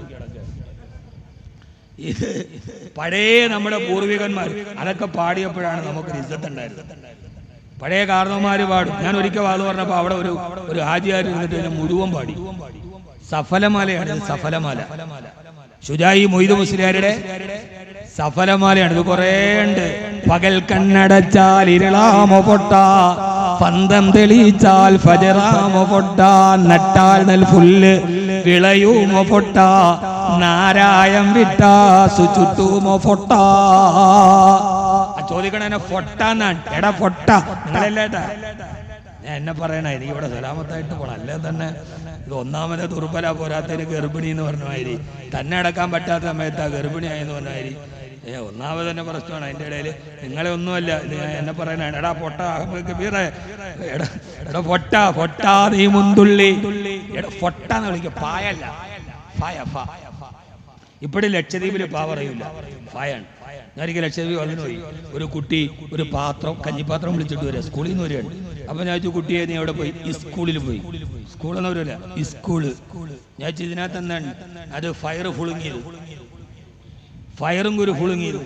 Speaker 1: ഇത് പഴയ നമ്മുടെ പൂർവികന്മാർ അതൊക്കെ പാടിയപ്പോഴാണ് നമുക്ക് ഇസ്സത്തുണ്ടായിരുന്നത്. പഴയ കാരണവന്മാര് പാടും. ഞാൻ ഒരിക്കൽ വാത് പറഞ്ഞപ്പോ അവിടെ ഒരു ഹാജിയാർ ഇരുന്നിട്ട് മുഴുവൻ പാടി. സഫലമാലയാണ്, സഫലമാല. ശുജായി മൊയ്ത് മുസ്ലിയാരുടെ സഫലമാലയാണ്. ഇത് കുറേ ഉണ്ട്. പകൽ കണ്ണടച്ചാൽ ഇരുളാമോ പൊട്ട, പന്തം തെളിച്ചാൽ ഫജറാമോ പൊട്ട, നട്ടാൽ നെൽഫുല്ല് വിളയുമോ പൊട്ട, നാരായം വിട്ടാ സുചുട്ടുമോ പൊട്ട. ചോദിക്കണ പൊട്ടാന്നാണ്. എടാ പൊട്ട നിങ്ങളല്ലേട്ടാ, ഞാൻ എന്നെ പറയണ എനിക്ക് ഇവിടെ സലാമത്തായിട്ട് പോണം. അല്ലേ തന്നെ ഇത് ഒന്നാമത്തെ തുറുപ്പല പോരാത്തതിന് ഗർഭിണി എന്ന് പറഞ്ഞമാതിരി, തന്നെ അടക്കാൻ പറ്റാത്ത സമയത്താ ഗർഭിണിയായെന്ന് പറഞ്ഞമാതിരി ഒന്നാമത് തന്നെ പ്രശ്നമാണ്. അതിൻ്റെ ഇടയിൽ നിങ്ങളെ ഒന്നുമല്ല എന്നെ പറയണ. എടാ പൊട്ട എടാ പൊട്ട പൊട്ടാ നീ മുന്തുള്ളി. എടാ പൊട്ടാന്ന് വിളിക്കുക, പായല്ല, ഫായ. ഇപ്പോഴും ലക്ഷദ്വീപിൽ പാ പറയൂല, ഫായാണ്. ഞാനൊരിക്കൽ ലക്ഷദ്വീപ് അതിന് പോയി. ഒരു കുട്ടി ഒരു പാത്രം, കഞ്ഞിപ്പാത്രം വിളിച്ചിട്ട് വരിക, സ്കൂളിൽ നിന്ന് വരികയാണ്. അപ്പൊ ഞാൻ ചോദിച്ചു, കുട്ടിയെ നീ എവിടെ പോയി? ഈ സ്കൂളിൽ പോയി. സ്കൂളെന്ന് പറയൂല, ഈ സ്കൂള്. ഞാൻ ചോദിച്ചു, ഇതിനകത്ത് എന്താണ്? അത് ഫയർ ഫുളുങ്ങിയത്, ഫയറും കുരു ഫുളുങ്ങിയത്.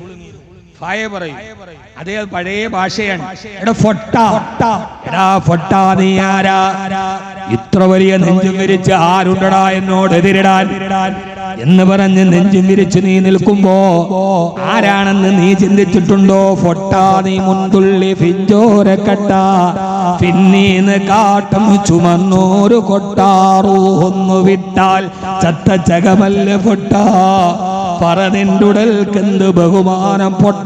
Speaker 1: ഫായ പറയും, അതേ പഴയ ഭാഷയാണ്. എടാ ഫൊട്ട, എടാ ഫൊട്ട നീ ആരാ? ഇത്ര വലിയ നെഞ്ചും വിരിച്ച് ആരുണ്ടടാ എന്നോട് എതിരിടാൻ എന്ന് പറഞ്ഞ് നെഞ്ചും വിരിച്ച് നീ നിൽക്കുമ്പോ ആരാണെന്ന് നീ ചിന്തിച്ചിട്ടുണ്ടോ? ഫൊട്ടാ നീ മുന്തുള്ളി ഫിഞ്ചോരക്കട്ട, പിന്നീന്ന് കാട്ടം ചുമന്നൂരു കൊട്ടാറൂഹൊന്നു വിട്ടാൽ ചത്ത ചകമല്ല പൊട്ട, പറതിൻ്റുടൽക്കെന്ത് ബഹുമാനം പൊട്ട.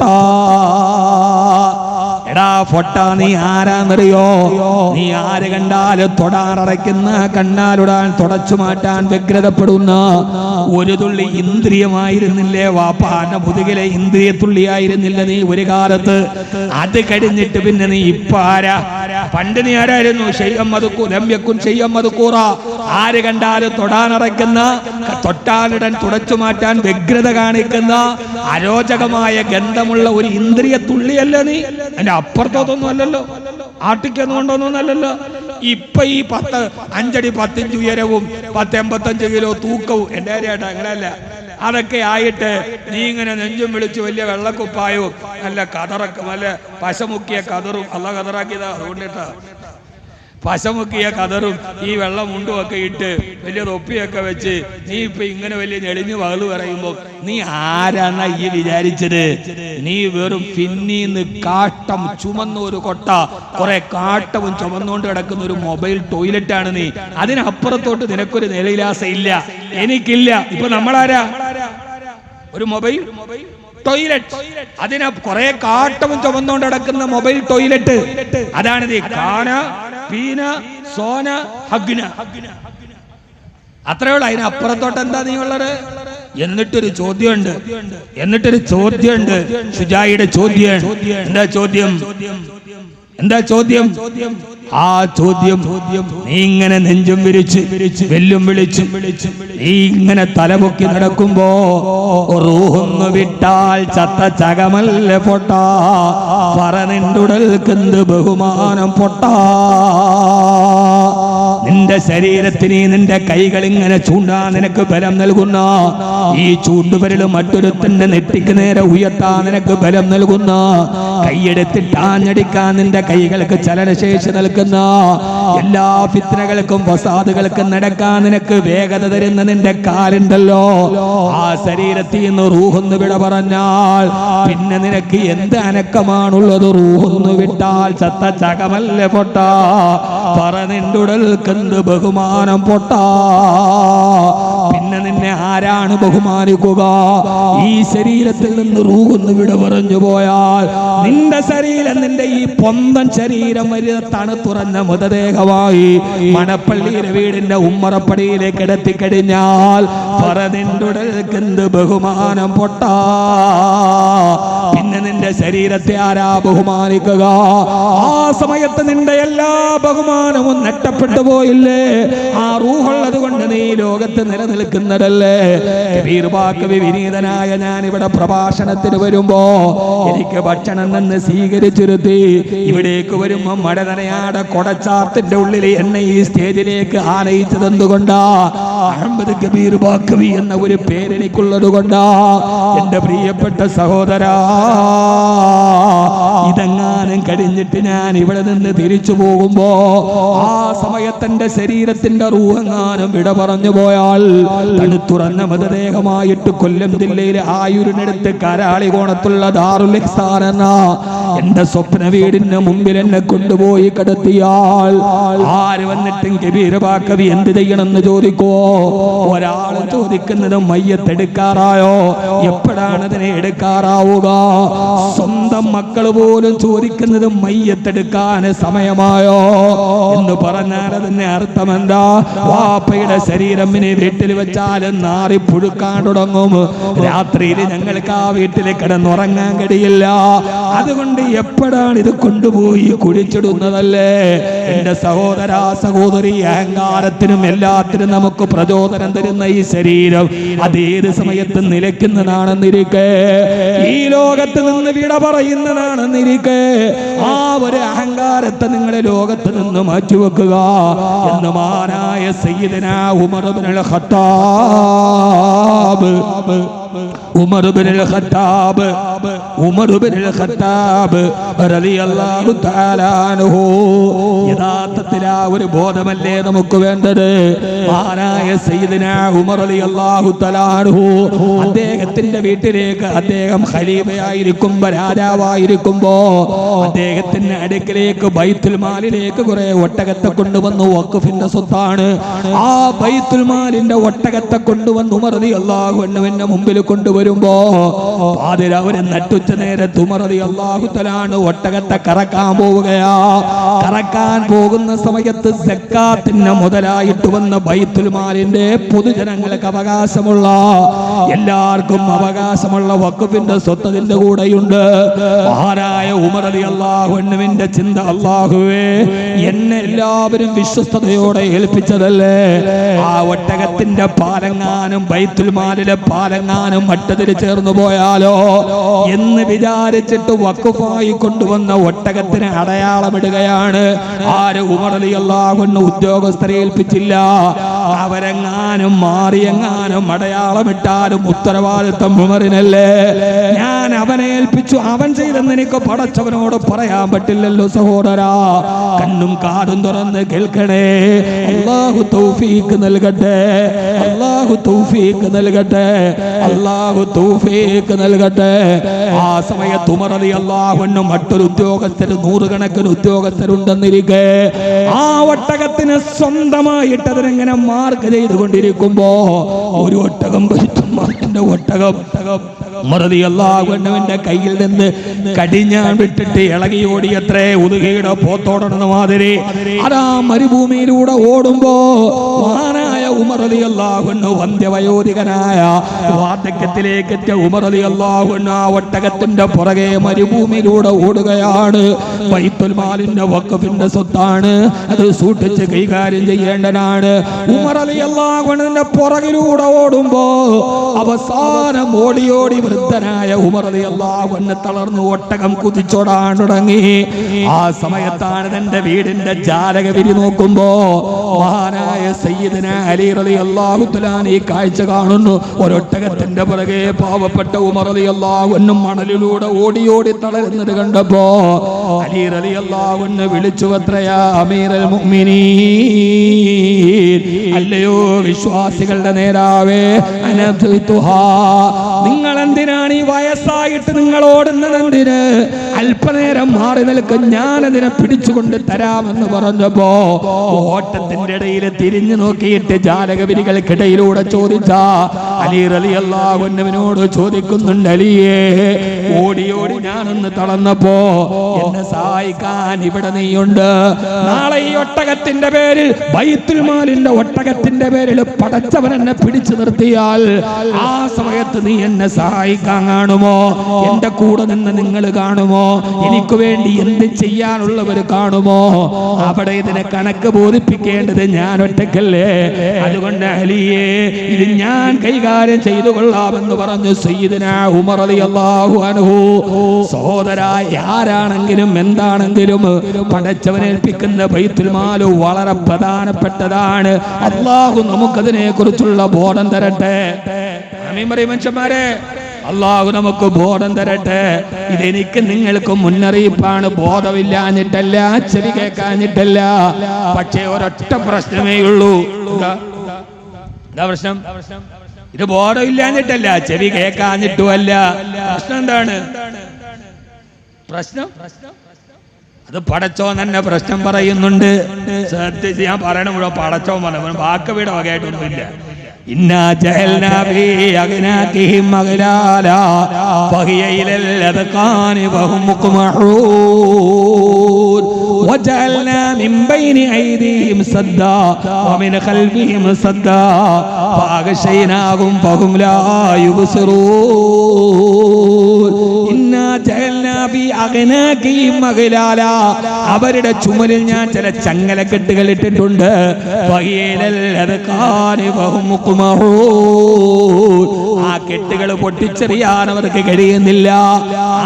Speaker 1: എടാ പൊട്ട നീ ആരാന്നറിയോ? നീ ആര് കണ്ടാലും തൊടാറയ്ക്കുന്ന, കണ്ണാലുടാൻ തുടച്ചു മാറ്റാൻ വ്യഗ്രതപ്പെടുന്ന ഒരു തുള്ളി ഇന്ദ്രിയമായിരുന്നില്ലേ വാപ്പാന്റെ മുതുകിലെ ഇന്ദ്രിയത്തുള്ളിയായിരുന്നില്ല നീ ഒരു കാലത്ത്? അത് കഴിഞ്ഞിട്ട് പിന്നെ നീ ഇപ്പൊ ആരാ? പണ്ട് നീ ആരായിരുന്നു? ആര് കണ്ടാലും തൊടാനറയ്ക്കുന്ന, തൊട്ടാലിടൻ തുടച്ചു മാറ്റാൻ വ്യഗ്രത കാണിക്കുന്ന അരോചകമായ ഗന്ധമുള്ള ഒരു ഇന്ദ്രിയത്തുള്ളിയല്ല നീ. എന്റെ അപ്പുറത്തൊന്നും അല്ലല്ലോ, ആട്ടിക്കൊന്നും കൊണ്ടൊന്നല്ലല്ലോ. ഇപ്പൊ ഈ 5 അടി 10 ഇഞ്ച് ഉയരവും 10-85 കിലോ തൂക്കവും എന്റെ കാര്യമായിട്ടാ, അങ്ങനെയല്ല. അതൊക്കെ ആയിട്ട് നീ ഇങ്ങനെ നെഞ്ചും വിളിച്ച് വലിയ വെള്ളക്കുപ്പായവും നല്ല കതറക്കും, നല്ല പശമുക്കിയ കതറും, അല്ല കതറാക്കിയതാ അതുകൊണ്ടിട്ടാ, പശമുക്കിയ കതറും ഈ വെള്ളം മുണ്ടുമൊക്കെ ഇട്ട് വലിയ തൊപ്പിയൊക്കെ വെച്ച് നീ ഇപ്പൊ ഇങ്ങനെ വലിയ ഞെളിഞ്ഞു പകല് പറയുമ്പോ നീ ആരാന്നാ ഈ വിചാരിച്ചത്? നീ വെറും പിന്നീന്ന് കാട്ടം ചുമന്ന ഒരു കൊട്ട, കുറെ കാട്ടവും ചുമന്നുകൊണ്ട് കിടക്കുന്ന ഒരു മൊബൈൽ ടോയ്ലറ്റാണ് നീ. അതിനപ്പുറത്തോട്ട് നിനക്കൊരു നിലവിലാസ ഇല്ല, എനിക്കില്ല. ഇപ്പൊ നമ്മളാരാ? ഒരു മൊബൈൽ ടോയ്ലറ്റ്. അതിന് കുറെ കാട്ടവും ചുമന്നുകൊണ്ട് കിടക്കുന്ന മൊബൈൽ ടോയ്ലറ്റ്. അതാണിത്. കാന പീന സോന ഹഗ്ന, അത്രേ ഉള്ളൂ. അതിനപ്പുറത്തോട്ട് എന്താ നീ ഉള്ളത്? എന്നിട്ടൊരു ചോദ്യമുണ്ട്. ഷുജായിയുടെ ചോദ്യം. എന്താ ചോദ്യം? ആ ചോദ്യം നീ ഇങ്ങനെ നെഞ്ചും വിരിച്ച് വെല്ലും വിളിച്ചു നീ ഇങ്ങനെ തലപൊക്കി നടക്കുമ്പോ റൂഹൊന്നു വിട്ടാൽ ചത്ത ചകമല്ല പൊട്ടാ പറനിണ്ടുടൽക്കെന്ത് ബഹുമാനം പൊട്ടാ. നിന്റെ ശരീരത്തിന് നിന്റെ കൈകൾ ഇങ്ങനെ ചൂണ്ടാ നിനക്ക് ബലം നൽകുന്ന ഈ ചൂണ്ടുവരൽ മറ്റൊരുത്തന്റെ നെറ്റിക്ക് നേരെ ഉയർത്താ നിനക്ക് ബലം നൽകുന്ന കൈയെടുത്തിട്ടാഞ്ഞടിക്കാൻ നിന്റെ കൈകൾക്ക് ചലനശേഷി നൽകുന്ന എല്ലാ ഫിത്നകൾക്കും ഫസാദുകൾക്കും നടക്കാൻ നിനക്ക് വേഗത തരുന്ന നിന്റെ കാലുണ്ടല്ലോ, ആ ശരീരത്തിൽ നിന്ന് റൂഹൊന്ന് വിട പറഞ്ഞാൽ പിന്നെ നിനക്ക് എന്ത് അനക്കമാണുള്ളത്? റൂഹൊന്ന് വിട്ടാൽ ചത്ത ചകമല്ല പൊട്ടാ പറനിണ്ടുടൽക്കെന്ത് ബഹുമാനം പൊട്ടാ. പിന്നെ നിന്നെ ആരാണ് ബഹുമാനിക്കുക? ഈ ശരീരത്തിൽ നിന്ന് റൂഹൊന്ന് വിട പറഞ്ഞു പോയാൽ നിന്റെ ശരീരം, നിന്റെ ഈ പൊന്തൻ ശരീരം വലിയ തണുത്തുറഞ്ഞ മൃതദേഹമായി മണപ്പള്ളിയിലെ വീടിന്റെ ഉമ്മറപ്പടിയിലേക്ക് എത്തിക്കഴിഞ്ഞാൽ പറനിണ്ടുടൽക്കെന്ത് ബഹുമാനം പൊട്ടാ. പിന്നെ നിന്റെ ശരീരത്തെ ആരാ ബഹുമാനിക്കുക? ആ സമയത്ത് നിന്റെ എല്ലാ ബഹുമാനവും നഷ്ടപ്പെട്ടു പോയില്ലേ? ആ റൂഹുള്ളത് കൊണ്ട് നീ ലോകത്ത് നിലനിൽക്കുന്നതല്ലേ? കബീർബാക്കവി വിനീതനായ ഞാൻ ഇവിടെ പ്രഭാഷണത്തിന് വരുമ്പോ എനിക്ക് ഭക്ഷണം നിന്ന് സ്വീകരിച്ചിരുത്തി ഇവിടേക്ക് വരുമ്പോ മഴ നനയാടെ കൊടച്ചാത്തിന്റെ ഉള്ളിൽ എന്നെ ഈ സ്റ്റേജിലേക്ക് ആനയിച്ചത് എന്തുകൊണ്ടാ? അഹമ്മദ് കബീർബാക്കവി എന്ന ഒരു പേരെനിക്കുള്ളത് കൊണ്ടാ. എന്റെ പ്രിയപ്പെട്ട സഹോദരാ, ഇതെങ്ങാനും കഴിഞ്ഞിട്ട് ഞാൻ ഇവിടെ നിന്ന് തിരിച്ചു പോകുമ്പോ ആ സമയത്ത് എന്റെ ശരീരത്തിന്റെ റൂഹെങ്ങാനും വിട പറഞ്ഞു പോയാൽ തണുത്തുറന്ന മൃതദേഹമായിട്ട് കൊല്ലം ജില്ലയിലെ ആയൂരിനടുത്ത് കരാളി കോണത്തുള്ള ദാറുൽ ഇഹ്സാൻ എന്ന എന്റെ സ്വപ്ന വീടിന്റെ മുമ്പിൽ എന്നെ കൊണ്ടുപോയി കിടത്തിയാൽ ആര് വന്നിട്ടും കബീർബാക്കവി എന്ത് ചെയ്യണമെന്ന് ചോദിക്കോ? ഒരാൾ ചോദിക്കുന്നത് മയ്യത്തെടുക്കാറായോ, എപ്പോഴാണ് അതിനെ എടുക്കാറാവുക? സ്വന്തം മക്കൾ പോലും ചോദിക്കുന്നത് മയ്യത്തെടുക്കാൻ സമയമായോ എന്ന് പറഞ്ഞാൽ അതിന്റെ അർത്ഥം എന്താ? വാപ്പയുടെ ശരീരം ഇനി വീട്ടിൽ വെച്ചാൽ നാറി പുഴുക്കാൻ തുടങ്ങും. രാത്രിയിൽ ഞങ്ങൾക്ക് ആ വീട്ടിൽ കിടന്നുറങ്ങാൻ കഴിയില്ല. അതുകൊണ്ട് എപ്പോഴാണ് ഇത് കൊണ്ടുപോയി കുഴിച്ചിടുന്നതല്ലേ? എന്റെ സഹോദരാ സഹോദരി, അഹങ്കാരത്തിനും എല്ലാത്തിനും നമുക്ക് പ്രചോദനം തരുന്ന ഈ ശരീരം അതേത് സമയത്തും നിലയ്ക്കുന്നതാണെന്നിരിക്കെ, ഈ ലോകത്ത് നിന്ന് വിട പറയുന്നതാണെന്നിരിക്കെ, ആ ഒരു അഹങ്കാരത്തെ നിങ്ങളുടെ ലോകത്ത് നിന്ന് മാറ്റിവെക്കുക എന്ന് മഹാനായ സയ്യിദനാ ഉമർ ഇബ്നുൽ ഖത്താബ് റളിയല്ലാഹു തആല അൻഹു. യഥാർത്ഥത്തിൽ ആ ഒരു ബോധമല്ലേ നമുക്ക് വേണ്ടത്? മഹാനായ സയ്യിദനാ ഉമർ റളിയല്ലാഹു തആല അൻഹു അദ്ദേഹത്തിന്റെ വീട്ടിലേക്ക്, അദ്ദേഹം ഖലീഫയായിരിക്കുമ്പോ, രാജാവായിരിക്കുമ്പോ അദ്ദേഹത്തിന്റെ അടുക്കലേക്ക് ബൈത്തുൽ മാലിലേക്ക് കുറെ ഒട്ടകത്തെ കൊണ്ടുവന്നു. വഖഫിന്റെ സ്വത്താണ്. ആ ബൈത്തുൽ മാലിന്റെ ഒട്ടകത്തെ കൊണ്ടുവന്ന് ഉമർ റളിയല്ലാഹു അൻഹുവിന്റെ മുമ്പിൽ കൊണ്ടുവരുമ്പോ പാതിരാവിലെ നട്ടുച്ച നേരത്ത് ഉമർ റളിയല്ലാഹു തആല ഒട്ടകത്തെ കറക്കാൻ പോവുകയാ. കറക്കാൻ പോകുന്ന സമയത്ത് സക്കാത്തിന്റെ മുതലായിട്ട് വന്ന ബൈത്തുൽ മാലിന്റെ പൊതുജനങ്ങൾക്ക് അവകാശമുള്ള, എല്ലാവർക്കും അവകാശമുള്ള വഖഫിന്റെ സ്വത്ത് അതിന്റെ കൂടെയുണ്ട്. മഹാനായ ഉമർ റളിയല്ലാഹു അൻഹുവിന്റെ ചിന്ത, അല്ലാഹുവേ, എന്നെ എല്ലാവരും വിശ്വസ്തയോടെ ഏൽപ്പിച്ചതല്ലേ, ആ ഒട്ടകത്തിന്റെ പാലങ്ങാനും ബൈത്തുൽ മാലിലെ പാലങ്ങാനും മറ്റതിൽ ചേർന്നു പോയാലോ എന്ന് വിചാരിച്ചിട്ട് വഖഫായി കൊണ്ടുവന്ന ഒട്ടകത്തിന് അടയാളമിടുകയാണ്. ആര്? ഉമർ റളിയല്ലാഹു അൻഹു ഉദ്യോഗസ്ഥരെ ഏൽപ്പിച്ചില്ല. അവരെങ്ങാനും മാറിയെങ്ങാനും അടയാളമിട്ടാലും ഉത്തരവാദിത്വം ഉമറിനല്ലേ. ഞാൻ അവനെ ഏൽപ്പിച്ചു, അവൻ ചെയ്തെന്ന് എനിക്ക് പടച്ചവനോട് പറയാൻ പറ്റില്ലല്ലോ സഹോദരാ. കണ്ണും കാതും തുറന്ന് കേൾക്കണേ. അല്ലാഹു തൗഫീഖ് നൽകട്ടെ, അല്ലാഹു തൗഫീഖ് നൽകട്ടെ, അല്ലാഹു തൗഫീഖ് നൽകട്ടെ. ആ സമയത്ത് ഉമർ റളിയല്ലാഹു അൻഹു മറ്റൊരു ഉദ്യോഗസ്ഥർ, നൂറുകണക്കിന് ഉദ്യോഗസ്ഥരുണ്ടെന്നിരിക്കെ, ആ ഒട്ടകത്തിന് സ്വന്തമായിട്ട് അതിനെങ്ങനെ മാർക്ക് ചെയ്തുകൊണ്ടിരിക്കുമ്പോ ഒരു ഒട്ടകം, ഒട്ടകം ഉമർ റളിയല്ലാഹു അൻഹുവിന്റെ കയ്യിൽ നിന്ന് കടിഞ്ഞാൻ വിട്ടിട്ട് ഇളകി ഓടിയത്രേ. ഉദുഹയുടെ പോത്തോടുന്ന മാതിരി അതാ മരുഭൂമിയിലൂടെ ഓടുമ്പോ മഹാനായ ഉമർ റളിയല്ലാഹു അൻഹു വന്ധ്യവയോധികനായ വാർദ്ധക്യത്തിലേക്ക് എത്തിയ ഉമർ റളിയല്ലാഹു അൻഹു ആ ഒട്ടകത്തിന്റെ പുറകെ മരുഭൂമിയിലൂടെ ഓടുകയാണ്. ബൈത്തുൽ മാലിന്റെ വഖഫിന്റെ സ്വത്താണ്, അത് സൂക്ഷിച്ച് കൈകാര്യം ചെയ്യേണ്ടതാണ്. ഉമർ റളിയല്ലാഹു അൻഹുവിന്റെ പുറകിലൂടെ ഓടുമ്പോ അവസാനം ഓടി വൃദ്ധനായ ഉമർ റളിയല്ലാഹു അൻഹു തളർന്നു ഒട്ടകം കുതിച്ചോടാൻ തുടങ്ങി. ആ സമയത്താണ് തന്റെ വീടിന്റെ ജാലകവിരി നോക്കുമ്പോ മഹാനായ സയ്യിദുനാ അലി റളിയല്ലാഹു തആല ഈ കാഴ്ച കാണുന്നു. ഒരൊട്ടകത്തിന്റെ പുറകെ പാവപ്പെട്ട ഉമർ റളിയല്ലാഹു അൻഹു മണലിലൂടെ ഓടി തളരുന്നത് കണ്ടപ്പോ അലി റളിയല്ലാഹു അൻഹു വിളിച്ചു, അത്രയാ അമീറുൽ മുഅ്മിനീൻ, അല്ലയോ വിശ്വാസികളുടെ നേതാവേ, നിങ്ങൾ എന്തിനാണ് ഈ വയസ്സായിട്ട് നിങ്ങൾ ഓടുന്നതെന്തിന്? അല്പനേരം മാറി നിൽക്കും, ഞാനതിനെ പിടിച്ചുകൊണ്ട് തരാമെന്ന് പറഞ്ഞപ്പോ ഓട്ടത്തിന്റെ ഇടയിൽ തിരിഞ്ഞു നോക്കിയിട്ട് ജാലകവിരികൾക്കിടയിലൂടെ ചോദിച്ച അലി റളിയല്ലാഹു അൻഹുവിനോട് ചോദിക്കുന്നുണ്ട്, അലിയേ, ഓടി ഞാനൊന്ന് തളർന്നപ്പോ എന്നെ സഹായിക്കാൻ ഇവിടെ നീയുണ്ട്. നാളെ ഈ ഒട്ടകത്തിന്റെ പേരിൽ, ബൈത്തുൽ മാലിന്റെ ഒട്ടകത്തിന്റെ പേരിൽ പടച്ചവൻ എന്നെ പിടിച്ചു നിർത്തിയാൽ ആ സമയത്ത് നീ എന്നെ സഹായിക്കാൻ കാണുമോ? എന്റെ കൂടെ നിന്ന് നിങ്ങൾ കാണുമോ? എനിക്ക് വേണ്ടി എന്ത് ചെയ്യാനുള്ളവർ കാണുമോ? അവിടെ ഇതിനെ കണക്ക് ബോധിപ്പിക്കേണ്ടത് ഞാൻ ഒറ്റക്കല്ലേ. അതുകൊണ്ട് അലിയേ, ഇത് ഞാൻ കൈകാര്യം ചെയ്തു കൊള്ളാമെന്ന് പറഞ്ഞു സയ്യിദുനാ ഉമർ റളിയല്ലാഹു അൻഹു. സഹോദരായ, ആരാണെങ്കിലും എന്താണെങ്കിലും പടച്ചവനേൽപ്പിക്കുന്ന ബൈത്തുൽ മാൽ വളരെ പ്രധാനപ്പെട്ടതാണ്. അല്ലാഹു നമുക്കതിനെ കുറിച്ചുള്ള ബോധം തരട്ടെ. ആമീൻ പറയ് മനുഷ്യന്മാരെ. അല്ലാഹു നമുക്ക് ബോധം തരട്ടെ. ഇതെനിക്ക് നിങ്ങൾക്ക് മുന്നറിയിപ്പാണ്. ബോധമില്ലാഞ്ഞിട്ടല്ല, ചെവി കേൾക്കാഞ്ഞിട്ടല്ല. പക്ഷേ ഒരൊറ്റ പ്രശ്നമേ ഉള്ളൂ. എന്താ പ്രശ്നം? ഇത് ബോധമില്ലാഞ്ഞിട്ടല്ല, ചെവി കേൾക്കാഞ്ഞിട്ടുമല്ല. പ്രശ്നം എന്താണ്? പ്രശ്നം അത് പടച്ചോൻ തന്നെ പ്രശ്നം പറയുന്നുണ്ട്. ശ്രദ്ധിച്ച് ഞാൻ പറയണ മുഴുവൻ പടച്ചോൻ പറഞ്ഞു, വാക്കവിടെ വകയായിട്ടൊന്നുമില്ല. ഇന്നാ ജഅൽനാ ഫീ അഗ്നാകിഹിം അഗ്ലാലാ ഫഹിയ ഇലൽ അദ്ഖാനി വഹും മുഖ്മഹൂൻ വജഅൽനാ മിൻ ബൈനി ഐദിഹിം സദ്ദാ വമിൻ ഖൽഫിഹിം സദ്ദാ ഫഅഗ്ശൈനാഹും ഫഹും ലാ യുബ്സിറൂൻ. ഇന്നാ ജഅൽനാ ഫീ അഗ്നാകിഹിം അഗ്ലാലാ, അവരുടെ ചുമലിൽ ഞാൻ ചില ചങ്ങലക്കെട്ടുകൾ ഇട്ടിട്ടുണ്ട്. ഫഹിയ ഇലൽ അദ്ഖാനി വഹും മുഖ്മഹൂൻ, ആ കെട്ടുകൾ പൊട്ടിച്ചെറിയാൻ അവർക്ക് കഴിയുന്നില്ല.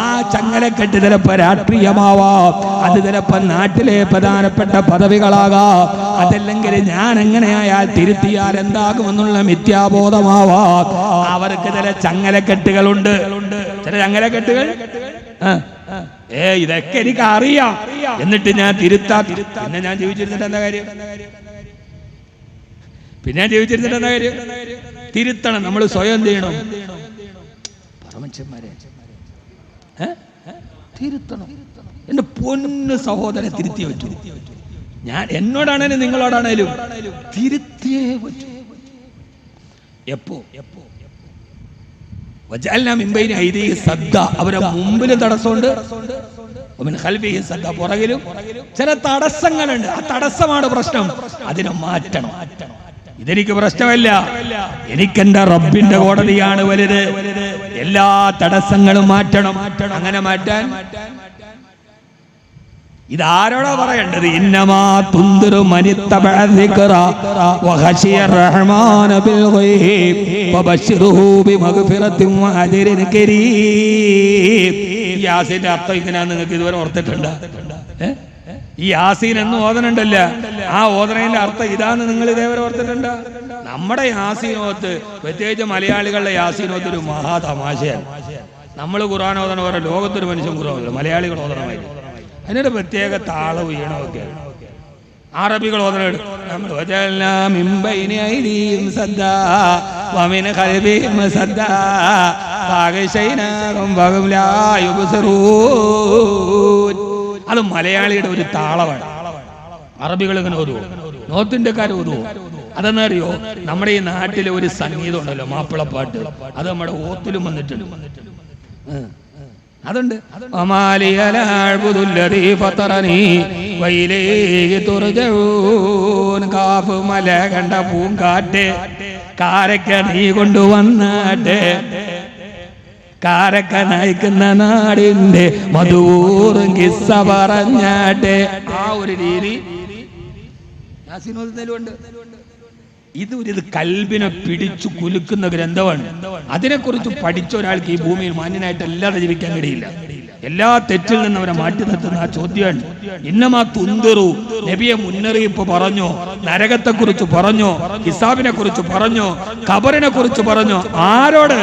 Speaker 1: ആ ചങ്ങലക്കെട്ട് ചിലപ്പോ രാഷ്ട്രീയമാവാം, അത് ചിലപ്പോ നാട്ടിലെ പ്രധാനപ്പെട്ട പദവികളാകാം, അതല്ലെങ്കിൽ ഞാൻ എങ്ങനെയായാൽ തിരുത്തിയാൽ എന്താകുമെന്നുള്ള മിഥ്യാബോധമാവാം. അവർക്ക് ചില ചങ്ങലക്കെട്ടുകളുണ്ട്, ചില ചങ്ങലക്കെട്ടുകൾ. ഇതൊക്കെ എനിക്ക് അറിയാം, എന്നിട്ട് ഞാൻ തിരുത്താ. പിന്നെ ഞാൻ ജീവിച്ചിരുന്നിട്ട് എന്താ കാര്യം? പിന്നെ ജീവിച്ചിരുന്നിട്ട് എന്താ കാര്യം? തിരുത്തണം. നമ്മൾ സ്വയം ചെയ്യണം. മനുഷ്യന്മാരെ തിരുത്തണം. എന്റെ പൊന്ന് സഹോദരൻ, തിരുത്തിയേ പറ്റൂ. ഞാൻ എന്നോടാണേലും നിങ്ങളോടാണേലും തിരുത്തിയേ പറ്റൂ. എപ്പോ? അവരെ മുമ്പിലും തടസ്സമുണ്ട്, പുറകിലും ചില തടസ്സങ്ങളുണ്ട്. ആ തടസ്സമാണ് പ്രശ്നം. അതിനെ മാറ്റണം. ഇതെനിക്ക് പ്രശ്നമല്ല, എനിക്കെന്റെ റബ്ബിന്റെ കോടതിയാണ് വലുത്. എല്ലാ തടസ്സങ്ങളും മാറ്റണം. അങ്ങനെ മാറ്റാൻ ഇതാരോടാ പറയേണ്ടത്? ഇന്നമാ തുന്ദിറു മനിത്തബഅ ദിക്റ വഖശിയ റഹ്മാന ബിൽ ഗൈബ് ഫബശ്ശിറുഹു ബിമഗ്ഫിറത്തിൻ വഅജ്രിൻ കരീം. യാസീന്റെ അർത്ഥം ഇങ്ങനെയാണെന്ന് നിങ്ങൾക്ക് ഇതുവരെ ഓർത്തിട്ടുണ്ടോ? ഈ യാസീൻ എന്ന് ഓതനുണ്ടല്ല, ആ ഓതനയുടെ അർത്ഥം ഇതാന്ന് നിങ്ങൾ ഇതേവരെ ഓർത്തിട്ടുണ്ടോ? നമ്മുടെ യാസീനോത്ത്, പ്രത്യേകിച്ച് മലയാളികളുടെ യാസീനോത്ത് ഒരു മഹാ തമാശയാണ്. നമ്മൾ ഖുർആൻ ഓതണ പോലെ ലോകത്തൊരു മനുഷ്യൻ ഖുർആൻ ഓതണം, മലയാളികൾ ഓതണമായിരുന്നു. അതിനൊരു പ്രത്യേക താളവും ഈണമൊക്കെ. അറബികൾ ഓതണം. അത് മലയാളിയുടെ ഒരു താളമാണ്. അറബികൾ ഇങ്ങനെ ഓതുവോ, നോർത്തിന്ത്യക്കാർ ഓതുവോ? അതെന്നറിയോ? നമ്മുടെ ഈ നാട്ടിലെ ഒരു സംഗീതം ഉണ്ടല്ലോ, മാപ്പിളപ്പാട്ട്, അത് നമ്മുടെ ഓത്തിലും വന്നിട്ടുണ്ട്. അതുണ്ട്. കാഫ് മല കണ്ട പൂങ്കാറ്റ് കാരക്ക നീ കൊണ്ടുവന്നാട്ടെ, കാരക്ക നയിക്കുന്ന നാടിന്റെ മധുവൂറും കിസ്സ പറഞ്ഞാട്ടെ. ആ ഒരു രീതി യാസീനോദിലുണ്ട്. ഇത് കൽബിനെ പിടിച്ചു കുലുക്കുന്ന ഗ്രന്ഥമാണ്. അതിനെക്കുറിച്ച് പഠിച്ച ഒരാൾക്ക് ഈ ഭൂമിയിൽ മാന്യനായിട്ട് അല്ലാതെ ജീവിക്കാൻ കഴിയില്ല. എല്ലാ തെറ്റിൽ നിന്ന് അവരെ മാറ്റി നിർത്തുന്ന ആ ചോദ്യമാണ്. ഇന്നമാ തുന്തിറു, നബിയെ മുന്നറിയിപ്പ് പറഞ്ഞു, നരകത്തെ കുറിച്ച് പറഞ്ഞു, ഹിസാബിനെ കുറിച്ച് പറഞ്ഞു, ഖബറിനെ കുറിച്ച് പറഞ്ഞു. ആരോട്?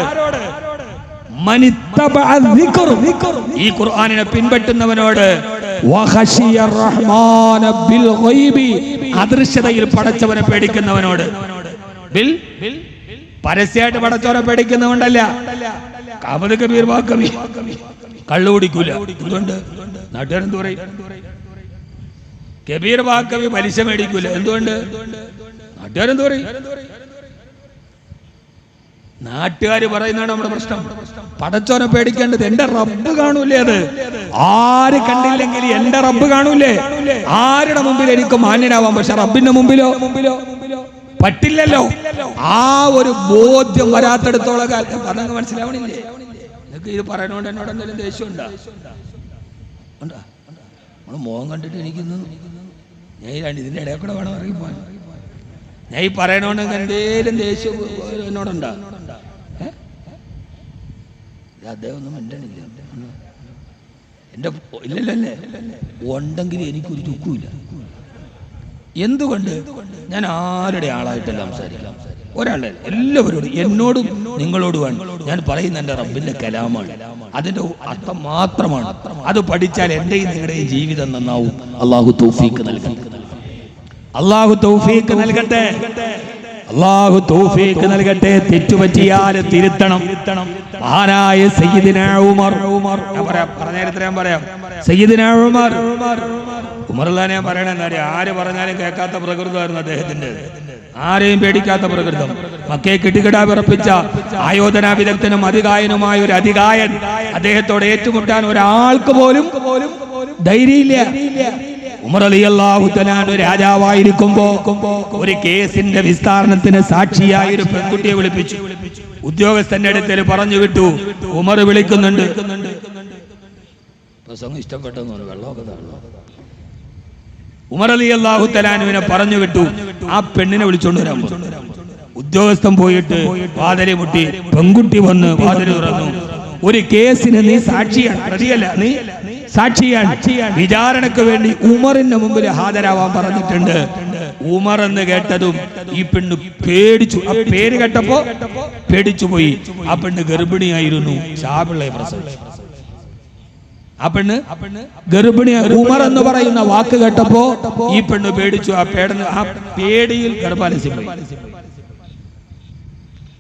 Speaker 1: ഈ ഖുർആനിനെ പിൻപറ്റുന്നവനോട്. അദൃശ്യതയിൽ പടച്ചവനെ പേടിക്കുന്നവനോട്. പരസ്യമായിട്ട് പടച്ചവനെ പേടിക്കുന്നവണ്ടല്ല. കാമത് കബീർ വാക്കവി കള്ളു കുടിക്കൂല. എന്തുകൊണ്ട്? നാട്ടുകാരെന്ത് പറയും? കബീർ വാക്കവി പലിശ മേടിക്കൂല. എന്തുകൊണ്ട്? നാട്ടുകാരെന്ത് പറയും? നാട്ടുകാർ പറയുന്നതാണ് നമ്മുടെ പ്രശ്നം. പടച്ചോനെ പേടിക്കേണ്ടത് എന്റെ റബ്ബ് കാണൂലേ? അത് ആര് കണ്ടില്ലെങ്കിൽ എന്റെ റബ്ബ് കാണൂലേ? ആരുടെ മുമ്പിൽ എനിക്ക് മാന്യനാവാം, പക്ഷെ റബ്ബിന്റെ മുമ്പിലോ പറ്റില്ലല്ലോ. ആ ഒരു ബോധ്യം വരാത്തടത്തോളം കാലം പറഞ്ഞങ്ങ് മനസ്സിലാവണില്ലേ? നിങ്ങൾക്ക് ഇത് പറയണോണ്ട് എന്നോട് എന്തെങ്കിലും ദേഷ്യം ഉണ്ടാ? നമ്മള് മോഹം കണ്ടിട്ട് എനിക്കൊന്ന് ഞാൻ ഇതിന്റെ ഇടയിൽ കൂടെ വേണം ഇറങ്ങിപ്പോവാൻ. ഞാൻ ഈ പറയണോണ്ട് എന്തേലും ദേഷ്യം എന്നോടുണ്ടാ? അദ്ദേഹം ഒന്നും മിണ്ടണില്ല. എന്റെ ഇല്ലല്ലേ ഉണ്ടെങ്കിൽ എനിക്കൊരു ചുക്കുമില്ല. എന്തുകൊണ്ട്? ഞാൻ ആരുടെ ആളായിട്ടല്ല സംസാരിക്കാം. ഒരാളെ എല്ലാവരോടും, എന്നോടും നിങ്ങളോടുമാണ് ഞാൻ പറയുന്ന എന്റെ റബ്ബിന്റെ കലാമാണ്. അതിന്റെ അർത്ഥം മാത്രമാണ്. അത് പഠിച്ചാൽ എന്റെയും നിങ്ങളുടെയും ജീവിതം നന്നാവും. അള്ളാഹു തൗഫീഖ് നൽകട്ടെ. അള്ളാഹു തൗഫീഖ് നൽകട്ടെ. അള്ളാഹു തൗഫീഖ് നൽകട്ടെ. തെറ്റുപറ്റിയാൽ തിരുത്തണം. മഹാനായ സയ്യിദിന ഉമർ, ഞാൻ പറയാം സയ്യിദിന ഉമർ ഞാൻ പറയണെന്നറിയാം. ആര് പറഞ്ഞാലും കേൾക്കാത്ത പ്രകൃതമായിരുന്നു അദ്ദേഹത്തിന്റെ. ആരെയും പേടിക്കാത്ത പ്രകൃതം. മക്കയെ കിടികിടാ വിറപ്പിച്ച ആയോധനാ വിദഗ്ധനും അതികായനുമായ ഒരു അതികായൻ. അദ്ദേഹത്തോട് ഏറ്റുമുട്ടാൻ ഒരാൾക്ക് പോലും ധൈര്യമില്ല. ഉമർ റളിയല്ലാഹു തആല രാജാവായിരിക്കുമ്പോ ഒരു കേസിന്റെ വിസ്താരണത്തിന് സാക്ഷിയായി ഒരു പെൺകുട്ടിയെ വിളിപ്പിച്ചു. ഉദ്യോഗസ്ഥന്റെ അടുത്ത് പറഞ്ഞു വിട്ടു. ഉമർ വിളിക്കുന്നുണ്ട്. പ്രസംഗം ഇഷ്ടപ്പെട്ടെന്ന് വെള്ളമൊക്കെ ഉമർ റളിയല്ലാഹു തആല പറഞ്ഞു വിട്ടു. ആ പെണ്ണിനെ വിളിച്ചോണ്ട് വരാൻ ഉദ്യോഗസ്ഥൻ പോയിട്ട് വാതിലെ മുട്ടി. പെൺകുട്ടി വന്ന് വാതിൽ തുറന്നു. ഒരു കേസിന് നീ സാക്ഷിയാണ്, പ്രതിയല്ല, നീ സാക്ഷിയാണ്. വിചാരണക്ക് വേണ്ടി ഉമറിന്റെ മുമ്പിൽ ഹാജരാവാൻ പറഞ്ഞിട്ടുണ്ട്. ഉമർ എന്ന് കേട്ടതും ഈ പെണ്ണ് പേടിച്ചു. ആ പേര് കേട്ടപ്പോ പേടിച്ചു പോയി. ആ പെണ്ണ് ഗർഭിണിയായിരുന്നു. ശാപിള്ളയെ പ്രസവിച്ചു. ആ പെണ്ണ് ഗർഭിണിയായി. ഉമർ എന്ന് പറയുന്ന വാക്ക് കേട്ടപ്പോ ഈ പെണ്ണ് പേടിച്ചു. ആ പേടിയിൽ ഗർഭാലസ്യം പോയി.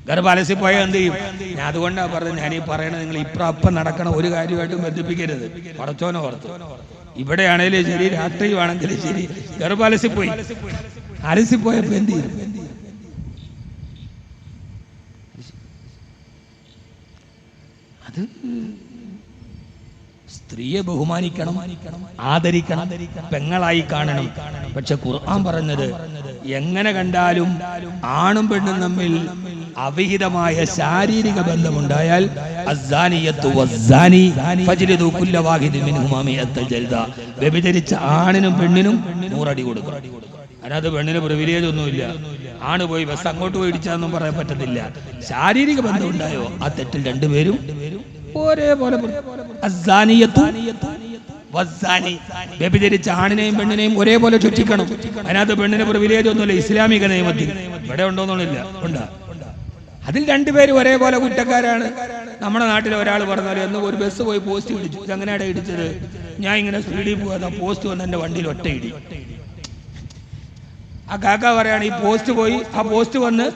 Speaker 1: ഗർഭാലസ്യം പോയാൽ എന്ത് ചെയ്യും? ഞാൻ അതുകൊണ്ടാണ് പറഞ്ഞത്, ഞാൻ ഈ പറയണത് നിങ്ങൾ ഇപ്പം നടക്കണ ഒരു കാര്യമായിട്ടും ബന്ധിപ്പിക്കരുത്. പടച്ചോനെ ഓർത്ത്. ഇവിടെയാണേലും ശരി, രാഷ്ട്രീയമാണെങ്കിലും ശരി, ഗർഭാലസ്യം പോയി. അലസിപ്പോയപ്പോ എന്ത് ചെയ്യും? അത് സ്ത്രീയെ ബഹുമാനിക്കണം, ആദരിക്കണം, പെങ്ങളായി കാണണം. പക്ഷെ ഖുർആൻ പറഞ്ഞത് എങ്ങനെ കണ്ടാലും ആണും പെണ്ണും തമ്മിൽ അവിഹിതമായ ശാരീരിക ബന്ധമുണ്ടായാൽ വ്യഭിചരിച്ച ആണിനും പെണ്ണിനും 100 അടി കൊടുക്കും. അതിനകത്ത് പെണ്ണിന് പ്രിവിലേജ് ഒന്നുമില്ല. ആണ് പോയി ബസ് അങ്ങോട്ട് പോയി ഇടിച്ചാന്നും പറയാൻ പറ്റത്തില്ല. ശാരീരിക ബന്ധം ഉണ്ടായോ ആ തെറ്റിൽ രണ്ടുപേരും ഒരേപോലെ. വ്യഭിചരിച്ച ആണിനെയും പെണ്ണിനെയും ഒരേപോലെ ശിക്ഷിക്കണം. അതിനകത്ത് പെണ്ണിന് പ്രിവിലേജ് ഒന്നുമില്ല. ഇസ്ലാമിക നിയമത്തിൽ ഇവിടെ ഉണ്ടോന്നില്ല. ഉണ്ടാ അതിൽ രണ്ടുപേരും ഒരേപോലെ കുറ്റക്കാരാണ്. നമ്മുടെ നാട്ടിൽ ഒരാൾ പറഞ്ഞാൽ എന്ന് ഒരു ബസ് പോയി പോസ്റ്റ് ഇടിച്ചു. ഇതെങ്ങനെയാണ് ഇടിച്ചത്? ഞാൻ ഇങ്ങനെ സ്പീഡിൽ പോകാതെ പോസ്റ്റ് വന്ന് എന്റെ വണ്ടിയിൽ ഒറ്റ ഇടി. ആ കാക്ക പറയാണ് ഈ പോസ്റ്റ് പോയി, ആ പോസ്റ്റ് വന്ന്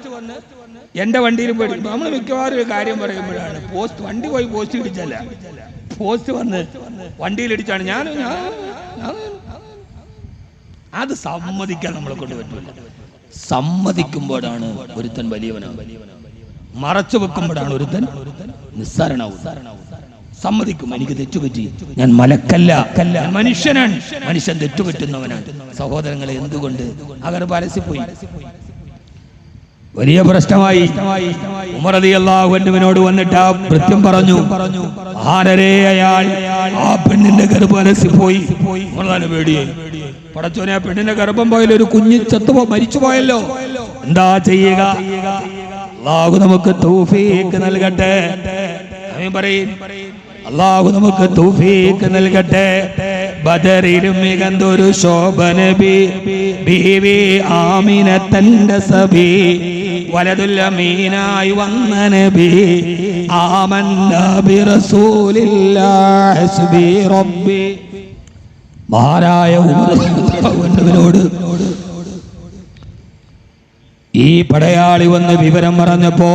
Speaker 1: എന്റെ വണ്ടിയിൽ പോയി. നമ്മൾ മിക്കവാറും ഒരു കാര്യം പറയുമ്പോഴാണ് വണ്ടി പോയി പോസ്റ്റ് ഇടിച്ചല്ല, പോസ്റ്റ് വന്ന് വണ്ടിയിൽ ഇടിച്ചാണ്. ഞാൻ അത് സമ്മതിക്കാൻ നമ്മളെ കൊണ്ട് പറ്റില്ല. സമ്മതിക്കുമ്പോഴാണ് ഒരുത്തൻ വലിയവനാണ്, മറച്ചു വെക്കുമ്പോഴാണ് ഒരുത്തൻ നിസ്സാരനാവും. സമ്മതിക്കും, എനിക്ക് തെറ്റുപറ്റി, ഞാൻ മലക്കല്ല, മനുഷ്യനാണ്, മനുഷ്യൻ തെറ്റുപറ്റുന്നവനാണ്. സഹോദരങ്ങളെ, എന്തുകൊണ്ട് ആ ഗർഭം അലസിപ്പോയി? വലിയ പ്രശ്നമായി. ഉമർ റളിയല്ലാഹു അൻഹുവിനോട് വന്നിട്ട് ആ ഭൃത്യം പറഞ്ഞു, ആരരെ അയാൾ, ആ പെണ്ണിന്റെ ഗർഭം അലസിപ്പോയി. ഉമർ പേടിയായി. പടച്ചോനെ, ആ പെണ്ണിന്റെ ഗർഭം പോയാലും ഒരു കുഞ്ഞ് ചത്തുപോ മരിച്ചു പോയല്ലോ, എന്താ ചെയ്യുക? അല്ലാഹു നമുക്ക് തൗഫീഖ് നൽകട്ടെ. ആമീൻ പറയ്. അല്ലാഹു നമുക്ക് തൗഫീഖ് നൽകട്ടെ. ബദറിലും മികന്തൊരു ശോഭ നബി, ബീവി ആമിന തന്റെ സബി, വലതുൽ അമീനായി വന്ന നബി, ആമന്നാ ബി റസൂലില്ലാഹി ഹസ്ബി റബ്ബി. മഹാനായ ഉമറിനോട് ഈ പടയാളി വന്ന് വിവരം പറഞ്ഞപ്പോ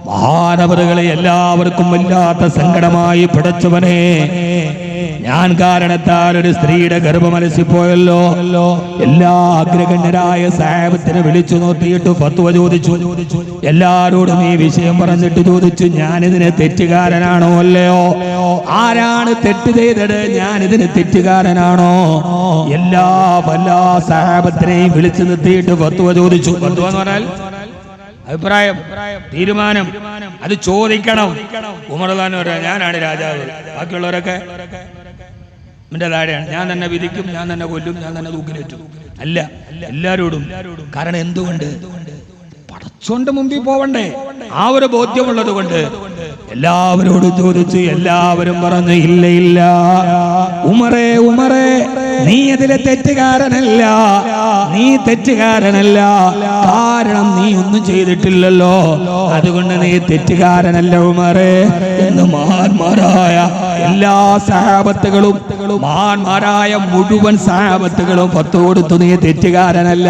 Speaker 1: മഹാനവറുകളെ എല്ലാവർക്കും വല്ലാത്ത സങ്കടമായി. പടച്ചവനെ, ഞാൻ കാരണത്താൽ ഒരു സ്ത്രീയുടെ ഗർഭം അലസിപ്പോയല്ലോ. എല്ലാ അഗ്രഗണ്യരായ സഹാബത്തിനെ വിളിച്ചു നോക്കിയിട്ട് ഫത്വ ചോദിച്ചു. എല്ലാരോടും ഈ വിഷയം പറഞ്ഞിട്ട് ചോദിച്ചു, ഞാനിതിന് തെറ്റുകാരനാണോ അല്ലയോ? ആരാണ് തെറ്റ് ചെയ്തത്? ഞാനിതിന് തെറ്റുകാരനാണോ? എല്ലാ സഹാബത്തിനെയും വിളിച്ചു നിർത്തിയിട്ട് ഫത്വ ചോദിച്ചു. ഫത്വ എന്ന് പറഞ്ഞാൽ അഭിപ്രായം, തീരുമാനം, അത് ചോദിക്കണം. ഉമർ റളിയല്ലാഹു അൻഹു പറയാ, ഞാനാണ് രാജാവ്, ബാക്കിയുള്ളവരൊക്കെ എന്റെ താഴെയാണ്, ഞാൻ തന്നെ വിധിക്കും, ഞാൻ തന്നെ കൊല്ലും, ഞാൻ തന്നെ തൂക്കിലേറ്റും. അല്ല, എല്ലാരോടും. കാരണം എന്തുകൊണ്ട്? പടച്ചോന്റെ മുമ്പിൽ പോവണ്ടേ? ആ ഒരു ബോധ്യമുള്ളത് കൊണ്ട് എല്ലാവരോടും ചോദിച്ചു. എല്ലാവരും പറഞ്ഞു, ഇല്ല ഇല്ല ഉമറേ, ഉമറേ, നീ അതിലെ തെറ്റുകാരനല്ല, നീ തെറ്റുകാരനല്ല. കാരണം നീ ഒന്നും ചെയ്തിട്ടില്ലല്ലോ, അതുകൊണ്ട് നീ തെറ്റുകാരനല്ല ഉമറേ എന്ന് മഹാന്മാരായ എല്ലാ സഹാബത്തുകളും, മഹാന്മാരായ മുഴുവൻ സഹാബത്തുകളും ഫത്വ കൊടുത്തു. നീ തെറ്റുകാരനല്ല.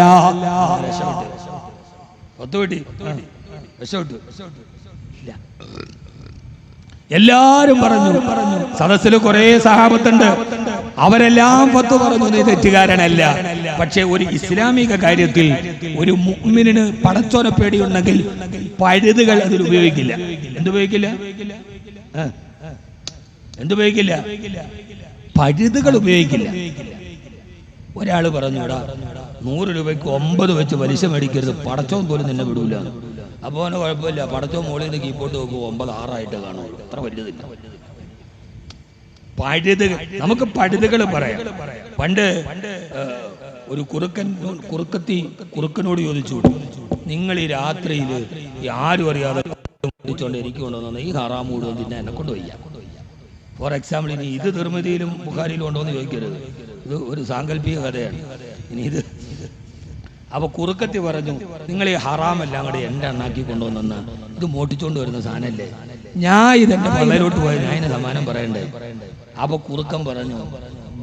Speaker 1: എല്ലാരും പറഞ്ഞു. സദസ്സിൽ കുറെ സഹാബത്തുണ്ട്, അവരെല്ലാം ഫത്വ പറഞ്ഞു, നീ തെറ്റുകാരനല്ല. പക്ഷെ ഒരു ഇസ്ലാമിക കാര്യത്തിൽ ഒരു മുഅ്മിനിന് പടച്ചോനെ പേടിയുണ്ടെങ്കിൽ പഴുതുകൾ അതിൽ ഉപയോഗിക്കില്ല. എന്തുപയോഗിക്കില്ല? എന്തുപയോഗിക്കില്ല? പഴുതുകൾ ഉപയോഗിക്കില്ല. ഒരാൾ പറഞ്ഞൂടാ, 100 രൂപയ്ക്ക് 9 വെച്ച് പലിശ മേടിക്കരുത്, പടച്ചോൻ പോലും നിന്നെ വിടൂല. അപ്പോൾ അവന് കുഴപ്പമില്ല, പടച്ചോൻ മോളിൽ നിന്ന് കീപ്പോട്ട് നോക്കും, 9 6 കാണും, അത്ര വലുതില്ല. പഴുതുകൾ, നമുക്ക് പഴുതുകൾ പറയാം. പണ്ട് ഒരു കുറുക്കനോട് ചോദിച്ചു, നിങ്ങൾ ഈ രാത്രിയിൽ ആരും അറിയാതെ ഇരിക്കൊണ്ടോന്ന് ഈ ഹറാം മുഴുവൻ പിന്നെ എന്നെ കൊണ്ട് വയ്യ. ഫോർ എക്സാമ്പിൾ, ഇനി ഇത് തിർമിദിയിലും ബുഖാരിയിലും ഉണ്ടോ എന്ന് ചോദിക്കരുത്, ഇത് ഒരു സാങ്കല്പിക കഥയാണ്. ഇനി ഇത് അപ്പൊ കുറുക്കത്തി പറഞ്ഞു, നിങ്ങൾ ഈ ഹറാമെല്ലാം കൂടെ എന്റെ എണ്ണാക്കി കൊണ്ടുവന്ന ഇത് മോട്ടിച്ചോണ്ട് വരുന്ന സാധനല്ലേ, ഞാൻ ഇതെന്റെ പള്ളയിലോട്ട് പോയി ഞാൻ ഇതിന് സമാനം പറയണ്ടേ? അപ്പൊ കുറുക്കൻ പറഞ്ഞു,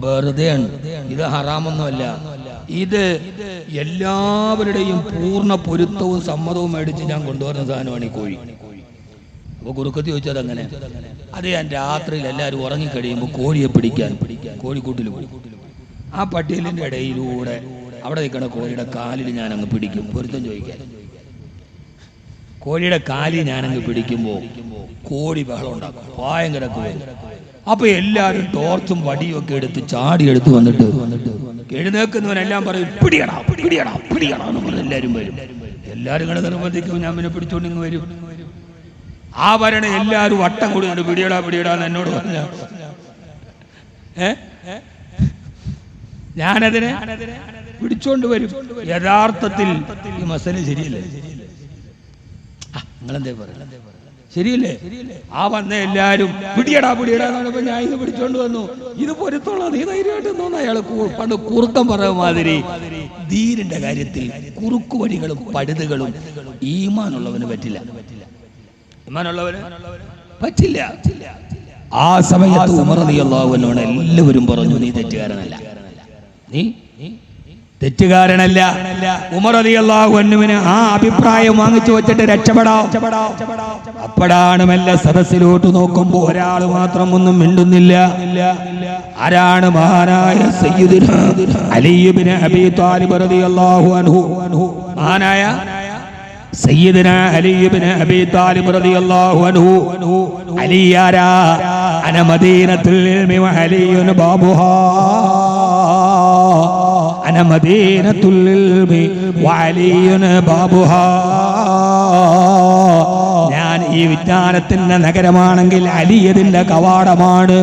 Speaker 1: വെറുതെയാണ്, ഇത് ഹറാമൊന്നുമല്ല, ഇത് എല്ലാവരുടെയും പൂർണ്ണ പൊരുത്തവും സമ്മതവും മേടിച്ച് ഞാൻ കൊണ്ടുവരുന്ന സാധനമാണ് ഈ കോഴി. അപ്പൊ കുറുക്കത്തി ചോദിച്ചത് അങ്ങനെ. അത് ഞാൻ രാത്രിയിൽ എല്ലാവരും ഉറങ്ങിക്കഴിയുമ്പോൾ കോഴിയെ പിടിക്കാൻ കോഴിക്കൂട്ടിൽ പോയി. ആ പട്ടിയലിന്റെ ഇടയിലൂടെ അവിടെ നിൽക്കുന്ന കോഴിയുടെ കാലിൽ ഞാൻ അങ്ങ് പിടിക്കും, പൊരുത്തം ചോദിക്കാൻ. കോഴിയുടെ കാലിൽ ഞാനങ്ങ് പിടിക്കുമ്പോൾ കോഴി ബഹളം ഉണ്ടാക്കും, ഭയങ്കര കോഴി. അപ്പൊ എല്ലാവരും ടോർച്ചും വടിയും ഒക്കെ എടുത്ത് ചാടിയെടുത്ത് വന്നിട്ട് എഴുന്നേക്കുന്നവനെല്ലാം പറയും, പിടിയടാ പിടിയടാ പിടിയടാ എന്ന് പറഞ്ഞ് എല്ലാവരും വരും. എല്ലാവരും ഇങ്ങനെ നിർബന്ധിക്കും, ഞാൻ പിന്നെ പിടിച്ചോണ്ട് ഇങ്ങ് വരും. ആ വരണ എല്ലാവരും വട്ടം കൂടി പിടിയടാ പിടിയടാന്ന് എന്നോട് പറഞ്ഞ ഞാനതിനെ പിടിച്ചോണ്ട് വരും. യഥാർത്ഥത്തിൽ ഈ മസല ശരിയല്ലേ? നിങ്ങളെന്തേ പറയുക? ശരിയല്ലേ? ആ വന്ന എല്ലാരും പിടിയടാ പിടിയടാ എന്നപ്പോ ഞാൻ ഇത് പിടിച്ചോണ്ട് വന്നു, ഇത് പൊരുത്തോളാം, നീ ധൈര്യമായിട്ട് തോന്നുന്നു. അയാള് പണ്ട് കുറുക്കം പറയുന്ന മാതിരി ദീനിന്റെ കാര്യത്തിൽ കുറുക്കുവഴികളും പഴുതുകളും ഈമാനുള്ളവന് പറ്റില്ല. ഈമാനുള്ളവന് പറ്റില്ല. ആ സമയത്ത് ഉമർ റളിയല്ലാഹു അൻഹു എല്ലാവരും പറഞ്ഞു, നീ തെറ്റുകാരനല്ല, നീ തെറ്റുകാരനല്ല. ഉമർ റളിയല്ലാഹു അൻഹുവിന് ആ അഭിപ്രായം വാങ്ങിച്ചു വെച്ചിട്ട് രക്ഷപ്പെടാം. അപ്പോഴാണ് മെല്ലെ സദസ്സിലോട്ട് നോക്കുമ്പോൾ ഒരാൾ മാത്രം ഒന്നും മിണ്ടുന്നില്ല. ആരാണ്? മഹാനായ സയ്യിദുനാ അലി ഇബ്നു അബീ ത്വാലിബ് റളിയല്ലാഹു അൻഹു. മഹാനായ സയ്യിദനാ അലി ഇബ്നു അബീ താലിബ് റളിയല്ലാഹു അൻഹു അലിയാരാ അന മദീനത്തുൽ ഇൽമി വ അലിയുൻ ബാബുഹാ അന മദീനത്തുൽ ഇൽമി വ അലിയുൻ ബാബുഹാ ഞാൻ ഈ വിജ്ഞാനത്തിന്റെ നഗരമാണെങ്കിൽ അലി അതിന്റെ കവാടമാണ്.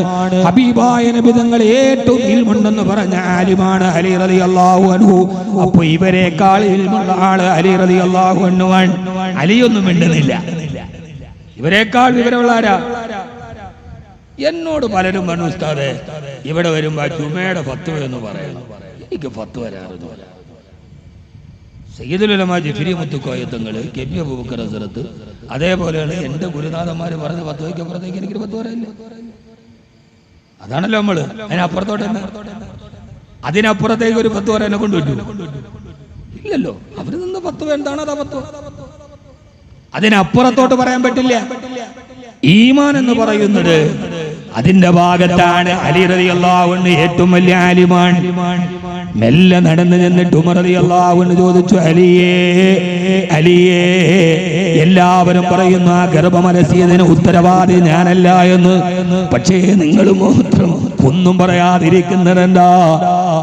Speaker 1: ഹബീബായ നബി തങ്ങൾ ഏറ്റവും ഇൽമുണ്ടെന്ന് പറഞ്ഞ ആലിമാണ് അലി റളിയല്ലാഹു അൻഹു. അപ്പോൾ ഇവരെക്കാൾ ഇൽമുള്ള ആള് അലി റളിയല്ലാഹു അൻഹു ആണ്. അലിയൊന്നും മിണ്ടുന്നില്ല. ഇവരെക്കാൾ വിവരമുള്ള ആരാ? എന്നോട് പലരും പറഞ്ഞു, ഉസ്താദേ ഇവിടെ വരുമ്പോ ജുമയുടെ ഫത്വ എന്ന് പറയുന്നു. എനിക്ക് ഫത്വ വരാറുണ്ട്. സയ്യിദുൽ ഉലമാ ജിഫ്രി മുത്തുക്കോയ തങ്ങൾ, കെബി അബൂബക്കർ ഹസ്രത്ത്, അതേപോലെയാണ് എൻ്റെ ഗുരുനാഥന്മാർ പറഞ്ഞ ഫത്വയ്ക്ക് അപ്പുറത്തേക്ക് എനിക്കൊരു ഫത്വ വരാനില്ല. അതാണല്ലോ നമ്മള്. അതിനപ്പുറത്തോട്ട് തന്നെ, അതിനപ്പുറത്തേക്ക് ഒരു ഫത്വ എന്നെ കൊണ്ടുവിട്ടു ഇല്ലല്ലോ. അവര് നിന്ന് ഫത്വ എന്താണ് അതാ ഫത്വ. അതിനപ്പുറത്തോട്ട് പറയാൻ പറ്റില്ല. ഈമാൻ എന്ന് പറയുന്നത് അതിന്റെ ഭാഗത്താണ്. അലി റളിയല്ലാഹു അൻഹു ഏറ്റവും വലിയ ആലിമാണ്. മെല്ലെ നടന്നു ചെന്നിട്ട് ഉമർ റളിയല്ലാഹു അൻഹു ചോദിച്ചു, അലിയേ അലിയേ, എല്ലാവരും പറയുന്നു ആ ഗർഭമലസിയതിന് ഉത്തരവാദി ഞാനല്ല എന്ന്. പക്ഷേ നിങ്ങൾ മാത്രം ഒന്നും പറയാതിരിക്കുന്നതെന്താ?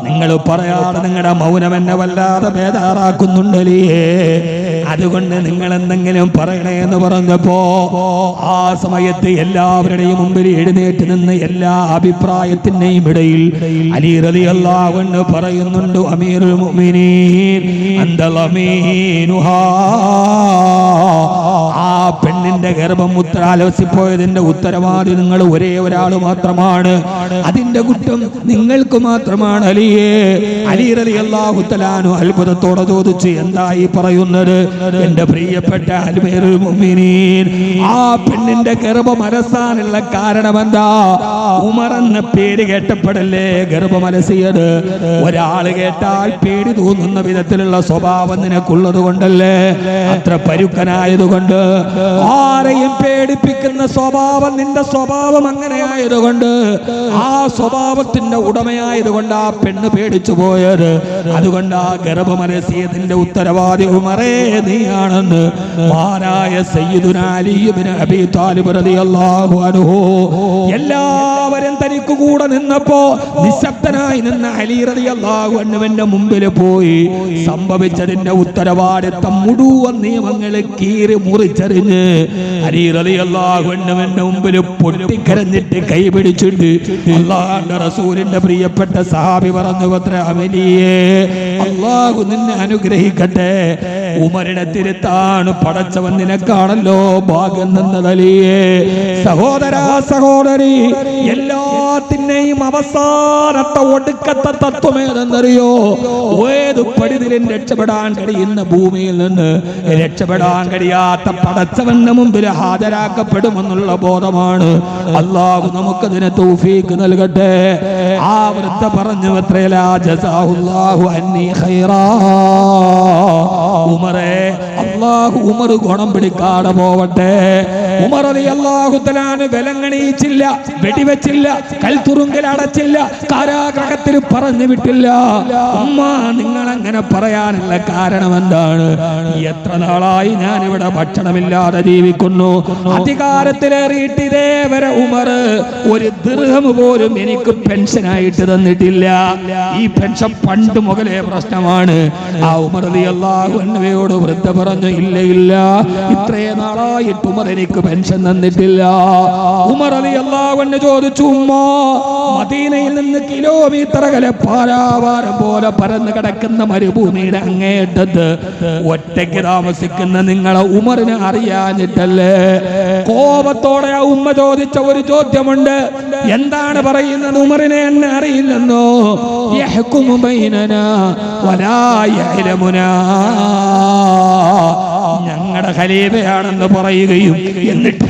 Speaker 1: നിങ്ങൾ പറയാതെ നിങ്ങളുടെ മൗനം എന്നെ വല്ലാതെ ബേജാറാക്കുന്നുണ്ടല്ലേ. അതുകൊണ്ട് നിങ്ങൾ എന്തെങ്കിലും പറയണേ എന്ന് പറഞ്ഞപ്പോ ആ സമയത്ത് എല്ലാവരുടെയും മുമ്പിൽ എഴുന്നേറ്റ് നിന്ന് എല്ലാ അഭിപ്രായത്തിന്റെയും ഇടയിൽ അലി റളിയല്ലാഹു അൻഹു പറയുന്നുണ്ട്, അമീറുൽ മുഅ്മിനീൻ അന്തൽ അമീനുഹാ, ആ പെണ്ണിന്റെ ഗർഭം ആലോചിപ്പോയതിന്റെ ഉത്തരവാദി നിങ്ങൾ ഒരേ ഒരാൾ മാത്രമാണ്. അതിന്റെ കുറ്റം നിങ്ങൾക്ക് മാത്രമാണ് അലിയേ. അലി റളിയല്ലാഹു തആല അത്ഭുതത്തോടെ ചോദിച്ചു, എന്തായി പറയുന്നത് എന്റെ പ്രിയപ്പെട്ട അമീറുൽ മുഅ്മിനീൻ? ആ പെണ്ണിന്റെ ഗർഭം അലസാനുള്ള കാരണം എന്താ? ഉമർ എന്ന പേര് കേട്ടപ്പെടല്ലേ ഗർഭമലസിയത്. ഒരാൾ കേട്ടാൽ പേടി തോന്നുന്ന വിധത്തിലുള്ള സ്വഭാവം നിനക്കുള്ളത് കൊണ്ടല്ലേ, അത്ര പരുക്കനായതുകൊണ്ട്, ആരെയും പേടിപ്പിക്കുന്ന സ്വഭാവം നിന്റെ സ്വഭാവം അങ്ങനെ ആയതുകൊണ്ട്, ആ സ്വഭാവത്തിന്റെ ഉടമയായതുകൊണ്ട് ആ പെണ്ണ് പേടിച്ചു പോയത്. അതുകൊണ്ട് ആ ഗർഭമലസിയതിന്റെ ഉത്തരവാദി ഉമറേ നീയാണെന്ന് മഹാനായ സയ്യിദുനാ അലി ഇബ്നു അബീ താലിബ് റളിയല്ലാഹു അൻഹു എല്ലാവരും തനിക്ക് കൂടെ നിന്നപ്പോ നിശബ്ദനായി നിന്ന അലി റളിയല്ലാഹു അൻഹുവിന്റെ മുമ്പിൽ പോയി സംഭവിച്ചതിന്റെ ഉത്തരവാദിത്തം മുഴുവൻ നിയമങ്ങൾ കീറി മുറിച്ചെറിഞ്ഞ് അലി റളിയല്ലാഹു അൻഹുവിന്റെ മുമ്പിൽ പൊട്ടിക്കരഞ്ഞിട്ട് കൈപിടിച്ചിട്ട് അല്ലാഹുവിന്റെ റസൂലിന്റെ പ്രിയപ്പെട്ട സഹാബി പറഞ്ഞു, അത്ര അമലിയേ അല്ലാഹു നിന്നെ അനുഗ്രഹിക്കട്ടെ. ഉമറിനെ തിരുത്താണ് പടച്ചവൻ നിനക്കാണല്ലോ ഭാഗ്യം തന്നതലിയേ. സഹോദരാ സഹോദരി, എല്ലാത്തിനെയും അവസാനത്തെ ഒടുക്കത്തെ തത്വമേതെന്നറിയോ? ഏത് പടിതിലും രക്ഷപ്പെടാൻ കഴിയുന്ന ഭൂമിയിൽ നിന്ന് രക്ഷപ്പെടാൻ കഴിയാത്ത പടച്ചവന്റെ മുമ്പിൽ ഹാജരാക്കപ്പെടുമെന്നുള്ള ബോധമാണ്. അല്ലാഹു നമുക്കതിനെ തൗഫീഖ് നൽകട്ടെ. ആ വൃദ്ധ പറഞ്ഞു, അത്രയലാ ജസാഹുല്ലാഹു അന്നി ഖൈറാ. ഉമറേ, അല്ലാഹു ഉമർ ഗുണം പിടിക്കാതെ പോവട്ടെ. ഉമർ റളിയല്ലാഹു തആല വിലങ്ങണിയിച്ചില്ല, വെടിവെച്ചില്ല, കൽത്തുറുങ്കിൽ അടച്ചില്ല, കാരാഗ്രഹത്തിൽ പറഞ്ഞു വിട്ടില്ല. ഉമ്മ, നിങ്ങൾ അങ്ങനെ പറയാനുള്ള കാരണം എന്താണ്? എത്ര നാളായി ഞാൻ ഇവിടെ ഭക്ഷണമില്ലാതെ ജീവിക്കുന്നു. അധികാരത്തിലേറിയിട്ട് ഇതേവരെ ഉമർ ഒരു ദിർഹം പോലും എനിക്ക് പെൻഷനായിട്ട് തന്നിട്ടില്ല. ഈ പെൻഷൻ പണ്ട് മുതലേ പ്രശ്നമാണ്. ആ ഉമർ റളിയല്ലാഹു അൻഹുവോട് വൃദ്ധ പറഞ്ഞു, ഇല്ല ഇല്ല, ഇത്രയും നാളായിട്ട് ഉമർ എനിക്ക് പെൻഷൻ തന്നിട്ടില്ല. ഉമർ റളിയല്ലാഹു അൻഹു ചോദിച്ചു, ഉമ്മ, മദീനയിൽ നിന്ന് കിലോമീറ്റർ അകലെ പാലാവാരം പോലെ പരന്നു കിടക്കുന്ന മരുഭൂമിയുടെ അങ്ങേയറ്റത്ത് ഒറ്റയ്ക്ക് താമസിക്കുന്ന നിങ്ങളെ ഉമറിനെ അറിയാഞ്ഞിട്ടല്ലേ? കോപത്തോടെ ആ ഉമ്മ ചോദിച്ച ഒരു ചോദ്യമുണ്ട്. എന്താണ് പറയുന്നത്? ഉമറിനെ എന്നെ അറിയില്ലെന്നോ? യഹ്കുമു ബൈനനാ വലാ യഅലമുനാ, ഞങ്ങളുടെ ഖലീഫയാണെന്ന് പറയുകയും എന്നിട്ട്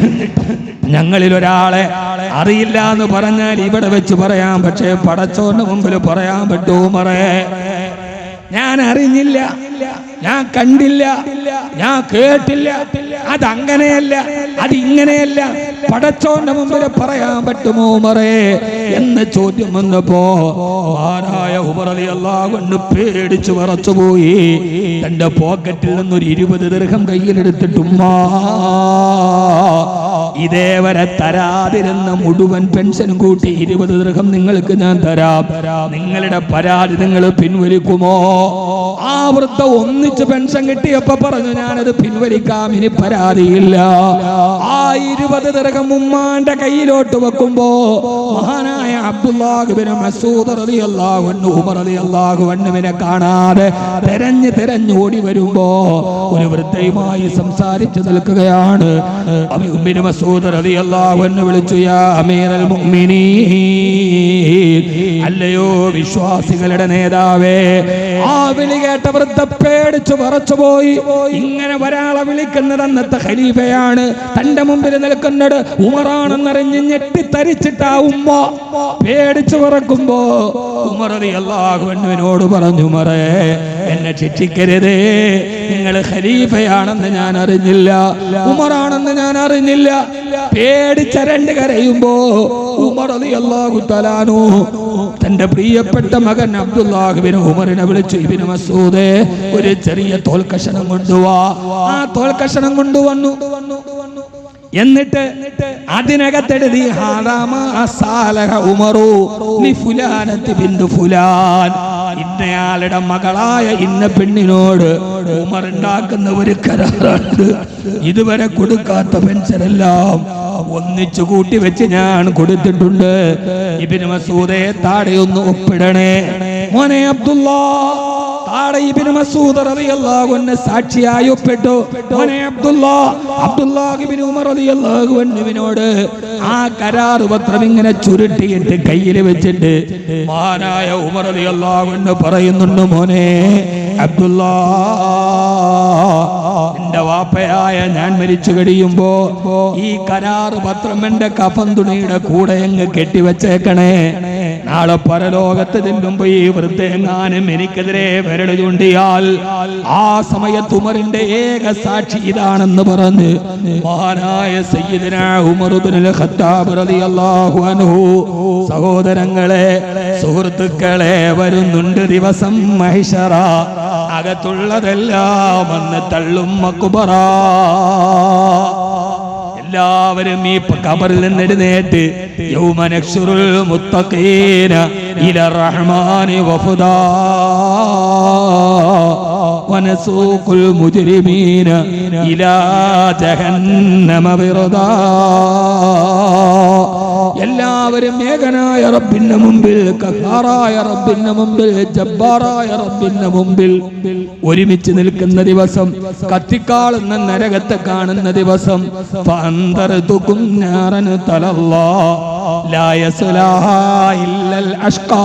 Speaker 1: ഞങ്ങളിൽ ഒരാളെ അറിയില്ല എന്ന് പറഞ്ഞാൽ ഇവിടെ വെച്ച് പറയാം, പക്ഷേ പടച്ചോന്റെ മുമ്പിൽ പറയാൻ പറ്റൂ ഉമറേ, ഞാൻ അറിഞ്ഞില്ല, ഞാൻ കണ്ടില്ല, ഞാൻ കേട്ടില്ല, അതങ്ങനെയല്ല, അതിങ്ങനെയല്ല, പടച്ചോന്റെ മുമ്പിൽ പറയാൻ പറ്റുമോ ഉമറേ എന്ന് ചോദ്യം വന്നപ്പോ ആരായ ഉമർ റളിയല്ലാഹു അൻഹു പേടിച്ചു വിറച്ചുപോയി. തന്റെ പോക്കറ്റിൽ നിന്നൊരു 20 ദിർഹം കയ്യിലെടുത്തിട്ട് ഉമ്മാ, ഇതേവരെ തരാതിരുന്ന മുഴുവൻ പെൻഷനും കൂട്ടി 20 ദിർഹം നിങ്ങൾക്ക് ഞാൻ തരാം. നിങ്ങളുടെ പരാതി നിങ്ങൾ പിൻവലിക്കുമോ? ആ വൃദ്ധ ഒന്നിച്ച് പെൻഷൻ കിട്ടിയപ്പോ പറഞ്ഞു, ഞാനത് പിൻവലിക്കാം, ഇനി പരാതിയില്ല. ആ 20 ദിർഹം ഉമ്മാന്റെ കയ്യിലോട്ട് വെക്കുമ്പോ മഹാനായ അബ്ദുല്ലാഹ് ഇബ്നു മസ്ഊദ് റളിയല്ലാഹു അൻഹു ഉമർ റളിയല്ലാഹു അൻഹുവിനെ കാണാതെ തെരഞ്ഞു ഓടി വരുമ്പോ ഒരു വൃദ്ധയുമായി സംസാരിച്ചു നിൽക്കുകയാണ്. ഇബ്നു മസ്ഊദ് റളിയല്ലാഹു അൻഹു വിളിച്ചു, യാ അമീറൽ മുഅ്മിനീൻ, അല്ലയോ വിശ്വാസികളുടെ നേതാവേ. ആ വിളി കേട്ട വൃദ്ധ പേടിച്ചു വിറച്ചു പോയി. ഇങ്ങനെ ഒരാളെ വിളിക്കുന്നത് അന്നത്തെ ഖലീഫയാണ്, തന്റെ മുമ്പിൽ നിൽക്കുന്നത് ഉമറാണെന്നറിഞ്ഞ് ഞെട്ടിത്തരിച്ചിട്ട് ആ ഉമ്മ പേടിച്ചു വിറക്കുമ്പോ ഉമർ റളിയല്ലാഹു അൻഹുവിനോട് പറഞ്ഞു, ഉമറേ, എന്നെ ശിക്ഷിക്കരുതേ, നിങ്ങൾ ഖലീഫയാണെന്ന് ഞാൻ അറിഞ്ഞില്ല, ഉമറാണെന്ന് ഞാൻ അറിഞ്ഞില്ല. പേടിച്ചരണ്ട് കരയുമ്പോ ഉമർ റളിയല്ലാഹു തആല അൻഹു തന്റെ പ്രിയപ്പെട്ട മകൻ അബ്ദുല്ലാഹ് ഇബ്നു ഉമറിനെ വിളിച്ചു, ഇബ്നു മസ്ഊദേ, ഒരു ചെറിയ തോൽക്കഷണം കൊണ്ടുവാ. ആ തോൽക്കഷണം കൊണ്ടുവന്നു. എന്നിട്ട് അതിനകത്തെഴുതി, ഇന്നയാളുടെ മകളായ ഇന്ന പെണ്ണിനോട് ഉമർ ഉണ്ടാക്കുന്ന ഒരു കരാറുണ്ട്. ഇതുവരെ കൊടുക്കാത്ത പെൻഷനെല്ലാം ഒന്നിച്ചു കൂട്ടി വെച്ച് ഞാൻ കൊടുത്തിട്ടുണ്ട്. ഇബ്നു മസ്ഊദേ, താഴെയൊന്ന് ഒപ്പിടണേ. മോനെ അബ്ദുല്ലാ, താഴെ ഇബ്നു മസ്ഊദ് റളിയല്ലാഹു അൻഹു സാക്ഷിയായി ഒപ്പിട്ടു. മോനെ അബ്ദുല്ലാഹ് ഇബ്നു ഉമർ റളിയല്ലാഹു അൻഹുവിനോട് ആ കരാർ പത്രം ഇങ്ങനെ ചുരുട്ടിയിട്ട് കയ്യിൽ വെച്ചിട്ട് മഹാനായ ഉമർ റളിയല്ലാഹു അൻഹു പറയുന്നുണ്ട്, മോനെ അബ്ദുല്ലാ, എന്റെ വാപ്പയായ ഞാൻ മരിച്ചു കഴിയുമ്പോ ഈ കരാർ പത്രം എന്റെ കഫൻ തുണിയുടെ കൂടെ അങ്ങ് കെട്ടിവെച്ചേക്കണേ. നാളെ പരലോകത്ത് ചെല്ലുമ്പോ ഈ വൃദ്ധയെങ്ങാനും എനിക്കെതിരെ വിരൽ ചൂണ്ടിയാൽ ആ സമയത്ത് ഉമറിന്റെ ഏക സാക്ഷി ഇതാണെന്ന് പറഞ്ഞ് മഹാനായ സയ്യിദുനാ ഉമർ ഇബ്നുൽ ഖത്താബ് റളിയല്ലാഹു അൻഹു. സഹോദരങ്ങളെ, സുഹൃത്തുക്കളെ, വരുന്നുണ്ട് ദിവസം മഹ്ശറ. അകത്തുള്ളതെല്ലാം വന്ന് തള്ളും മക്ബറ. എല്ലാവരും ഈ ഖബറിൽ നിന്ന് എഴുന്നേറ്റ് യൗമ നഹ്ശുറുൽ മുത്തഖീന ഇലർ റഹ്മാനി വഫദാ വനസൂഖുൽ മുജ്രിമീന ഇലാ ജഹന്നമ വിറദാ. എല്ലാവരും ഏകനായ റബ്ബിന്റെ മുമ്പിൽ, ഖഹാറായ റബ്ബിന്റെ മുമ്പിൽ, ജബ്ബാറായ റബ്ബിന്റെ മുമ്പിൽ ഒരുമിച്ച് നിൽക്കുന്ന ദിവസം, കത്തിക്കാളുന്ന നരകത്തെ കാണുന്ന ദിവസം. ഫഅൻദർതുകും നാറൻ തലല്ലാ ലാ യസ്ലാഹാ ഇല്ലൽ അഷ്ഖാ.